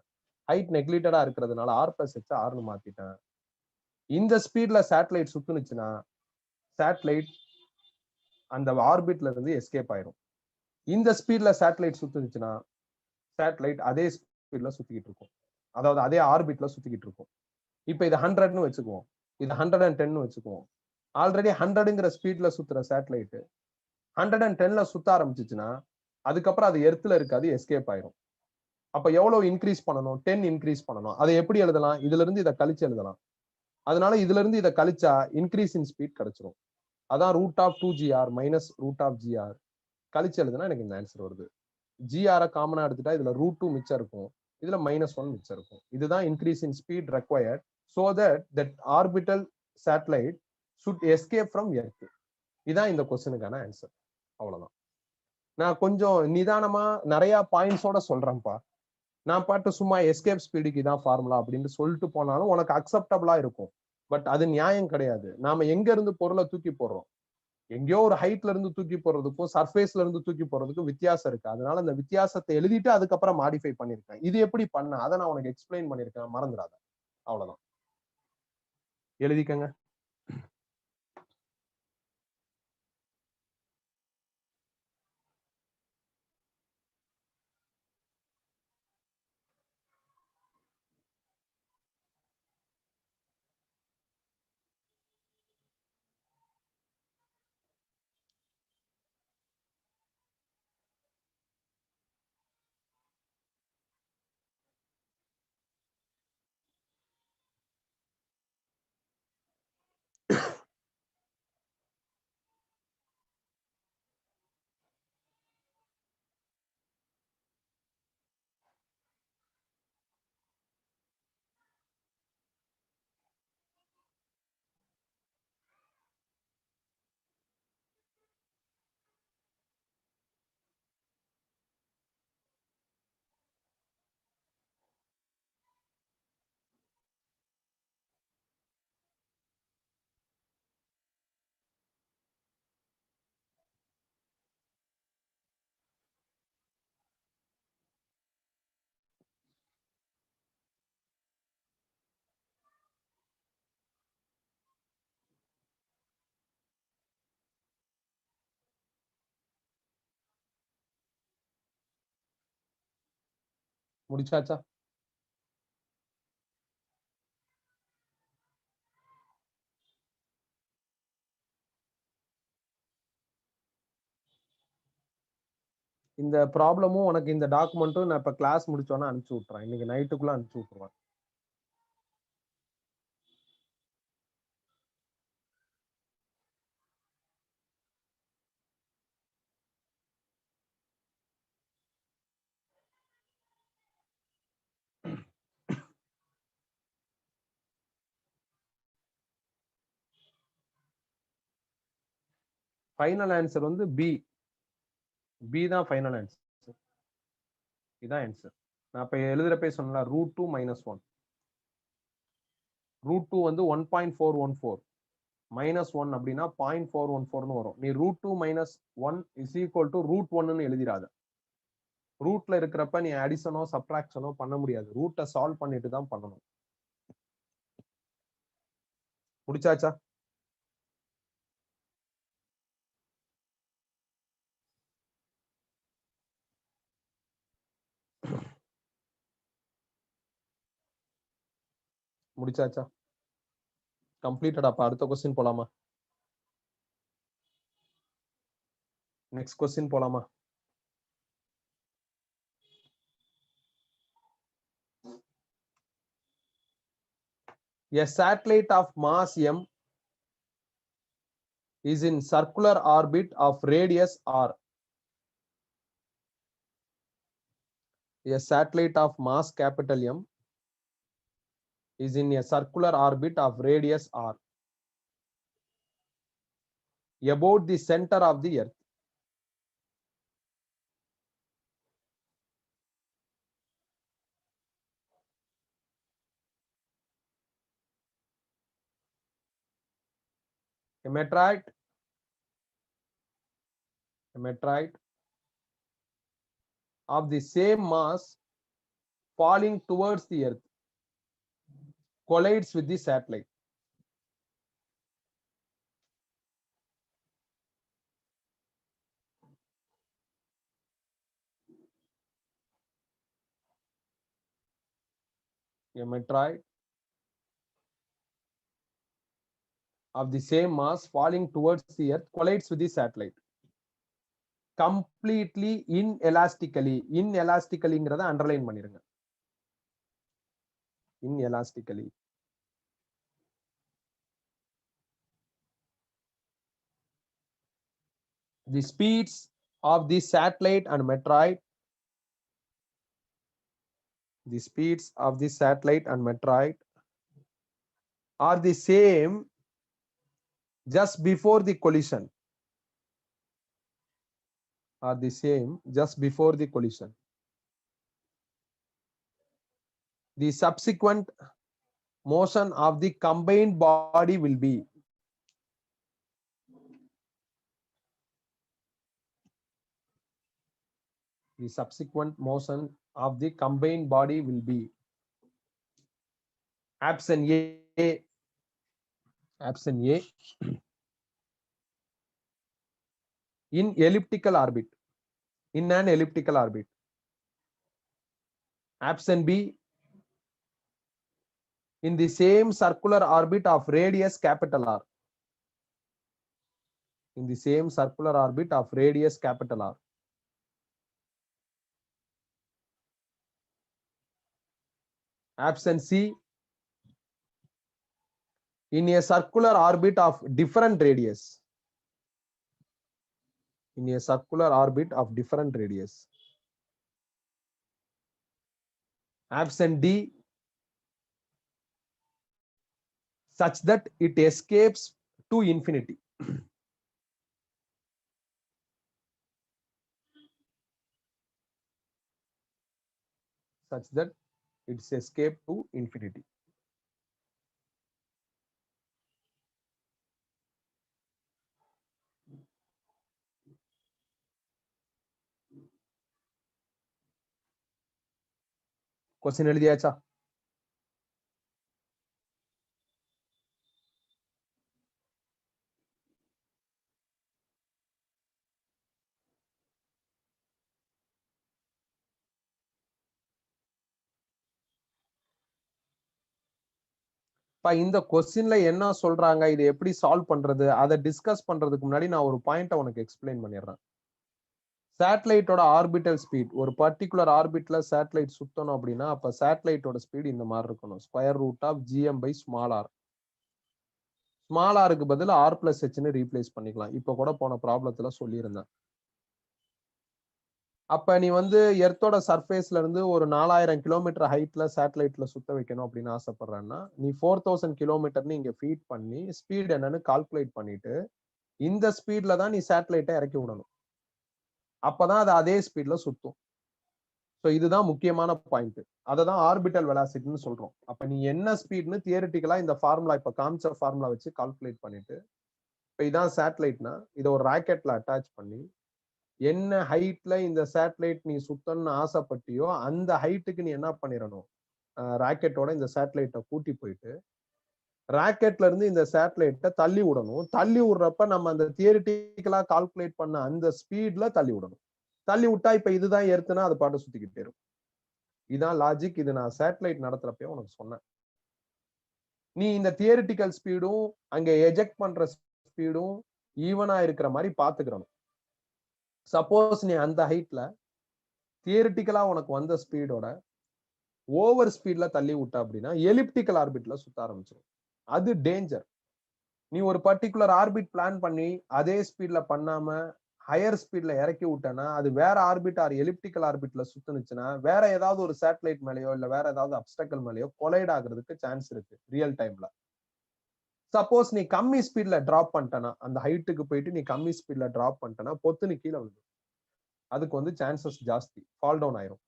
ஹைட் நெக்லிட்டடா இருக்கிறதுனால ஆர் பிளஸ் ஹெச் ஆர்னு மாத்திட்டேன். இந்த ஸ்பீட்ல சேட்டலைட் சுத்துனுச்சுன்னா சேட்டலைட் அந்த ஆர்பிட்ல இருந்து எஸ்கேப் ஆயிரும். இந்த ஸ்பீட்ல சேட்டலைட் சுத்துனுச்சுன்னா சேட்டலைட் அதே ஸ்பீட்ல சுத்திக்கிட்டு இருக்கும். அதாவது அதே ஆர்பிட்ல சுத்திக்கிட்டு இருக்கும். இப்ப இது 100ன்னு வச்சுக்குவோம், இது 110ன்னு வச்சுக்குவோம். ஆல்ரெடி 100ங்கிற ஸ்பீட்ல சுத்துற சேட்டலைட் 110ல சுத்த ஆரம்பிச்சுச்சுன்னா அதுக்கப்புறம் அது எர்த்ல இருக்காது, எஸ்கேப் ஆயிரும். அப்ப எவ்வளவு இன்க்ரீஸ் பண்ணணும்? 10 இன்க்ரீஸ் பண்ணணும். அதை எப்படி எழுதலாம்? இதுல இருந்து இதை கழிச்சு எழுதலாம். அதனால இதுல இருந்து இதை கழிச்சா இன்க்ரீஸ் இன் ஸ்பீட் கிடைச்சிரும். அதான் root of 2GR minus root of GR. கழிச்சு எழுதுனா எனக்கு இந்த ஆன்சர் வருது. GR காமனா எடுத்துட்டா இதுல √2 மிச்சம் இருக்கும், இதுல -1 மிச்சம் இருக்கும். இதுதான் increase in speed required so that orbital satellite should escape from earth. இதான் இந்த கொஸ்டினுக்கான ஆன்சர். அவ்வளவுதான். நான் கொஞ்சம் நிதானமா நிறைய பாயிண்ட்ஸோட சொல்றேன்ப்பா. நான் பாட்டு சும்மா எஸ்கேப் ஸ்பீடுக்கு இதான் ஃபார்முலா அப்படின்னு சொல்லிட்டு போனாலும் உனக்கு அக்செப்டபிளா இருக்கும். பட் அது நியாயம் கிடையாது. நாம எங்க இருந்து பொருளை தூக்கி போடுறோம்? எங்கேயோ ஒரு ஹைட்ல இருந்து தூக்கி போறதுக்கும் சர்ஃபேஸ்ல இருந்து தூக்கி போறதுக்கும் வித்தியாசம் இருக்கு. அதனால அந்த வித்தியாசத்தை எழுதிட்டு அதுக்கப்புறம் மாடிஃபை பண்ணிருக்கேன். இது எப்படி பண்ண அதை நான் உனக்கு எக்ஸ்பிளைன் பண்ணிருக்கேன், மறந்துடாத. அவ்வளவுதான். எழுதிக்கங்க. முடிச்சாச்சா? இந்த ப்ராப்ளமும் உனக்கு இந்த டாக்குமெண்ட்டும் நான் இப்ப கிளாஸ் முடிச்சோன்னா அனுப்பிச்சு விட்டுறேன். இன்னைக்கு நைட்டுக்குள்ள அனுப்பிச்சு விட்டுருவேன். ஃபைனல் ஆன்சர் வந்து பி. பி தான் ஃபைனல் ஆன்சர். இதான் ஆன்சர். நான் இப்ப எழுதுறப்பே சொன்னல √2 - 1. √2 வந்து 1.414 -1 அப்படின்னா 0.414 வரும். நீ √2 - 1 இஸ் ஈக்குவல் டு √1 எழுதிடாத. ரூட்ல இருக்கிறப்ப நீ அடிஷனோ சப்ட்ராக்ஷனோ பண்ண முடியாது. ரூட்டை சால்வ் பண்ணிட்டு தான் பண்ணணும். முடிச்சாச்சா? முடிச்சாச்சா? கம்ப்ளீட்டட். அப்ப அடுத்த கொஸ்டின் போலாமா? நெக்ஸ்ட் கொஸ்டின் போலாமா? A satellite of mass m is in circular orbit of radius r. A satellite of mass capital M is in a circular orbit of radius r about the center of the earth. A meteorite of the same mass falling towards the earth collides with the satellite. A meteorite of the same mass falling towards the earth collides with the satellite. Completely inelastically. Inelasticallyங்கிறத அண்டர்லைன் பண்ணிருங்க. Inelastically. The speeds of the satellite and meteorite, the speeds of the satellite and meteorite are the same just before the collision. Are the same just before the collision. The subsequent motion of the combined body will be the subsequent motion of the combined body will be option A. Option A. In elliptical orbit. In an elliptical orbit. Option B. In the same circular orbit of radius capital R. In the same circular orbit of radius capital R. Option C. In a circular orbit of different radius. In a circular orbit of different radius. Option D. Such that it escapes to infinity. Such that it's escaped to infinity. Question எழுதியாச்சா? இந்த கொஸ்டின்ல என்ன சொல்றாங்க, இது எப்படி சால்வ் பண்றது, அதை டிஸ்கஸ் பண்றதுக்கு முன்னாடி நான் ஒரு பாயிண்ட உனக்கு எக்ஸ்பிளைன் பண்ணிடுறேன். சேட்டலைட்டோட ஆர்பிட்டல் ஸ்பீட், ஒரு பர்டிகுலர் ஆர்பிட்ல சேட்டலைட் சுத்தணும் அப்படின்னா, அப்ப சேட்டலைட்டோட ஸ்பீட் இந்த மாதிரி இருக்கணும். Square root of GM by small R. Small ஆருக்கு பதில் ஆர் பிளஸ் ஹெச்னு ரீப்ளேஸ் பண்ணிக்கலாம். இப்ப கூட போன ப்ராப்ளத்துல சொல்லியிருந்தேன். அப்ப நீ வந்து எர்த்தோட சர்ஃபேஸ்ல இருந்து ஒரு 4000 கிலோமீட்டர் ஹைட்ல சேட்டலைட்ல சுத்த வைக்கணும் அப்படின்னு ஆசைப்படுறேன்னா, நீ 4000 கிலோமீட்டர்னு இங்க ஃபீட் பண்ணி ஸ்பீட் என்னன்னு கால்குலேட் பண்ணிட்டு இந்த ஸ்பீட்ல தான் நீ சேட்டலைட்டை இறக்கி விடணும். அப்பதான் அது அதே ஸ்பீட்ல சுத்தும். ஸோ இதுதான் முக்கியமான பாயிண்ட். அதை தான் ஆர்பிட்டல் வெலாசிட்டின்னு சொல்றோம். அப்ப நீ என்ன ஸ்பீட்னு தியரிட்டிக்கலா இந்த ஃபார்முலா இப்ப காமிச்ச ஃபார்முலா வச்சு கால்குலேட் பண்ணிட்டு, இப்ப இதான் சேட்டலைட்னா இதை ஒரு ராக்கெட்ல அட்டாச் பண்ணி என்ன ஹைட்ல இந்த சேட்டலைட் நீ சுத்தணும்னு ஆசைப்பட்டியோ அந்த ஹைட்டுக்கு நீ என்ன பண்ணிடணும், ராக்கெட்டோட இந்த சேட்டலைட்டை கூட்டி போயிட்டு ராக்கெட்ல இருந்து இந்த சேட்டலைட்டை தள்ளி விடணும். தள்ளி விடுறப்ப நம்ம அந்த தியரிட்டிக்கலா கால்குலேட் பண்ண அந்த ஸ்பீட்ல தள்ளி விடணும். தள்ளி விட்டா இப்ப இதுதான் எர்த்துனா அது பாட்டு சுத்திக்கிட்டே இருக்கும். இதான் லாஜிக். இது நான் சேட்டலைட் நடத்துறப்பே உனக்கு சொன்னேன். நீ இந்த தியரிட்டிக்கல் ஸ்பீடும் அங்க எஜெக்ட் பண்ற ஸ்பீடும் ஈவனா இருக்கிற மாதிரி பாத்துக்கிறணும். சப்போஸ் நீ அந்த ஹைட்ல தியரிட்டிக்கலா உனக்கு வந்த ஸ்பீடோட ஓவர் ஸ்பீட்ல தள்ளி விட்ட அப்படின்னா எலிப்டிக்கல் ஆர்பிட்ல சுத்த ஆரம்பிச்சிடும். அது டேஞ்சர். நீ ஒரு பர்டிகுலர் ஆர்பிட் பிளான் பண்ணி அதே ஸ்பீட்ல பண்ணாம ஹையர் ஸ்பீட்ல இறக்கி விட்டனா அது வேற ஆர்பிட் ஆர் எலிப்டிக்கல் ஆர்பிட்ல சுத்துனுச்சுன்னா வேற ஏதாவது ஒரு சேட்டலைட் மேலேயோ இல்ல வேற ஏதாவது அப்டக்கல் மேலேயோ கொலைட் ஆகுறதுக்கு சான்ஸ் இருக்கு ரியல் டைம்ல. சப்போஸ் நீ கம்மி ஸ்பீட்ல டிராப் பண்ணிட்டனா, அந்த ஹைட்டுக்கு போயிட்டு நீ கம்மி ஸ்பீட்ல டிராப் பண்ணிட்டனா பொத்துன்னு கீழே விழுகும். அதுக்கு வந்து சான்சஸ் ஜாஸ்தி, ஃபால் டவுன் ஆயிரும்.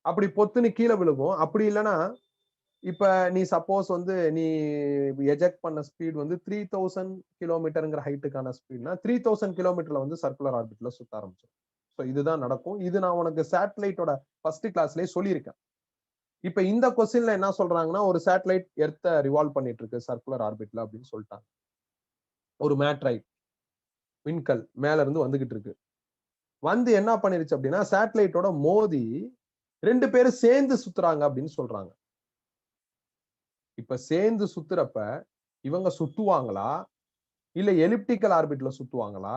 அப்படி பொத்துன்னு கீழே விழுகும். அப்படி இல்லைன்னா இப்ப நீ சப்போஸ் வந்து நீ எஜெக்ட் பண்ண ஸ்பீட் வந்து 3000 கிலோமீட்டருங்கிற ஹைட்டுக்கான ஸ்பீட்னா 3000 கிலோமீட்டர்ல வந்து சர்க்குலர் ஆர்பிட்ல சுத்த ஆரம்பிச்சிடும். ஸோ இதுதான் நடக்கும். இது நான் உனக்கு சேட்டலைட்டோட ஃபர்ஸ்ட் கிளாஸ்லயே சொல்லியிருக்கேன். இப்ப இந்த கொஸ்டின்ல என்ன சொல்றாங்கன்னா, ஒரு சேட்டலைட் எர்த்த ரிவால்வ் பண்ணிட்டு இருக்கு சர்க்குலர் ஆர்பிட்ல அப்படின்னு சொல்லிட்டாங்க. ஒரு மேட்ரைட் விண்கல் மேல இருந்து வந்துகிட்டு இருக்கு. வந்து என்ன பண்ணிருச்சு அப்படின்னா சேட்டலைட்டோட மோதி 2 பேரும் சேர்ந்து சுத்துறாங்க அப்படின்னு சொல்றாங்க. இப்ப சேர்ந்து சுத்துறப்ப இவங்க சுத்துவாங்களா, இல்ல எலிப்டிக்கல் ஆர்பிட்ல சுத்துவாங்களா,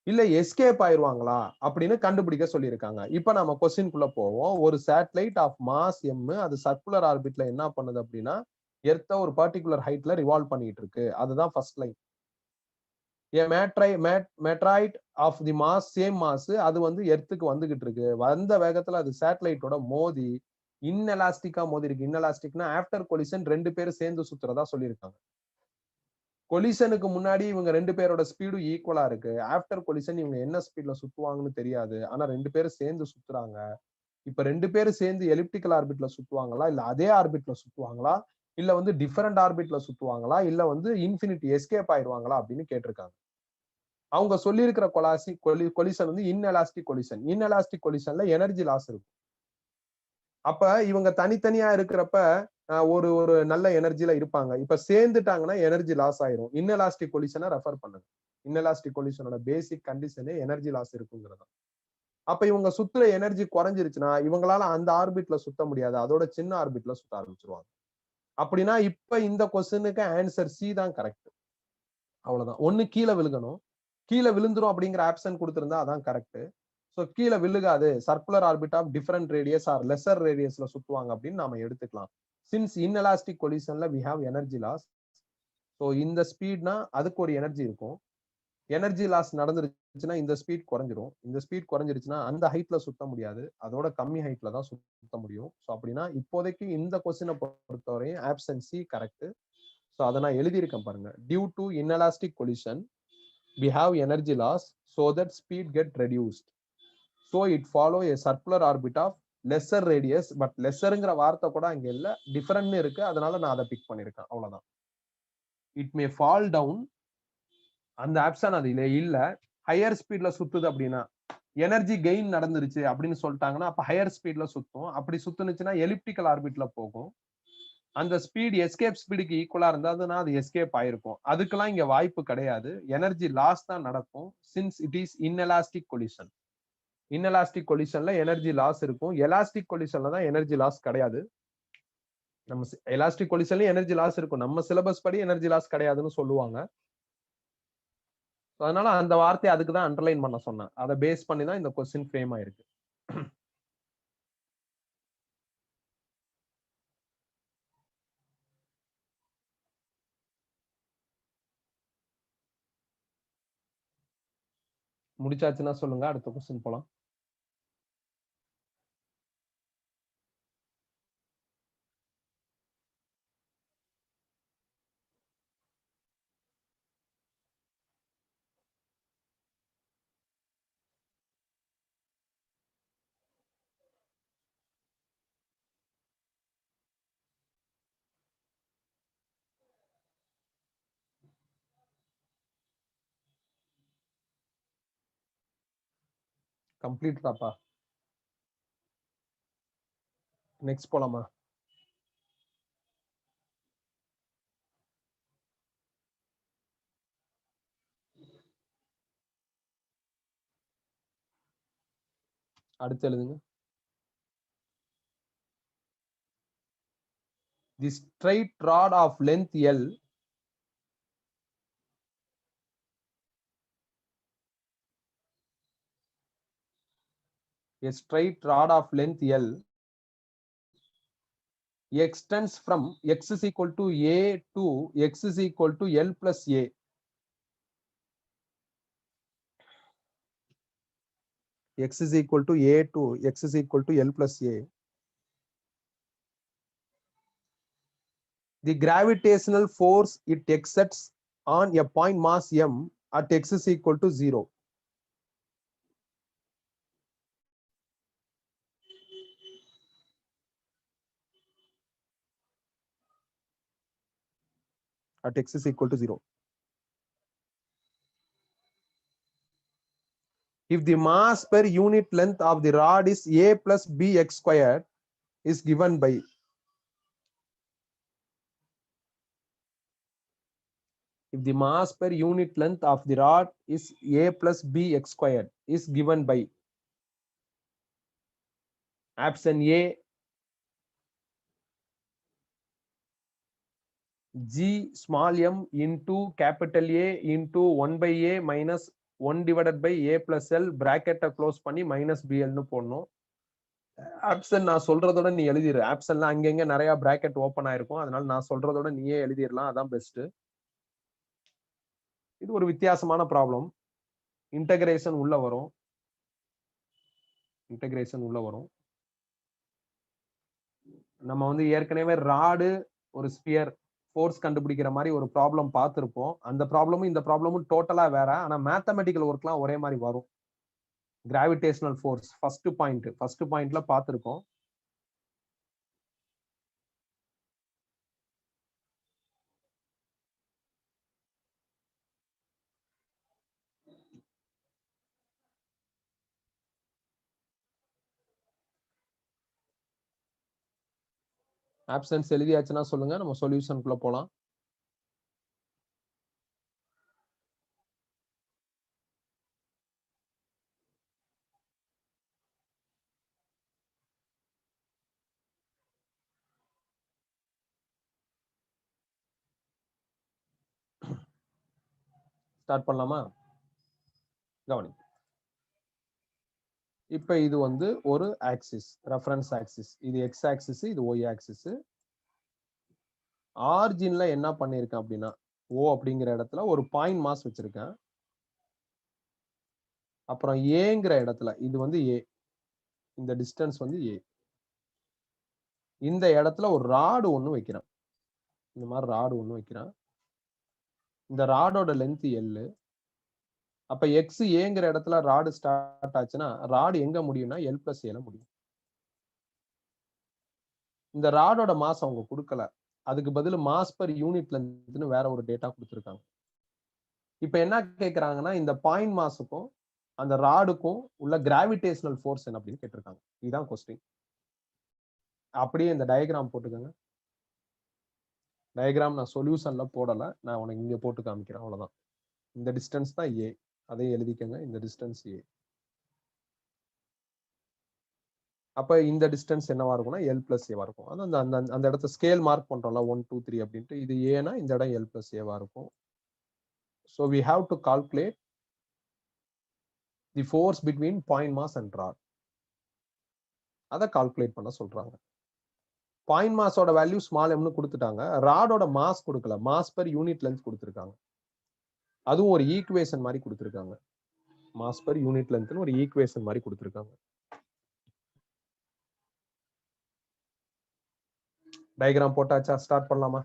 இல்ல எஸ்கேப் ஆயிருவாங்களா அப்படின்னு கண்டுபிடிக்க சொல்லியிருக்காங்க. இப்ப நம்ம கொஸ்டின்குள்ள போவோம். ஒரு சேட்டலைட் ஆஃப் மாஸ் எம் அது சர்க்குலர் ஆர்பிட்ல என்ன பண்ணுது அப்படின்னா எர்த்த ஒரு பர்டிகுலர் ஹைட்ல ரிவால்வ் பண்ணிட்டு இருக்கு. அதுதான் first line. Meteoroid of the mass same mass அது வந்து எர்த்துக்கு வந்துகிட்டு இருக்கு. வந்த வேகத்துல அது சேட்டலைட்டோட மோதி இன்எலாஸ்டிக்கா மோதி இருக்கு. இன்எலாஸ்டிக்னா ஆஃப்டர் கொலிஷன் 2 பேரும் சேர்ந்து சுத்துறதா சொல்லியிருக்காங்க. கொலிஷனுக்கு முன்னாடி இவங்க 2 பேரோட ஸ்பீடும் ஈக்குவலா இருக்கு. ஆஃப்டர் கொலிஷன் இவங்க என்ன ஸ்பீட்ல சுத்துவாங்கன்னு தெரியாது. ஆனா 2 பேரும் சேர்ந்து சுத்துறாங்க. இப்ப 2 பேரும் சேர்ந்து எலிப்டிக்கல் ஆர்பிட்ல சுத்துவாங்களா, இல்ல அதே ஆர்பிட்ல சுத்துவாங்களா, இல்ல வந்து டிஃபரண்ட் ஆர்பிட்ல சுத்துவாங்களா, இல்ல வந்து இன்ஃபினிட்டி எஸ்கேப் ஆயிருவாங்களா அப்படின்னு கேட்டிருக்காங்க. அவங்க சொல்லியிருக்கிற கொலிஷன் வந்து இன்எலாஸ்டிக் கொலிஷன். இன்எலாஸ்டிக் கொலிஷன்ல எனர்ஜி லாஸ் இருக்கும். அப்ப இவங்க தனித்தனியா இருக்கிறப்ப ஒரு ஒரு நல்ல எனர்ஜில இருப்பாங்க. இப்ப சேர்ந்துட்டாங்கன்னா எனர்ஜி லாஸ் ஆயிரும். இன்எலாஸ்டிக் கொலிஷனை ரெஃபர் பண்ணுங்க. இன்எலாஸ்டிக் கொலிஷனோட பேசிக் கண்டிஷனே எனர்ஜி லாஸ் இருக்குங்கிறது. அப்ப இவங்க சுத்துற எனர்ஜி குறைஞ்சிருச்சுன்னா இவங்களால அந்த ஆர்பிட்ல சுத்த முடியாது. அதோட சின்ன ஆர்பிட்ல சுத்த ஆரம்பிச்சிருவாங்க. அப்படின்னா இப்ப இந்த கொஸ்டினுக்கு ஆன்சர் சி தான் கரெக்ட். அவ்வளவுதான். ஒண்ணு கீழே விழுகணும். கீழே விழுந்துரும் அப்படிங்கிற ஆப்ஷன் கொடுத்திருந்தா அதான் கரெக்ட். சோ கீழே விழுகாது. Circular orbit of different radius R lesser ரேடியஸ்ல சுத்துவாங்க அப்படின்னு நாம எடுத்துக்கலாம். சின்ஸ் இன்எலாஸ்டிக் கொலிஷன்ல we have energy loss. So இந்த ஸ்பீட்னா அதுக்கு ஒரு எனர்ஜி இருக்கும். எனர்ஜி லாஸ் நடந்துருச்சுன்னா இந்த ஸ்பீட் குறைஞ்சிரும். இந்த ஸ்பீட் குறைஞ்சிருச்சுன்னா அந்த ஹைட்ல சுத்த முடியாது. அதோட கம்மி ஹைட்ல தான் சுத்த முடியும். சோ அப்படின்னா இப்போதைக்கு இந்த கொஸ்டினை பொறுத்தவரையும் ஆப்ஷன் சி கரெக்ட். சோ அதை நான் எழுதியிருக்கேன் பாருங்க. Due to inelastic collision we have energy loss so that speed get reduced. So it follow a circular orbit of lesser radius. But lesserங்கிற வார்த்தை கூட அங்க இல்ல, டிஃபரண்ட் இருக்கு. அதனால நான் அதை பிக் பண்ணிருக்கேன். அவ்வளவுதான். It may fall down. அந்த ஆப்ஷன் அது இல்ல. ஹையர் ஸ்பீட்ல சுத்துது அப்படின்னா எனர்ஜி கெயின் நடந்துருச்சு அப்படின்னு சொல்லிட்டாங்கன்னா அப்ப ஹையர் ஸ்பீட்ல சுத்தும். அப்படி சுத்துனுச்சுன்னா எலிப்டிக்கல் ஆர்பிட்ல போகும். அந்த ஸ்பீட் எஸ்கேப் ஸ்பீடுக்கு ஈக்குவலா இருந்தாதுன்னா அது எஸ்கேப் ஆயிருக்கும். அதுக்கெல்லாம் இங்க வாய்ப்பு கிடையாது. எனர்ஜி லாஸ் தான் நடக்கும். Since it is inelastic collision. Inelastic கொலிஷன்ல எனர்ஜி லாஸ் இருக்கும். எலாஸ்டிக் கொலிஷன்ல தான் எனர்ஜி லாஸ் கிடையாது. நம்ம எலாஸ்டிக் கொலிஷன்லயும் எனர்ஜி லாஸ் இருக்கும். நம்ம சிலபஸ் படி எனர்ஜி லாஸ் கிடையாதுன்னு சொல்லுவாங்க. அதனால அந்த வார்த்தையை அதுக்கு தான் அண்டர்லைன் பண்ண சொன்னேன். அதை பேஸ் பண்ணி தான் இந்த கொஸ்டின் ஃப்ரேம் ஆயிருக்கு. முடிச்சாச்சுன்னா சொல்லுங்க, அடுத்த கொஸ்டின் போலாம். கம்ப்ளீட் தாப்பா. நெக்ஸ்ட் போலாமா? அடுத்து எழுதுங்க. The straight rod of length L a straight rod of length L extends from x is equal to a to x is equal to L plus a. X is equal to a to x is equal to L plus a. The gravitational force it exerts on a point mass m at x is equal to 0. At x is equal to 0. If the mass per unit length of the rod is a plus bx squared is given by. If the mass per unit length of the rod is a plus bx squared is given by. Option A g small m into capital A into 1 by a minus 1 divided by a plus l bracket close பண்ணி minus bl னு போடணும். ஆப்ஷன் நான் சொல்றதோட நீ எழுதிரு. ஆப்ஷன்ல அங்கங்க நிறைய பிராக்கெட் ஓபன் ஆயிருக்கும். அதனால நான் சொல்றதோட நீயே எழுதிடலாம், அதான் பெஸ்ட். இது ஒரு வித்தியாசமான ப்ராப்ளம். இன்டகிரேஷன் உள்ள வரும். இன்டகிரேஷன் உள்ள வரும். நம்ம வந்து ஏற்கனவே ராடு ஒரு ஸ்பியர் ஃபோர்ஸ் கண்டுபிடிக்கிற மாதிரி ஒரு ப்ராப்ளம் பார்த்திருப்போம். அந்த ப்ராப்ளமும் இந்த ப்ராப்ளமும் டோட்டலா வேற. ஆனா மேத்தமெட்டிக்கல் ஒர்க்லாம் ஒரே மாதிரி வரும். கிராவிடேஷனல் ஃபோர்ஸ் ஃபர்ஸ்ட் பாயிண்ட்ல பார்த்திருக்கோம். ஆப்ஷன்ஸ் எழுதியாச்சுன்னா சொல்லுங்க, நம்ம சொல்யூஷனுக்குள்ள போலாம். ஸ்டார்ட் பண்ணலாமா? கவனி. இப்ப இது வந்து ஒரு ஆக்சிஸ், ரெஃபரன்ஸ் ஆக்சிஸ். இது எக்ஸ் ஆக்சிஸ், இது ஒய் ஆக்சிஸ். ஆரிஜின்ல என்ன பண்ணிருக்கேன் அப்படின்னா, ஓ அப்படிங்கிற இடத்துல ஒரு பாயிண்ட் மாஸ் வச்சிருக்கேன். அப்புறம் ஏங்கிற இடத்துல இது வந்து ஏ, இந்த டிஸ்டன்ஸ் வந்து ஏ. இந்த இடத்துல ஒரு ராடு ஒண்ணு வைக்கிறேன். இந்த மாதிரி ராடு ஒண்ணு வைக்கிறேன். இந்த ராடோட லென்த் எல். அப்ப எக்ஸ் ஏங்கிற இடத்துல ராடு ஸ்டார்ட் ஆச்சுன்னா ராடு எங்க முடியும்னா எல் பிளஸ் ஏல முடியும். இந்த ராடோட மாஸ் அவங்க கொடுக்கல, அதுக்கு பதில் மாஸ் பர் யூனிட் லென்த்னு வேற ஒரு டேட்டா கொடுத்துருக்காங்க. இப்ப என்ன கேக்குறாங்கன்னா, இந்த பாயிண்ட் மாஸுக்கும் அந்த ராடுக்கும் உள்ள கிராவிடேஷனல் ஃபோர்ஸ் என்ன அப்படின்னு கேட்டிருக்காங்க. இதுதான் கொஸ்டின். அப்படியே இந்த டயக்ராம் போட்டுக்கோங்க. டயக்ராம் நான் சொல்யூஷன்ல போடல, நான் உனக்கு இங்க போட்டு காமிக்கிறேன், அவ்வளவுதான். இந்த டிஸ்டன்ஸ் தான் ஏ, அதை எழுதிக்கங்க. இந்த டிஸ்டன்ஸ் ஏ. அப்ப இந்த டிஸ்டன்ஸ் என்னவா இருக்கும்னா L plus A வா இருக்கும். அந்த அந்த அந்த இடத்த ஸ்கேல் மார்க் பண்றோம்ல 1 2 3 அப்படின்ட்டு இது ஏனா இந்த இடம் L plus A வா இருக்கும். So we have to calculate the force between point mass and rod. அத கால்குலேட் பண்ண சொல்றாங்க. பாயிண்ட் மாஸோட வேல்யூ ஸ்மால் m னு கொடுத்துட்டாங்க. ராடோட மாஸ் கொடுக்கல. மாஸ் பெர் யூனிட் லென்த் கொடுத்திருக்காங்க. அதுவும் ஒரு ஈக்குவேஷன் மாதிரி கொடுத்திருக்காங்க. மாஸ் பெர் யூனிட் லென்த்னு ஒரு ஈக்குவேஷன் மாதிரி கொடுத்திருக்காங்க. டயகிராம் போட்டாச்சா? ஸ்டார்ட் பண்ணலாமா?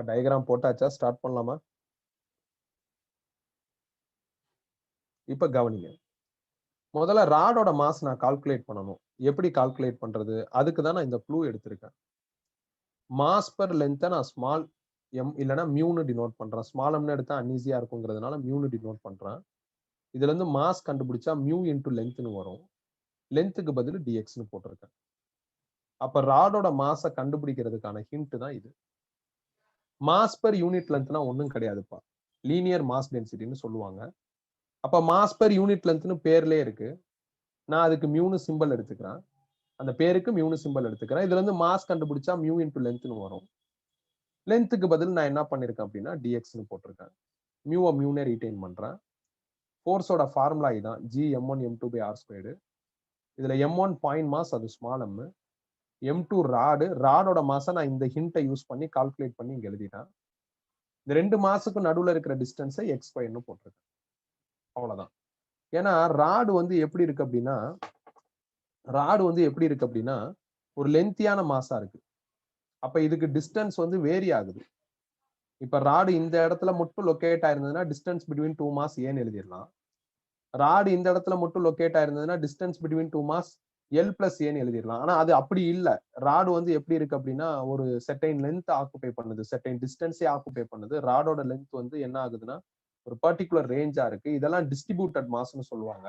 டயகிராம் போட்டாச்சா? ஸ்டார்ட் பண்ணலாமா? இப்ப கவனிங்க. முதல்ல ராடோட மாஸ் நான் கால்குலேட் பண்ணணும். எப்படி கால்குலேட் பண்றது? அதுக்கு தான் நான் இந்த க்ளூ எடுத்திருக்கேன். மாஸ் பெர் லென்த்தை நான் ஸ்மால் எம் இல்லைன்னா மியூன்னு டினோட் பண்றேன். ஸ்மால் எம்னு எடுத்தா அன்ஈஸியா இருக்குங்கிறதுனால மியூன்னு டினோட் பண்றேன். இதுல இருந்து மாஸ் கண்டுபிடிச்சா மியூ இன்டூ லென்த்னு வரும். லென்த்துக்கு பதில் டிஎக்ஸ்னு போட்டிருக்கேன். அப்ப ராடோட மாஸை கண்டுபிடிக்கிறதுக்கான ஹிண்ட் தான் இது. மாஸ் பெர் யூனிட் லென்த்னா ஒன்றும் கிடையாதுப்பா. லீனியர் மாஸ் டென்சிட்டின்னு சொல்லுவாங்க. அப்ப மாஸ் பெர் யூனிட் லென்த்னு பேர்லயே இருக்கு. நான் அதுக்கு மியூனு சிம்பிள் எடுத்துக்கிறேன். அந்த பேருக்கு மியூனு சிம்பிள் எடுத்துக்கிறேன். இதுல இருந்து மாஸ் கண்டுபிடிச்சா மியூ இன்டூ லென்த்னு வரும். லென்த்துக்கு பதில் நான் என்ன பண்ணிருக்கேன் அப்படின்னா டிஎக்ஸ்னு போட்டிருக்கேன். மியூவை மியூனே ரீடைன் பண்றேன். ஃபோர்ஸோட ஃபார்முலா இதான் G(m1 m2 by r²). இதுல m1 பாயிண்ட் மாஸ், அது ஸ்மால் m. m2 ராடோட மாஸை நான் இந்த ஹிண்ட்டை யூஸ் பண்ணி கால்குலேட் பண்ணி இங்க எழுதிட்டேன். இந்த ரெண்டு மாஸுக்கும் நடுவுல இருக்கிற டிஸ்டன்ஸை x2ன்னு போட்டிருக்கேன். அவ்வளவுதான். ஏன்னா ராடு வந்து எப்படி இருக்கு அப்படின்னா ஒரு லென்த்தியான மாஸா இருக்கு. அப்ப இதுக்கு டிஸ்டன்ஸ் வந்து வேரி ஆகுது. இப்ப ராடு இந்த இடத்துல மட்டும் லொக்கேட் ஆயிருந்ததுன்னா டிஸ்டன்ஸ் பிட்வீன் டூ மாஸ் ஏன்னு எழுதிடலாம். ராடு இந்த இடத்துல மட்டும் லொக்கேட் ஆயிருந்ததுன்னா distance between two mass L plus ஏன்னு எழுதிடலாம். ஆனா அது அப்படி இல்ல. ராடு வந்து எப்படி இருக்கு அப்படின்னா ஒரு செர்டைன் லென்த் ஆக்குபை பண்ணுது, செர்டைன் டிஸ்டன்ஸே ஆக்குபை பண்ணுது. ராடோட லென்த் வந்து என்ன ஆகுதுன்னா ஒரு பர்டிகுலர் ரேஞ்சா இருக்கு. இதெல்லாம் டிஸ்ட்ரிபியூட்டட் மாஸ்ன்னு சொல்லுவாங்க.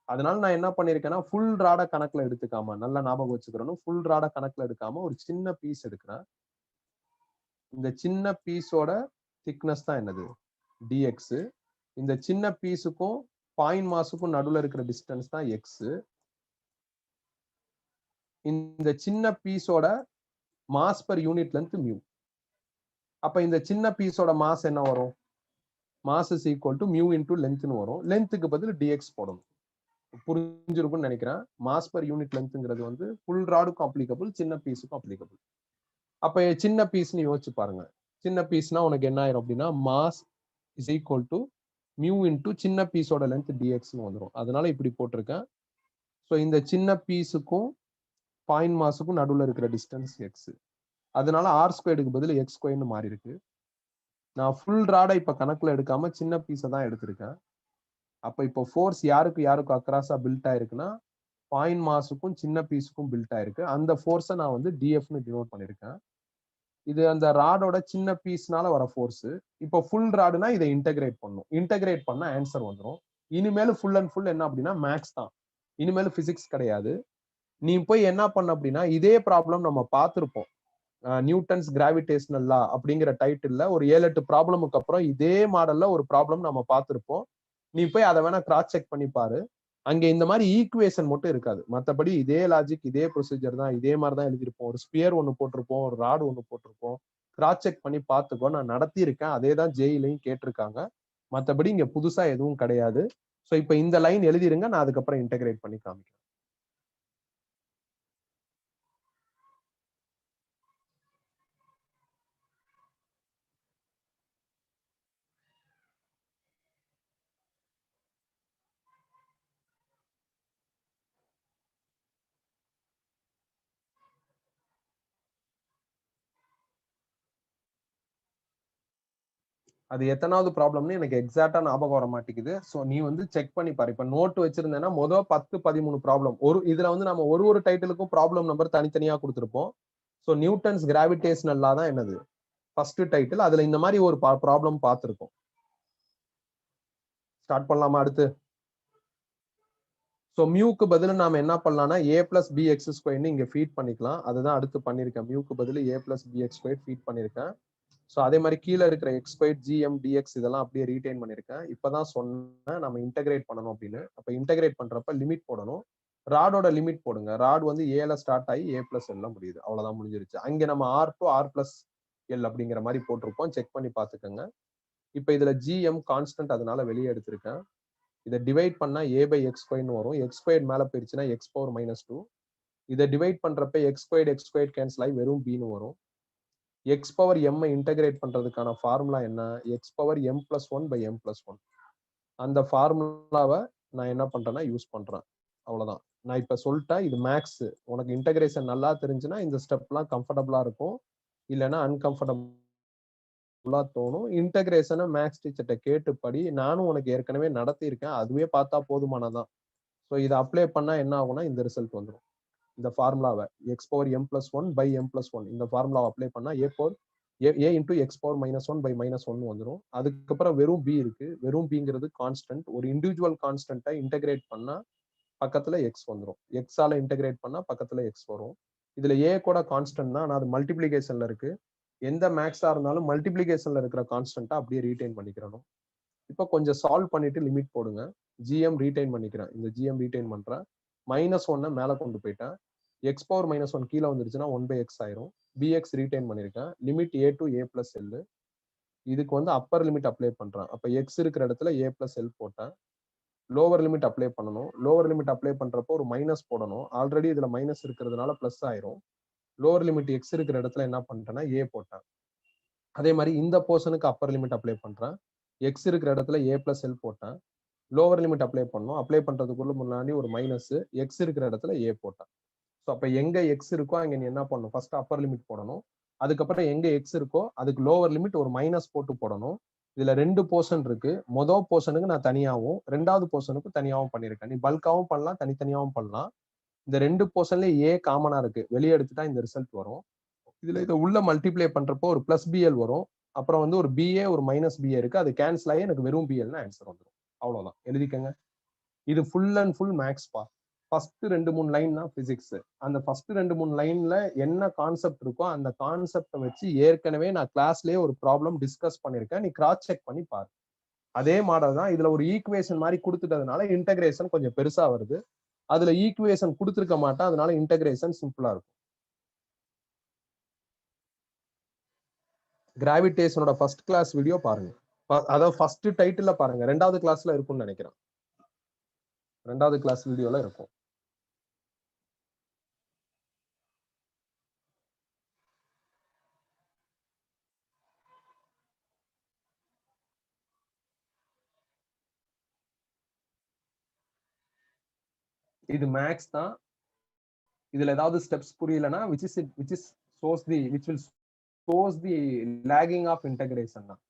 அதனால நான் என்ன பண்ணிருக்கேன்னா ஃபுல் ராட கணக்குல எடுத்துக்காம, நல்லா ஞாபகம் வச்சுக்கிறோம், ஃபுல் ராட கணக்குல எடுக்காம ஒரு சின்ன பீஸ் எடுக்கிறேன். இந்த சின்ன பீஸோட திக்னஸ் தான் என்னது? டிஎக்ஸ். இந்த சின்ன பீஸுக்கும் பாயிண்ட் மாஸுக்கும் நடுவுல இருக்கிற டிஸ்டன்ஸ் தான் எக்ஸ். இந்த சின்ன பீஸோட mass per unit length mu. அப்ப இந்த சின்ன பீஸோட மாஸ் என்ன வரும்? Mass is equal to mu into லென்த்னு வரும். லென்த்துக்கு பதில் டிஎக்ஸ் போடணும். புரிஞ்சிருக்கும்னு நினைக்கிறேன். மாஸ் பெர் யூனிட் லென்த்ங்கிறது வந்து ஃபுல் ராடுக்கும் அப்ளிகபிள், சின்ன பீஸுக்கும் அப்ளிகபிள். அப்ப சின்ன பீஸ்னு யோசிச்சு பாருங்க. சின்ன பீஸ்னா உனக்கு என்ன ஆயிரும் அப்படின்னா mass is equal to mu into சின்ன பீஸோட லென்த் டிஎக்ஸ்னு வந்துடும். அதனால இப்படி போட்டிருக்கேன். ஸோ இந்த சின்ன பீஸுக்கும் பாயிண்ட் மாஸுக்கும் நடுவில் இருக்கிற டிஸ்டன்ஸ் எக்ஸ். அதனால r²க்கு பதில் x²ன்னு மாறி இருக்கு. நான் ஃபுல் ராடை இப்ப கணக்குல எடுக்காம சின்ன பீஸை தான் எடுத்திருக்கேன். அப்ப இப்போ ஃபோர்ஸ் யாருக்கும் அக்ராஸா பில்ட் ஆயிருக்குன்னா பாயிண்ட் மாஸுக்கும் சின்ன பீஸுக்கும் பில்ட் ஆயிருக்கு. அந்த ஃபோர்ஸை நான் வந்து டிஎஃப்னு டினோட் பண்ணிருக்கேன். இது அந்த ராடோட சின்ன பீஸ்னால வர ஃபோர்ஸ். இப்போ ஃபுல் ராடுனா இதை இன்டகிரேட் பண்ணும். இன்டகிரேட் பண்ணா ஆன்சர் வந்துடும். இனிமேல் ஃபுல் அண்ட் ஃபுல் என்ன அப்படின்னா மேக்ஸ் தான். இனிமேல் பிசிக்ஸ் கிடையாது. நீ போய் என்ன பண்ண அப்படின்னா இதே ப்ராப்ளம் நம்ம பார்த்திருப்போம். நியூட்டன்ஸ் கிராவிடேஷனல் லா அப்படிங்கிற டைட்டில்ல ஒரு 7-8 ப்ராப்ளமுக்கு அப்புறம் இதே மாடல்ல ஒரு ப்ராப்ளம் நம்ம பார்த்திருப்போம். நீ போய் அதை வேணா கிராஸ் செக் பண்ணி பாரு. அங்க இந்த மாதிரி ஈக்குவேஷன் மட்டும் இருக்காது. மற்றபடி இதே லாஜிக், இதே ப்ரொசீஜர் தான், இதே மாதிரி தான் எழுதியிருப்போம். ஒரு ஸ்பியர் ஒன்று போட்டிருப்போம், ஒரு ராடு ஒன்று போட்டிருப்போம். கிராஸ் செக் பண்ணி பார்த்துக்கோ. நான் நடத்தியிருக்கேன். அதே தான் ஜேஇலையும் கேட்டிருக்காங்க. மற்றபடி இங்க புதுசா எதுவும் கிடையாது. ஸோ இப்போ இந்த லைன் எழுதிருங்க, நான் அதுக்கப்புறம் இன்டகிரேட் பண்ணி காமிக்கிறேன். அது எத்தனாவது ப்ராப்ளம்னு எனக்கு எக்ஸாக்டா ஞாபகம் வர மாட்டேங்குது. ஸோ நீ வந்து செக் பண்ணி பாரு. இப்ப நோட் வச்சிருந்தேன்னா மொதல் 10-13 ப்ராப்ளம் இதுல வந்து நம்ம ஒரு டைட்டிலுக்கும் ப்ராப்ளம் நம்பர் தனித்தனியா கொடுத்துருப்போம். ஸோ நியூட்டன்ஸ் கிராவிடேஷனல் லா தான் என்னது ஃபர்ஸ்ட் டைட்டில். அதுல இந்த மாதிரி ஒரு ப்ராப்ளம் பார்த்திருக்கோம். ஸ்டார்ட் பண்ணலாமா? அடுத்து ஸோ மியூக்கு பதில் நாம என்ன பண்ணலாம்னா ஏ பிளஸ் பி எக்ஸ் ஸ்கொயர்னு இங்க ஃபீட் பண்ணிக்கலாம். அதுதான் அடுத்து பண்ணிருக்கேன். மியூக்கு பதில் A plus B x square feed பண்ணிருக்கேன். ஸோ அதே மாதிரி கீழே இருக்கிற எக்ஸ் ஸ்கொயர் ஜிஎம் டிஎக்ஸ் இதெல்லாம் அப்படியே ரீடைன் பண்ணிருக்கேன். இப்பதான் சொன்னேன் நம்ம இன்டகிரேட் பண்ணணும் அப்படின்னு. அப்ப இன்டகிரேட் பண்றப்ப லிமிட் போடணும். ராடோட லிமிட் போடுங்க. ராட் வந்து ஏல ஸ்டார்ட் ஆகி ஏ பிளஸ் எல்லாம் முடியுது. அவ்வளவுதான் முடிஞ்சிருச்சு. அங்க நம்ம R to R plus L அப்படிங்கிற மாதிரி போட்டிருப்போம். செக் பண்ணி பாத்துக்கோங்க. இப்ப இதுல ஜிஎம் கான்ஸ்டன்ட் அதனால வெளியே எடுத்திருக்கேன். இதை டிவைட் பண்ணா ஏ பை எக்ஸ் ஸ்கொயர்னு வரும். எக்ஸ் ஸ்கொயர் மேல போயிருச்சுன்னா எக்ஸ் பவர் -2. இதை டிவைட் பண்றப்ப எக்ஸ் ஸ்கொயர் கேன்சல் ஆகி வெறும் பின்னு வரும். எக்ஸ் பவர் எம் இன்டகிரேட் பண்றதுக்கான ஃபார்முலா என்ன? X power m plus one by m plus one. அந்த ஃபார்முலாவை நான் என்ன பண்றேன்னா யூஸ் பண்றேன். அவ்வளவுதான். நான் இப்ப சொல்லிட்டேன் இது மேக்ஸ். உனக்கு இன்டகிரேஷன் நல்லா தெரிஞ்சுன்னா இந்த ஸ்டெப்லாம் கம்ஃபர்டபுளா இருக்கும். இல்லைன்னா அன்கம்ஃபர்டபுளா தோணும். இன்டகிரேஷனை மேக்ஸ் டீச்சர்கிட்ட கேட்டுப்படி நானும் உனக்கு ஏற்கனவே நடத்தியிருக்கேன். அதுவே பார்த்தா போதுமானதான். ஸோ இதை அப்ளை பண்ணா என்ன ஆகும்னா இந்த ரிசல்ட் வந்துடும். இந்த ஃபார்முலாவை x power m plus one by m plus one இந்த ஃபார்முலாவை அப்ளை பண்ணா a into x power -1 by -1 வந்துடும். அதுக்கப்புறம் வெறும் பி இருக்கு. வெறும் பிங்கிறது கான்ஸ்டன்ட். ஒரு இண்டிவிஜுவல் கான்ஸ்டன்ட்டை இன்டகிரேட் பண்ணா பக்கத்துல எக்ஸ் வந்துடும். எக்ஸால இன்டகிரேட் பண்ணா பக்கத்துல எக்ஸ் வரும். இதுல ஏ கூட கான்ஸ்டன்ட் தான். ஆனா அது மல்டிபிளிகேஷன்ல இருக்கு. எந்த மேக்ஸா இருந்தாலும் மல்டிபிளிகேஷன்ல இருக்கிற கான்ஸ்டன்ட்டா அப்படியே ரீடைன் பண்ணிக்கிறணும். இப்போ கொஞ்சம் சால்வ் பண்ணிட்டு லிமிட் போடுங்க. ஜிஎம் ரீடைன் பண்ணிக்கிறேன். இந்த ஜிஎம் ரீடைன் பண்றேன். -1 மேல கொண்டு போயிட்டேன். எக்ஸ் பவர் -1 கீழே வந்துருச்சுன்னா 1 பை எக்ஸ் ஆயிரும். பிஎக்ஸ் ரீடைன் பண்ணிருக்கேன். Limit A to A plus L. இதுக்கு வந்து அப்பர் லிமிட் அப்ளை பண்றேன். அப்ப எக்ஸ் இருக்கிற இடத்துல ஏ பிளஸ் எல் போட்டேன். லோவர் லிமிட் அப்ளை பண்ணணும். லோவர் லிமிட் அப்ளை பண்றப்போ ஒரு மைனஸ் போடணும். ஆல்ரெடி இதுல மைனஸ் இருக்கிறதுனால பிளஸ் ஆயிரும். லோவர் லிமிட் எக்ஸ் இருக்கிற இடத்துல என்ன பண்ணிட்டேன்னா ஏ போட்டேன். அதே மாதிரி இந்த போர்ஷனுக்கு அப்பர் லிமிட் அப்ளை பண்றேன். எக்ஸ் இருக்கிற இடத்துல ஏ பிளஸ் எல் போட்டேன். லோவர் லிமிட் அப்ளை பண்ணணும். அப்ளை பண்றதுக்குள்ள முன்னாடி ஒரு மைனஸ் எக்ஸ் இருக்கிற இடத்துல ஏ போட்டேன். ஸோ அப்ப எங்க எக்ஸ் இருக்கோ அங்க நீ என்ன பண்ணணும்? ஃபர்ஸ்ட் அப்பர் லிமிட் போடணும். அதுக்கப்புறம் எங்க எக்ஸ் இருக்கோ அதுக்கு லோவர் லிமிட் ஒரு மைனஸ் போட்டு போடணும். இதுல 2 போர்ஷன் இருக்கு. மொதல் போர்ஷனுக்கு நான் தனியாவும் 2வது போர்ஷனுக்கு தனியாவும் பண்ணிருக்கேன். நீ பல்காவும் பண்ணலாம், தனித்தனியாவும் பண்ணலாம். இந்த 2 போர்ஷன்ல ஏ காமனா இருக்கு. வெளியே எடுத்துட்டா இந்த ரிசல்ட் வரும். இதுல இதை உள்ள மல்டிப்ளை பண்றப்போ ஒரு பிளஸ் பிஎல் வரும். அப்புறம் வந்து ஒரு பிஏ ஒரு மைனஸ் பிஏ இருக்கு. அது கேன்சல் ஆகி எனக்கு வெறும் பிஎல்னு ஆன்சர் வந்துடும். அவ்வளவுதான். எழுதிக்கங்க. இது ஃபுல் அண்ட் ஃபுல் மேக்ஸ் பா. ஃபர்ஸ்ட் 2-3 லைன் தான் பிசிக்ஸ். அந்த ஃபர்ஸ்ட் 2-3 லைன்ல என்ன கான்செப்ட் இருக்கோ அந்த கான்செப்டை வச்சு ஏற்கனவே நான் கிளாஸ்லயே ஒரு ப்ராப்ளம் டிஸ்கஸ் பண்ணிருக்கேன். நீ கிராஸ் செக் பண்ணி பாரு. அதே மாடல் தான். இதுல ஒரு ஈக்குவேஷன் மாதிரி கொடுத்துட்டதுனால இன்டகிரேஷன் கொஞ்சம் பெருசா வருது. அதுல ஈக்குவேஷன் கொடுத்துருக்க மாட்டேன். அதனால இன்டகிரேஷன் சிம்பிளா இருக்கும். கிராவிடேஷனோட ஃபர்ஸ்ட் கிளாஸ் வீடியோ பாருங்க. அதாவது ஃபர்ஸ்ட் டைட்டில் பாருங்க. 2வது கிளாஸ்ல இருக்கும்னு நினைக்கிறேன். 2வது கிளாஸ் வீடியோல இருக்கும். இது மேக்ஸ் தான். இதுல ஏதாவது steps புரியலனா which will shows the lagging of integration தான்.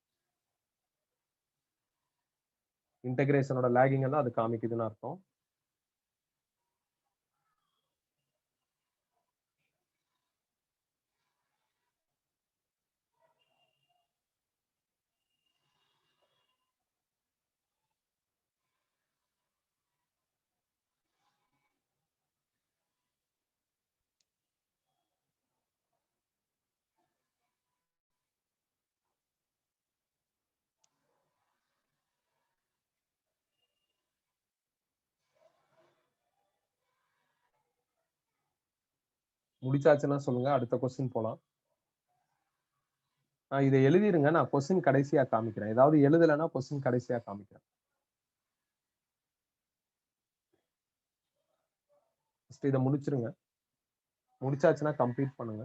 இன்டகிரேஷனோட லாகிங் தான் அது காமிக்குதுன்னு அர்த்தம். முடிச்சாச்சுன்னா சொல்லுங்க. அடுத்த கொஸ்டின் போலாம். இதை எழுதிருங்க. நான் கொஸ்டின் கடைசியா காமிக்கிறேன். ஏதாவது எழுதலைன்னா கொஸ்டின் கடைசியா காமிக்கிறேன். இதை முடிச்சிருங்க. முடிச்சாச்சுன்னா கம்ப்ளீட் பண்ணுங்க.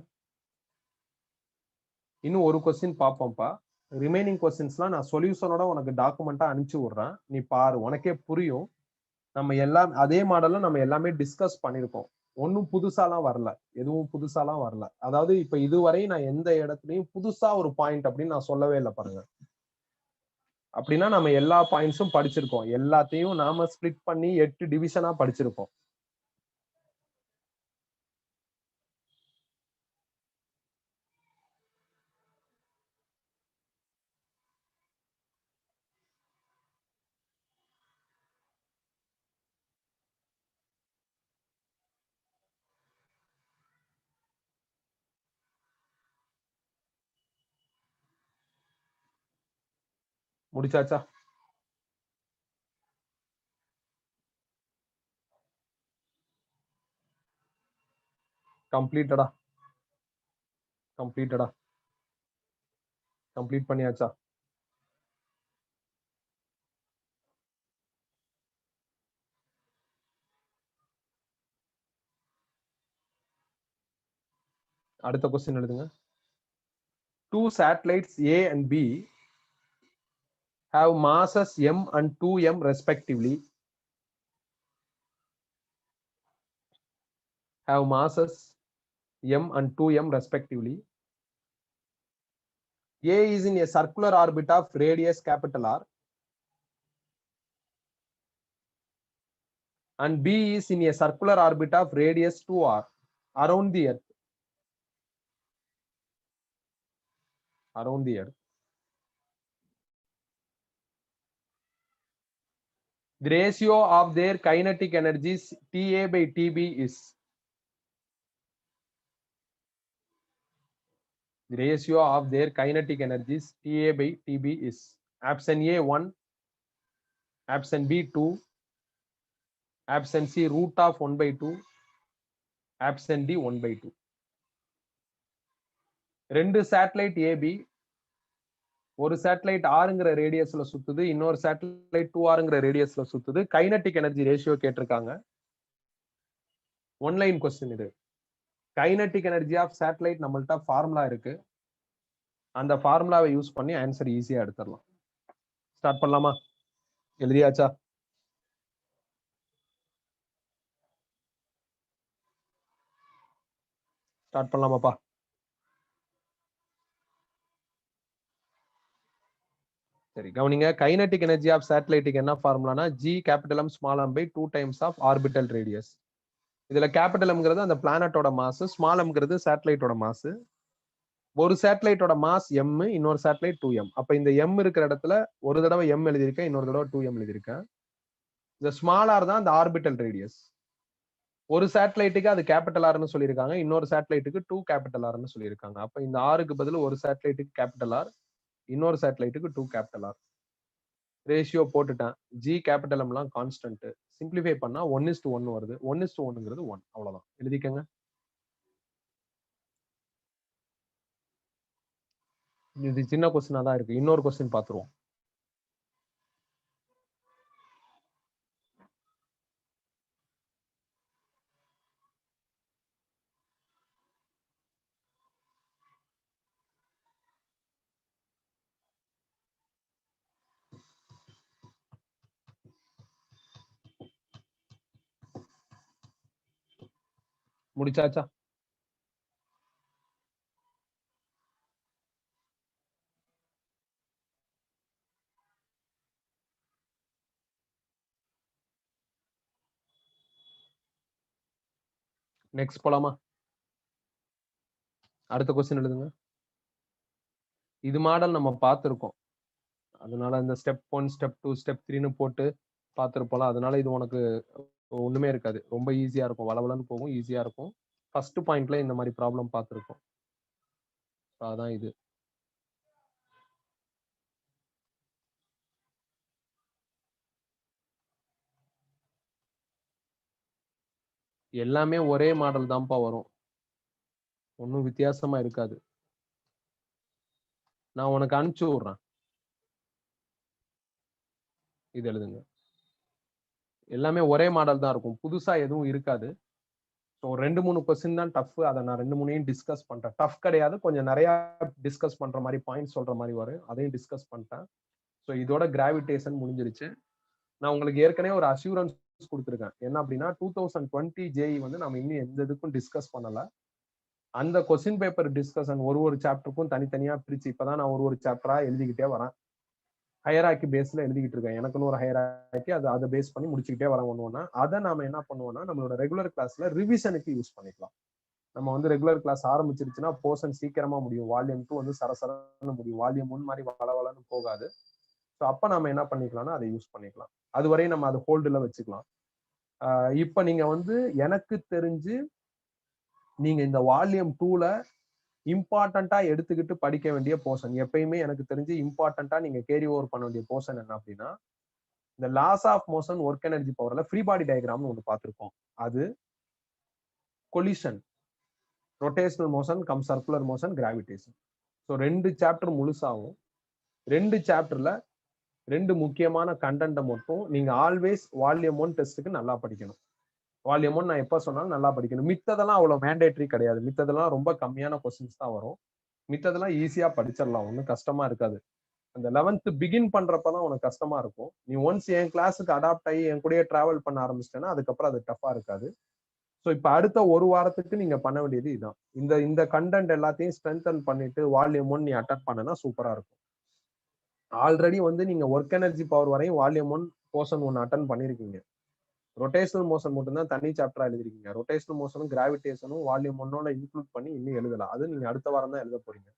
இன்னும் ஒரு கொஸ்டின் பார்ப்போம்ப்பா. ரிமைனிங் கொஸ்டின்ஸ்லாம் நான் சொல்யூஷனோட உனக்கு டாக்குமெண்டா அனுப்பிச்சு விடுறேன். நீ பாரு, உனக்கே புரியும். நம்ம எல்லாம் அதே மாடல்ல நம்ம எல்லாமே டிஸ்கஸ் பண்ணிருக்கோம். ஒன்னும் புதுசாலாம் வரல. எதுவும் புதுசாலாம் வரல. அதாவது இப்ப இதுவரை நான் எந்த இடத்துலயும் புதுசா ஒரு பாயிண்ட் அப்படின்னு நான் சொல்லவே இல்லை பாருங்க. அப்படின்னா நம்ம எல்லா பாயிண்ட்ஸும் படிச்சிருக்கோம். எல்லாத்தையும் நாம ஸ்பிளிட் பண்ணி 8 டிவிஷனா படிச்சிருக்கோம். முடிச்சாச்சா? கம்ப்ளீட்டடா? கம்ப்ளீட்டடா? கம்ப்ளீட் பண்ணியாச்சா? அடுத்த கொஸ்டின் எழுதுங்க. 2 satellites A and B have masses m and 2m respectively. Have masses m and 2m respectively. A is in a circular orbit of radius capital R, and B is in a circular orbit of radius 2r around the Earth. Around the Earth. The ratio of their kinetic energies Ta by Tb is. The ratio of their kinetic energies Ta by Tb is. Option A 1, option B 2, option C root of 1 by 2, option D 1 by 2. ரெண்டு சேட்டலைட் ஏபி, ஒரு சேட்டலைட் ஆறுங்கிற ரேடியஸ்ல சுத்துது, இன்னொரு சேட்டலைட் 2r ரேடியஸ்ல சுத்துது. கைனடிக் எனர்ஜி ரேஷியோ கேட்டிருக்காங்க. ஒன்லைன் கொஸ்டின் இது. கைனடிக் எனர்ஜி ஆஃப் சேட்டலைட் நம்மள்ட்ட ஃபார்முலா இருக்கு. அந்த ஃபார்முலாவை யூஸ் பண்ணி ஆன்சர் ஈஸியா எடுத்துடலாம். ஸ்டார்ட் பண்ணலாமா? எழுதியாச்சா? ஸ்டார்ட் பண்ணலாமாப்பா? சரி, கவனிங்க. கைனடிக் எனர்ஜி ஆஃப் சேட்டலைட்டுக்கு என்ன ஃபார்முலானா G capital M small m by 2 times of orbital radius. இதுல கேபிட்டல் எம்ங்கிறது அந்த பிளானட்டோட மாஸ், ஸ்மால் எம்ங்கிறது சேட்டலைட்டோட மாஸ். ஒரு சேட்டலைட்டோட மாஸ் m, இன்னொரு சேட்டலைட் 2m. அப்ப இந்த m இருக்கிற இடத்துல ஒரு தடவை m எழுதியிருக்கேன், இன்னொரு தடவை 2m எழுதியிருக்கேன். இந்த ஸ்மால் ஆர் தான் அந்த ஆர்பிட்டல் ரேடியஸ். ஒரு சேட்டலைட்டுக்கு அது கேபிட்டல் ஆர்னு சொல்லியிருக்காங்க, இன்னொரு சேட்டலைட்டுக்கு 2 கேபிட்டல் ஆர்னு சொல்லியிருக்காங்க. அப்ப இந்த ஆருக்கு பதில் ஒரு சேட்டலைட்டுக்கு கேபிட்டல் ஆர், இன்னொரு சேட்டலைட்டுக்கு 2 கேபிட்டல் ஆர். ரேஷியோ போட்டுட்டேன். G கேபிட்டல் எம்லாம் கான்ஸ்டன்ட். சிம்பிளிஃபை பண்ணா 1:1 வருது. 1:1ங்கிறது 1. அவ்வளவுதான். எழுதிக்கங்க. இது சின்ன கொஸ்டினா தான் இருக்கு. இன்னொரு கொஸ்டின் பாத்துருவோம். முடிச்சாச்சா? நெக்ஸ்ட் போலாமா? அடுத்த கொஸ்டின் எழுதுங்க. இது மாடல் நம்ம பார்த்திருக்கோம். அதனால இந்த ஸ்டெப் 1, ஸ்டெப் 2, ஸ்டெப் 3ன்னு போட்டு பார்த்திருப்போம்ல. அதனால இது உனக்கு ஒண்ணுமே இருக்காது. ரொம்ப ஈஸியா இருக்கும். வளவலன்னு போகும், ஈஸியா இருக்கும். ஃபர்ஸ்ட் பாயிண்ட்ல இந்த மாதிரி ப்ராப்ளம் பார்த்திருக்கோம். அதான் இது. எல்லாமே ஒரே மாடல் தான்ப்பா வரும். ஒன்னும் வித்தியாசமா இருக்காது. நான் உனக்கு அனுப்பிச்சு விடுறேன். இது எழுதுங்க. எல்லாமே ஒரே மாடல் தான் இருக்கும். புதுசா எதுவும் இருக்காது. ஸோ 2-3 கொஸ்டின் தான் டஃப். அதை நான் 2-3 டிஸ்கஸ் பண்றேன். டஃப் கிடையாது, கொஞ்சம் நிறைய டிஸ்கஸ் பண்ற மாதிரி, பாயிண்ட் சொல்ற மாதிரி வரும். அதையும் டிஸ்கஸ் பண்ணிட்டேன். ஸோ இதோட கிராவிடேஷன் முடிஞ்சிருச்சு. நான் உங்களுக்கு ஏற்கனவே ஒரு அஷூரன்ஸ் கொடுத்துருக்கேன். என்ன அப்படின்னா 2020 JEE வந்து நம்ம இன்னும் எந்த இதுக்கும் டிஸ்கஸ் பண்ணல. அந்த கொஸ்டின் பேப்பர் டிஸ்கஷன் ஒரு சாப்டருக்கும் தனித்தனியா பிரிச்சு இப்பதான் நான் ஒரு சாப்டரா எழுதிக்கிட்டே வரேன். ஹையராக்கி பேஸ்ல எழுதிக்கிட்டு இருக்கேன். எனக்குன்னு ஒரு ஹையராக்கி, அதை பேஸ் பண்ணி முடிச்சுக்கிட்டே வரேன் ஒண்ணு. அதை நாம என்ன பண்ணுவோம்னா நம்மளோட ரெகுலர் கிளாஸ்ல ரிவிஷனுக்கு யூஸ் பண்ணிக்கலாம். நம்ம வந்து ரெகுலர் கிளாஸ் ஆரம்பிச்சிருச்சுன்னா போர்ஷன் சீக்கிரமா முடியும். வால்யூம் 2 வந்து சரசரன்னு முடியும். வால்யூம் 1 மாதிரி வளவலன்னு போகாது. ஸோ அப்ப நம்ம என்ன பண்ணிக்கலாம்னா அதை யூஸ் பண்ணிக்கலாம். அதுவரையும் நம்ம அதை ஹோல்டுல வச்சுக்கலாம். இப்ப நீங்க வந்து எனக்கு தெரிஞ்சு நீங்க இந்த வால்யூம் 2ல இம்பார்ட்டண்டா எடுத்துக்கிட்டு படிக்க வேண்டிய போர்ஷன், எப்பயுமே எனக்கு தெரிஞ்சு இம்பார்ட்டண்டா நீங்க கேரி ஓவர் பண்ண வேண்டிய போர்ஷன் என்ன அப்படின்னா, இந்த laws of motion work energy பவர்ல ஃப்ரீ பாடி டயக்ராம்னு ஒன்று பார்த்திருப்போம். அது collision, rotational motion cum circular motion, gravitation. So 2 chapter முழுசாவும் 2 சாப்டர்ல 2 முக்கியமான கண்டென்ட்டை மட்டும் நீங்க ஆல்வேஸ் வால்யூம் 1 டெஸ்ட்டுக்கு நல்லா படிக்கணும். வால்யூம் 1 நான் எப்ப சொன்னாலும் நல்லா படிக்கணும். மித்ததெல்லாம் அவ்வளவு மேண்டேட்டரி கிடையாது. மித்ததெல்லாம் ரொம்ப கம்மியான கொஸ்டின்ஸ் தான் வரும். மித்ததெல்லாம் ஈஸியா படிச்சிடலாம். ஒன்றும் கஷ்டமா இருக்காது. அந்த 11th பிகின் பண்றப்பதான் உனக்கு கஷ்டமா இருக்கும். நீ ஒன்ஸ் என் கிளாஸுக்கு அடாப்ட் ஆகி என் கூடயே டிராவல் பண்ண ஆரம்பிச்சிட்டேன்னா அதுக்கப்புறம் அது டஃபா இருக்காது. ஸோ இப்ப அடுத்த ஒரு வாரத்துக்கு நீங்க பண்ண வேண்டியது இதுதான். இந்த கண்டென்ட் எல்லாத்தையும் ஸ்ட்ரென்தன் பண்ணிட்டு வால்யூம் 1 நீ அட்டன் பண்ணனா சூப்பரா இருக்கும். ஆல்ரெடி வந்து நீங்க ஒர்க் எனர்ஜி பவர் வரையும் வால்யூம் 1 போர்ஷன் 1 அட்டன் பண்ணிருக்கீங்க. ரொட்டேஷனல் மோஷன் மட்டும் தான் தனி சாப்டரா எழுதிருக்கீங்க. ரொட்டேஷனல் மோஷனும் கிராவிடேஷனும் வால்யூம் 1 இன்க்ளூட் பண்ணி இன்னும் எழுதலாம். அது நீங்க அடுத்த வாரம் தான் எழுத போறீங்க.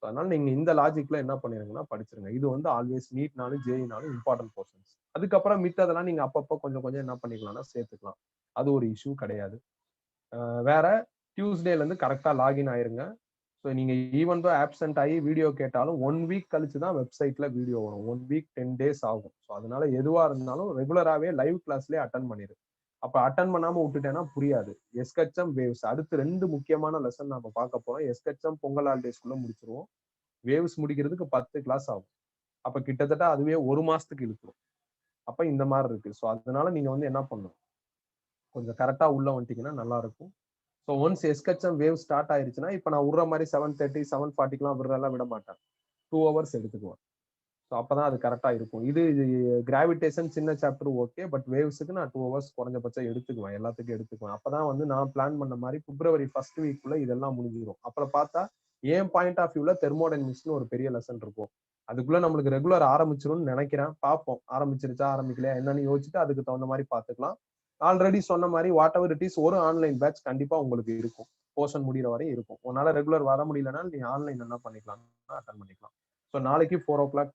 அதனால நீங்க இந்த லாஜிக்ல என்ன பண்ணிருங்கன்னா படிச்சிருங்க. இது வந்து ஆல்வேஸ் நீட்னாலும் ஜேஇனாலும் இம்பார்ட்டன்ட் போர்ஷன்ஸ். அதுக்கப்புறம் மித்ததெல்லாம் நீங்க அப்பப்போ கொஞ்சம் கொஞ்சம் என்ன பண்ணிக்கலாம்னா சேர்த்துக்கலாம். அது ஒரு இஷ்யூ கிடையாது. வேற டியூஸ்டேல இருந்து கரெக்டா லாகின் ஆயிருங்க. ஸோ நீங்க ஈவன் தோ ஆப்சென்ட் ஆகி வீடியோ கேட்டாலும் 1 வீக் கழிச்சு தான் வெப்சைட்ல வீடியோ வரும். 1 வீக் 10 டேஸ் ஆகும். ஸோ அதனால எதுவா இருந்தாலும் ரெகுலராகவே லைவ் கிளாஸ்லயே அட்டன் பண்ணிடு. அப்ப அட்டன் பண்ணாம விட்டுட்டேன்னா புரியாது. எஸ்கெச்எம் வேவ்ஸ் அடுத்து 2 முக்கியமான லெசன் நம்ம பார்க்க போறோம். எஸ்கெச்எம் பொங்கல் ஹாலிடேஸ்க்குள்ள முடிச்சிருவோம். வேவ்ஸ் முடிக்கிறதுக்கு 10 கிளாஸ் ஆகும். அப்ப கிட்டத்தட்ட அதுவே 1 மாசத்துக்கு இழுக்கும். அப்ப இந்த மாதிரி இருக்கு. ஸோ அதனால நீங்க வந்து என்ன பண்ணணும், கொஞ்சம் கரெக்டா உள்ள வந்துட்டீங்கன்னா நல்லா இருக்கும். ஸோ ஒன்ஸ் எஸ்கெச்எம் வேவ் ஸ்டார்ட் ஆயிருச்சுன்னா இப்ப நான் விடுற மாதிரி 7:30 7:40க்குலாம் விடுறதெல்லாம் விட மாட்டேன். 2 hours எடுத்துக்குவேன். ஸோ அப்பதான் அது கரெக்டா இருக்கும். இது கிராவிடேஷன் சின்ன சாப்டர் ஓகே, பட் வேவ்ஸுக்கு நான் 2 hours குறைஞ்சபட்சம் எடுத்துக்குவேன். எல்லாத்துக்கும் எடுத்துக்குவேன். அப்பதான் வந்து நான் பிளான் பண்ண மாதிரி பிப்ரவரி 1st வீக்குள்ள இதெல்லாம் முடிஞ்சிடும். அப்புறம் பார்த்தா என் பாயிண்ட் ஆஃப் வியூல தெர்மோடைனமிக்ஸ்னு ஒரு பெரிய லெசன் இருக்கும். அதுக்குள்ள நம்மளுக்கு ரெகுலர் ஆரம்பிச்சிரும்னு நினைக்கிறேன். பார்ப்போம். ஆரம்பிச்சிருச்சா ஆரம்பிக்கலையா என்னன்னு யோசிச்சுட்டு அதுக்கு தகுந்த மாதிரி பார்த்துக்கலாம். ஆல்ரெடி சொன்ன மாதிரி வாட் எவர் இட் இஸ் ஒரு ஆன்லைன் பேட்ச் கண்டிப்பா உங்களுக்கு இருக்கும். போர்ஷன் முடிகிற வரை இருக்கும். உன்னால ரெகுலர் வர முடியலன்னா நீ ஆன்லைன் என்ன பண்ணிக்கலாம், அட்டன் பண்ணிக்கலாம். ஸோ நாளைக்கு 4 o'clock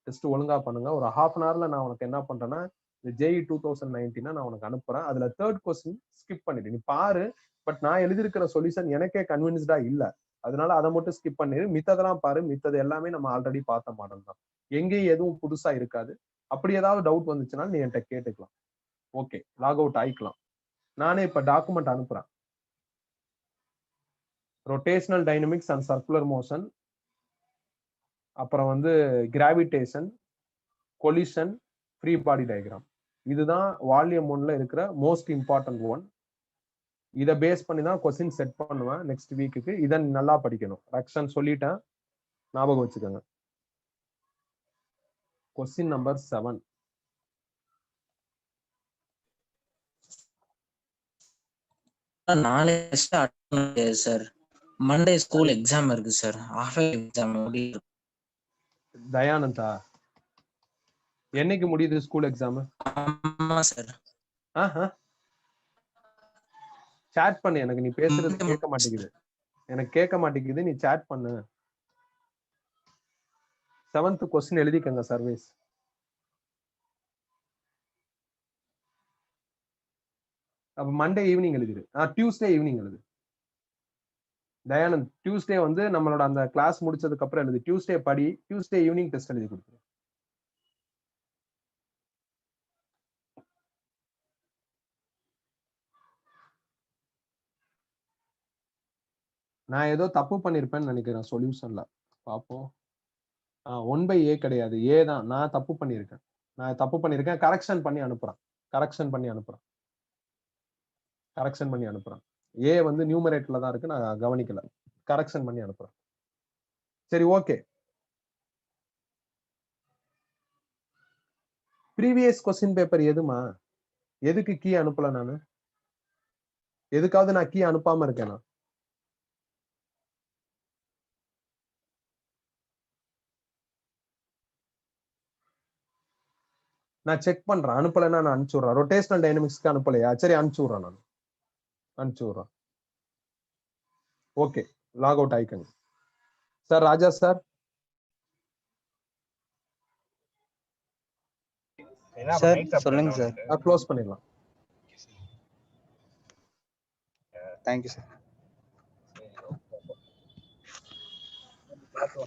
டெஸ்ட் ஒழுங்கா பண்ணுங்க. ஒரு half an hourல நான் உனக்கு என்ன பண்றேன்னா இந்த ஜேஇ 2019 நான் உனக்கு அனுப்புறேன். அதுல 3rd கொஸ்டின் ஸ்கிப் பண்ணிடு. நீ பாரு. பட் நான் எழுதியிருக்கிற சொல்யூஷன் எனக்கே கன்வின்ஸ்டா இல்ல. அதனால அதை மட்டும் ஸ்கிப் பண்ணிடு. மித்ததெல்லாம் பாரு. மித்தது எல்லாமே நம்ம ஆல்ரெடி பார்த்த மாடல் தான். எங்கேயும் எதுவும் புதுசா இருக்காது. அப்படி ஏதாவது டவுட் வந்துச்சுன்னா நீ என்கிட்ட கேட்டுக்கலாம். ஓகே, லாக் அவுட் ஆயிக்கலாம். நானே இப்ப டாக்குமெண்ட் அனுப்புறேன். Rotational dynamics and circular motion, அப்புறம் வந்து gravitation, collision, free body diagram. இதுதான் வால்யூம் 1ல இருக்கிற மோஸ்ட் இம்பார்ட்டன்ட் ஒன். இதை பேஸ் பண்ணி தான் கொஸ்டின் செட் பண்ணுவேன் நெக்ஸ்ட் வீக்குக்கு. இதை நல்லா படிக்கணும். ரக்ஷன் சொல்லிட்டேன், ஞாபகம் வச்சுக்கோங்க. Question number 7. நாளை சார் மண்டே ஸ்கூல் எக்ஸாம் இருக்கு சார். ஆஃப் எக்ஸாம் தயானந்தா, என்னைக்கு முடியுது ஸ்கூல் எக்ஸாம்? ஆமா சார். சாட் பண்ணு. எனக்கு நீ பேசுறது கேட்க மாட்டேங்குது. எனக்கு கேட்க மாட்டேங்குது. நீ சாட் பண்ணு. 7th கொஸ்டின் எழுதிக்கங்க சர்வீஸ். அப்ப மண்டே ஈவினிங் எழுதிரு. டியூஸ்டே ஈவினிங் எழுது. தயானந்த், டியூஸ்டே வந்து நம்மளோட அந்த கிளாஸ் முடிச்சதுக்கு அப்புறம் எழுது. டியூஸ்டே படி. டியூஸ்டே ஈவினிங் டெஸ்ட் எழுதி கொடுத்துரு. நான் ஏதோ தப்பு பண்ணிருப்பேன்னு நினைக்கிறேன் சொல்யூஷன்ல. பாப்போம். 1/a கிடையாது, ஏ தான். நான் தப்பு பண்ணிருக்கேன். கரெக்ஷன் பண்ணி அனுப்புறேன். ஏ வந்து நியூமரேட்டர்ல தான் இருக்கு. நான் கவனிக்கல. கரெக்ஷன் பண்ணி அனுப்புறேன். சரி, ஓகே. ப்ரீவியஸ் கொஸ்டின் பேப்பர் எதுமா? எதுக்கு கீ அனுப்பல? நானு எதுக்காவது நான் கீ அனுப்பாம இருக்கேனா? நான் செக் பண்றேன். அனுப்பலைன்னா நான் அனுப்பிச்சு விடுறேன். ரொட்டேஷனல் டைனமிக்ஸ்க்கு அனுப்பலையா? சரி, அனுப்பிச்சு விடுறேன். நான் அனுப்பிச்சு விடுறேன். ஓகே, லாக் அவுட் ஆயிக்கங்க சார். ராஜா சார், சார் சொல்லுங்க சார். க்ளோஸ் பண்ணிடலாம். Thank you sir. பார்த்து